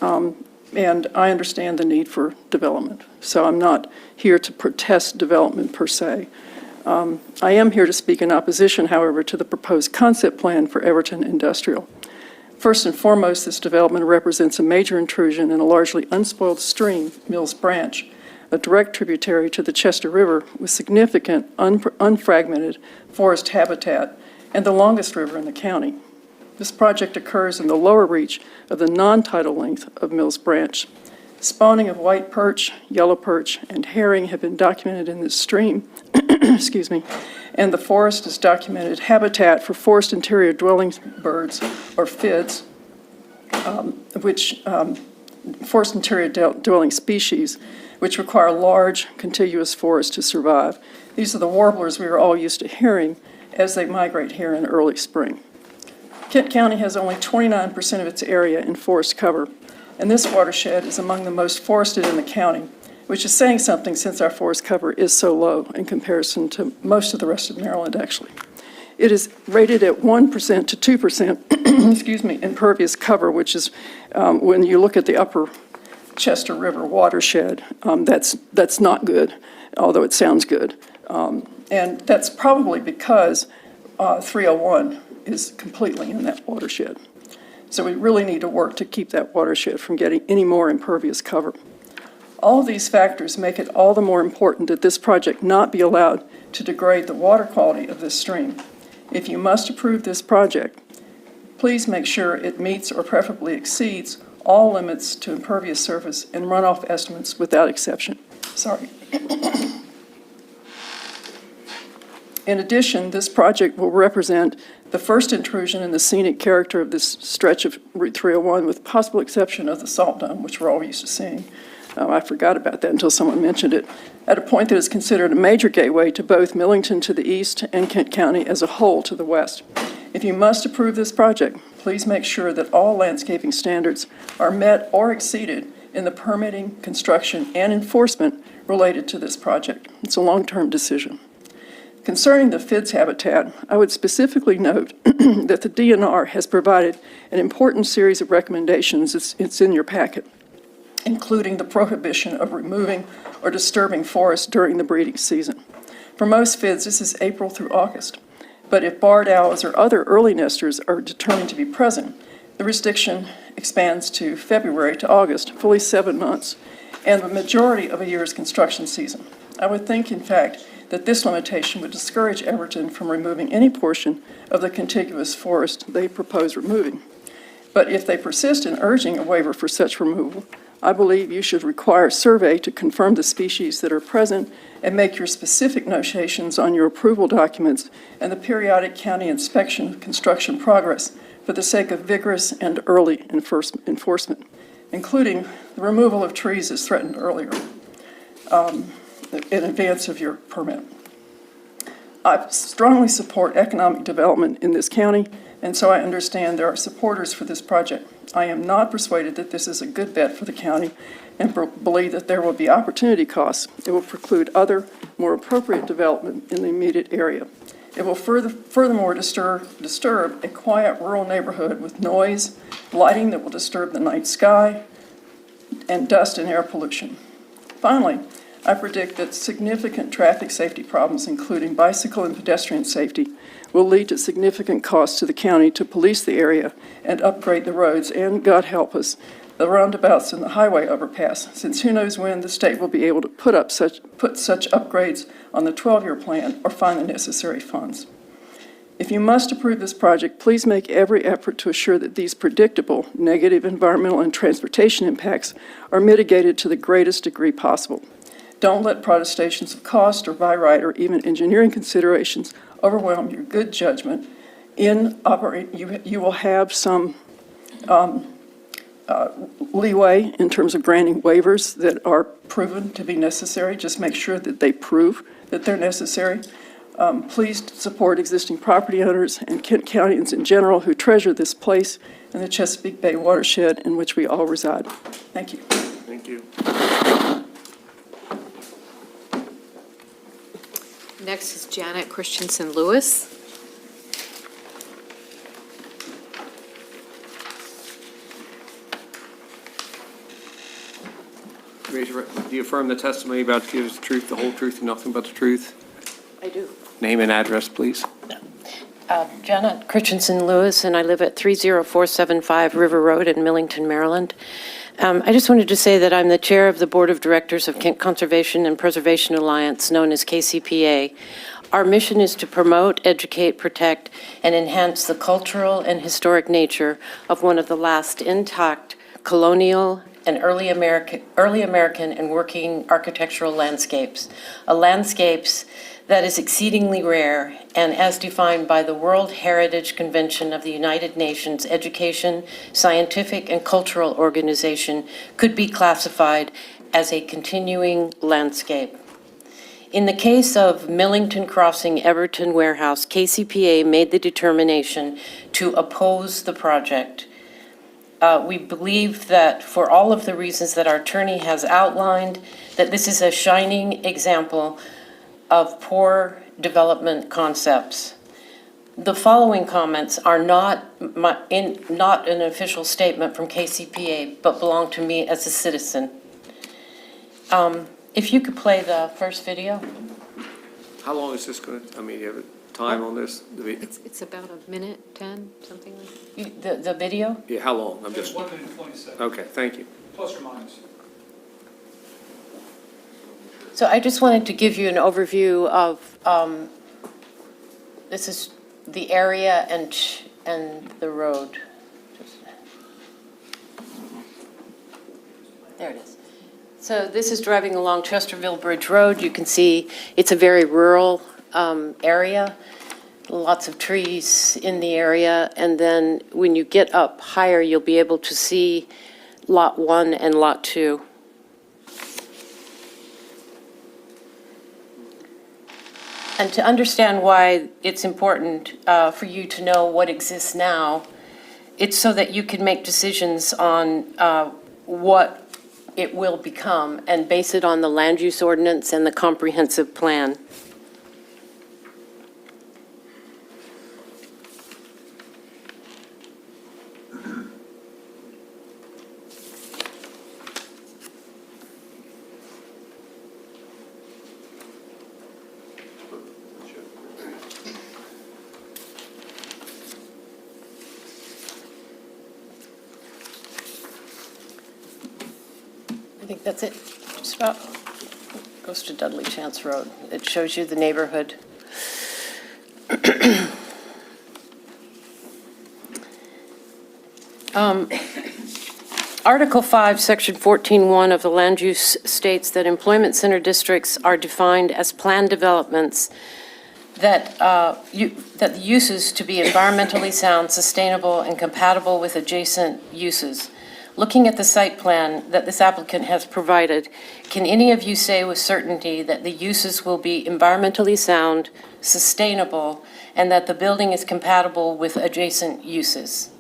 And I understand the need for development. So I'm not here to protest development per se. I am here to speak in opposition, however, to the proposed concept plan for Everton Industrial. First and foremost, this development represents a major intrusion in a largely unspoiled stream, Mills Branch, a direct tributary to the Chester River with significant unfragmented forest habitat and the longest river in the county. This project occurs in the lower reach of the non-tidal length of Mills Branch. Spawning of white perch, yellow perch, and herring have been documented in this stream, excuse me, and the forest is documented habitat for forest interior dwelling birds, or FIDs, forest interior dwelling species, which require large contiguous forests to survive. These are the warblers we are all used to hearing as they migrate here in early spring. Kent County has only 29% of its area in forest cover, and this watershed is among the most forested in the county, which is saying something since our forest cover is so low in comparison to most of the rest of Maryland, actually. It is rated at 1% to 2%, excuse me, impervious cover, which is when you look at the upper Chester River watershed, that's not good, although it sounds good. And that's probably because 301 is completely in that watershed. So we really need to work to keep that watershed from getting any more impervious cover. All of these factors make it all the more important that this project not be allowed to degrade the water quality of this stream. If you must approve this project, please make sure it meets or preferably exceeds all limits to impervious surface and runoff estimates without exception. Sorry. In addition, this project will represent the first intrusion in the scenic character of this stretch of Route 301, with possible exception of the salt dome, which we're all used to seeing. I forgot about that until someone mentioned it, at a point that is considered a major gateway to both Millington to the east and Kent County as a whole to the west. If you must approve this project, please make sure that all landscaping standards are met or exceeded in the permitting, construction, and enforcement related to this project. It's a long-term decision. Concerning the FIDS habitat, I would specifically note that the DNR has provided an important series of recommendations. It's in your packet, including the prohibition of removing or disturbing forests during the breeding season. For most FIDs, this is April through August. But if barred owls or other early nesters are determined to be present, the restriction expands to February to August, fully 7 months, and the majority of a year's construction season. I would think, in fact, that this limitation would discourage Everton from removing any portion of the contiguous forest they propose removing. But if they persist in urging a waiver for such removal, I believe you should require a survey to confirm the species that are present and make your specific notations on your approval documents and the periodic county inspection of construction progress for the sake of vigorous and early enforcement, including the removal of trees as threatened earlier in advance of your permit. I strongly support economic development in this county, and so I understand there are supporters for this project. I am not persuaded that this is a good bet for the county and believe that there will be opportunity costs. It will preclude other, more appropriate development in the immediate area. It will furthermore disturb a quiet rural neighborhood with noise, lighting that will disturb the night sky, and dust and air pollution. Finally, I predict that significant traffic safety problems, including bicycle and pedestrian safety, will lead to significant costs to the county to police the area and upgrade the roads, and, God help us, the roundabouts and the highway overpass, since who knows when the state will be able to put such upgrades on the 12-year plan or find the necessary funds. If you must approve this project, please make every effort to assure that these predictable negative environmental and transportation impacts are mitigated to the greatest degree possible. Don't let protestations of cost or by right or even engineering considerations overwhelm your good judgment. You will have some leeway in terms of granting waivers that are proven to be necessary. Just make sure that they prove that they're necessary. Please support existing property owners and Kent Countyans in general who treasure this place and the Chesapeake Bay watershed in which we all reside. Thank you. Thank you. Next is Janet Christensen Lewis. Raise your right. Do you affirm the testimony about to give us the truth, the whole truth, and nothing but the truth? I do. Name and address, please. Janet Christensen Lewis, and I live at 30475 River Road in Millington, Maryland. I just wanted to say that I'm the chair of the Board of Directors of Kent Conservation and Preservation Alliance, known as KCPA. Our mission is to promote, educate, protect, and enhance the cultural and historic nature of one of the last intact colonial and early American and working architectural landscapes, a landscapes that is exceedingly rare and as defined by the World Heritage Convention of the United Nations Education, Scientific, and Cultural Organization could be classified as a continuing landscape. In the case of Millington Crossing Everton Warehouse, KCPA made the determination to oppose the project. We believe that for all of the reasons that our attorney has outlined, that this is a shining example of poor development concepts. The following comments are not an official statement from KCPA, but belong to me as a citizen. If you could play the first video. How long is this going to, I mean, you have a time on this? It's about a minute, 10, something like that. The video? Yeah, how long? I'm just. 1 minute and 20 seconds, Okay, thank you. plus or minus. So I just wanted to give you an overview of, this is the area and the road. There it is. So this is driving along Chesterville Bridge Road. You can see it's a very rural area, lots of trees in the area. And then when you get up higher, you'll be able to see Lot 1 and Lot 2. And to understand why it's important for you to know what exists now, it's so that you can make decisions on what it will become and base it on the land use ordinance and the comprehensive plan. I think that's it, just about. Goes to Dudley Chance Road. It shows you the neighborhood. Article 5, Section 14.1 of the Land Use states that employment center districts are defined as planned developments that the uses to be environmentally sound, sustainable, and compatible with adjacent uses. Looking at the site plan that this applicant has provided, can any of you say with certainty that the uses will be environmentally sound, sustainable, and that the building is compatible with adjacent uses?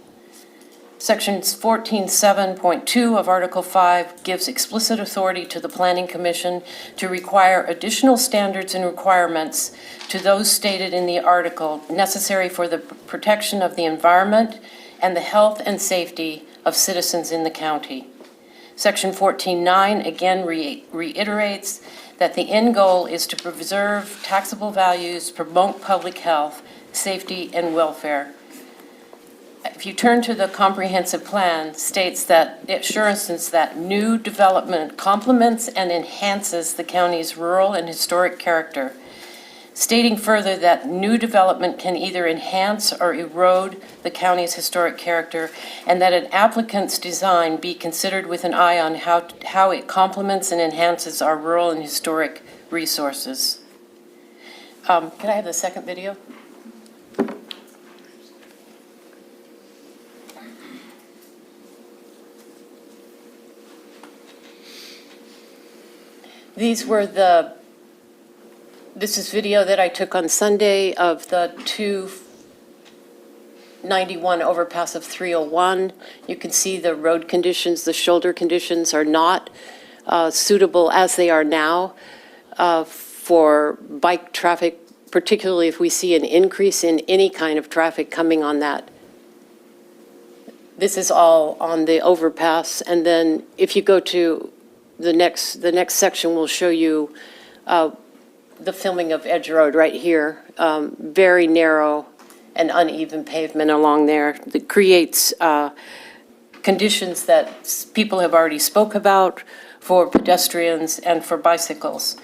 Section 14.7.2 of Article 5 gives explicit authority to the Planning Commission to require additional standards and requirements to those stated in the article necessary for the protection of the environment and the health and safety of citizens in the county. Section 14.9 again reiterates that the end goal is to preserve taxable values, promote public health, safety, and welfare. If you turn to the comprehensive plan, states that it, for instance, that new development complements and enhances the county's rural and historic character, stating further that new development can either enhance or erode the county's historic character, and that an applicant's design be considered with an eye on how it complements and enhances our rural and historic resources. Can I have the second video? This is video that I took on Sunday of the 291 overpass of 301. You can see the road conditions, the shoulder conditions are not suitable as they are now for bike traffic, particularly if we see an increase in any kind of traffic coming on that. This is all on the overpass. And then if you go to the next section will show you the filming of Edge Road right here, very narrow and uneven pavement along there that creates conditions that people have already spoke about for pedestrians and for bicycles.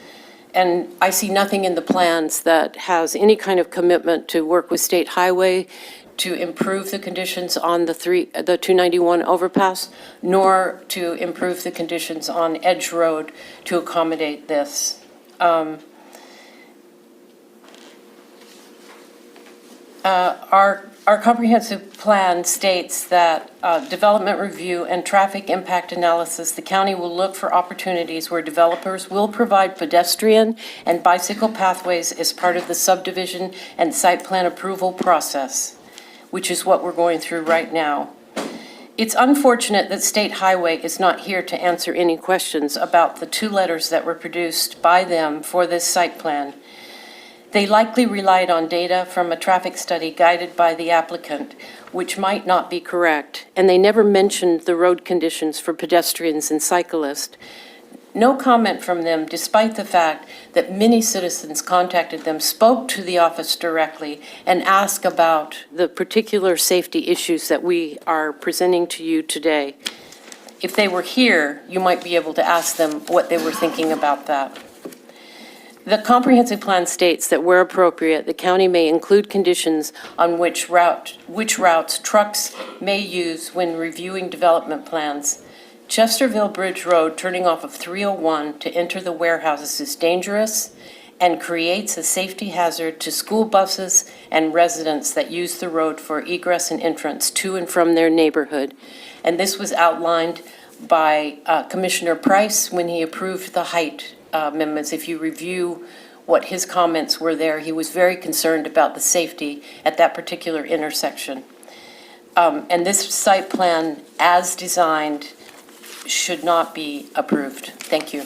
And I see nothing in the plans that has any kind of commitment to work with State Highway to improve the conditions on the 291 overpass, nor to improve the conditions on Edge Road to accommodate this. Our comprehensive plan states that development review and traffic impact analysis, the county will look for opportunities where developers will provide pedestrian and bicycle pathways as part of the subdivision and site plan approval process, which is what we're going through right now. It's unfortunate that State Highway is not here to answer any questions about the 2 letters that were produced by them for this site plan. They likely relied on data from a traffic study guided by the applicant, which might not be correct, and they never mentioned the road conditions for pedestrians and cyclists. No comment from them, despite the fact that many citizens contacted them, spoke to the office directly, and asked about the particular safety issues that we are presenting to you today. If they were here, you might be able to ask them what they were thinking about that. The comprehensive plan states that where appropriate, the county may include conditions on which routes trucks may use when reviewing development plans. Chesterville Bridge Road turning off of 301 to enter the warehouses is dangerous and creates a safety hazard to school buses and residents that use the road for egress and entrance to and from their neighborhood. And this was outlined by Commissioner Price when he approved the height amendments. If you review what his comments were there, he was very concerned about the safety at that particular intersection. And this site plan, as designed, should not be approved. Thank you.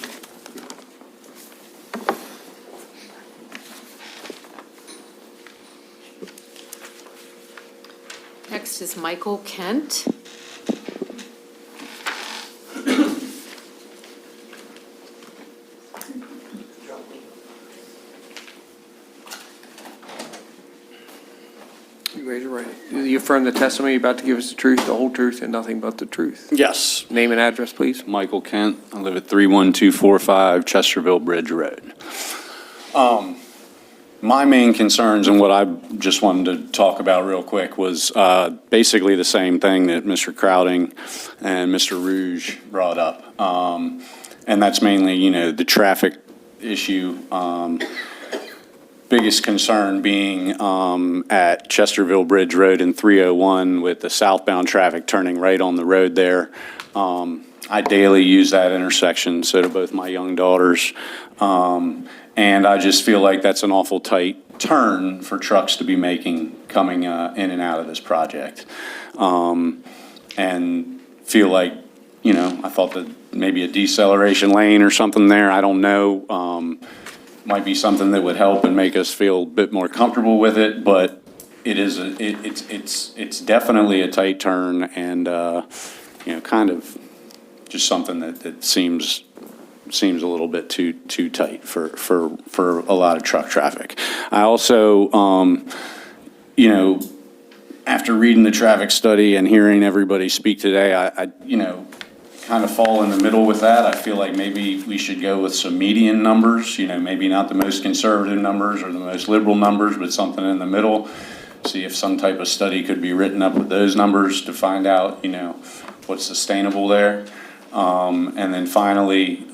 Next is Michael Kent. You raise your right hand. Do you affirm the testimony you're about to give us the truth, the whole truth, and nothing but the truth? Yes. Name and address, please. Michael Kent. I live at 31245 Chesterville Bridge Road. My main concerns and what I just wanted to talk about real quick was basically the same thing that Mr. Crowding and Mr. Rouge brought up. And that's mainly, the traffic issue. Biggest concern being at Chesterville Bridge Road and 301 with the southbound traffic turning right on the road there. I daily use that intersection, so do both my young daughters. And I just feel like that's an awful tight turn for trucks to be making coming in and out of this project. And feel like, I thought that maybe a deceleration lane or something there, I don't know. Might be something that would help and make us feel a bit more comfortable with it, but it is it's definitely a tight turn and kind of just something that seems a little bit too tight for a lot of truck traffic. I also after reading the traffic study and hearing everybody speak today, I kind of fall in the middle with that. I feel like maybe we should go with some median numbers, maybe not the most conservative numbers or the most liberal numbers, but something in the middle. See if some type of study could be written up with those numbers to find out, what's sustainable there. And then finally,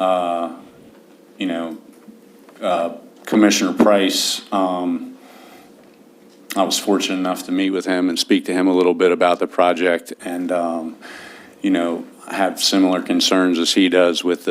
Commissioner Price, I was fortunate enough to meet with him and speak to him a little bit about the project and, have similar concerns as he does with the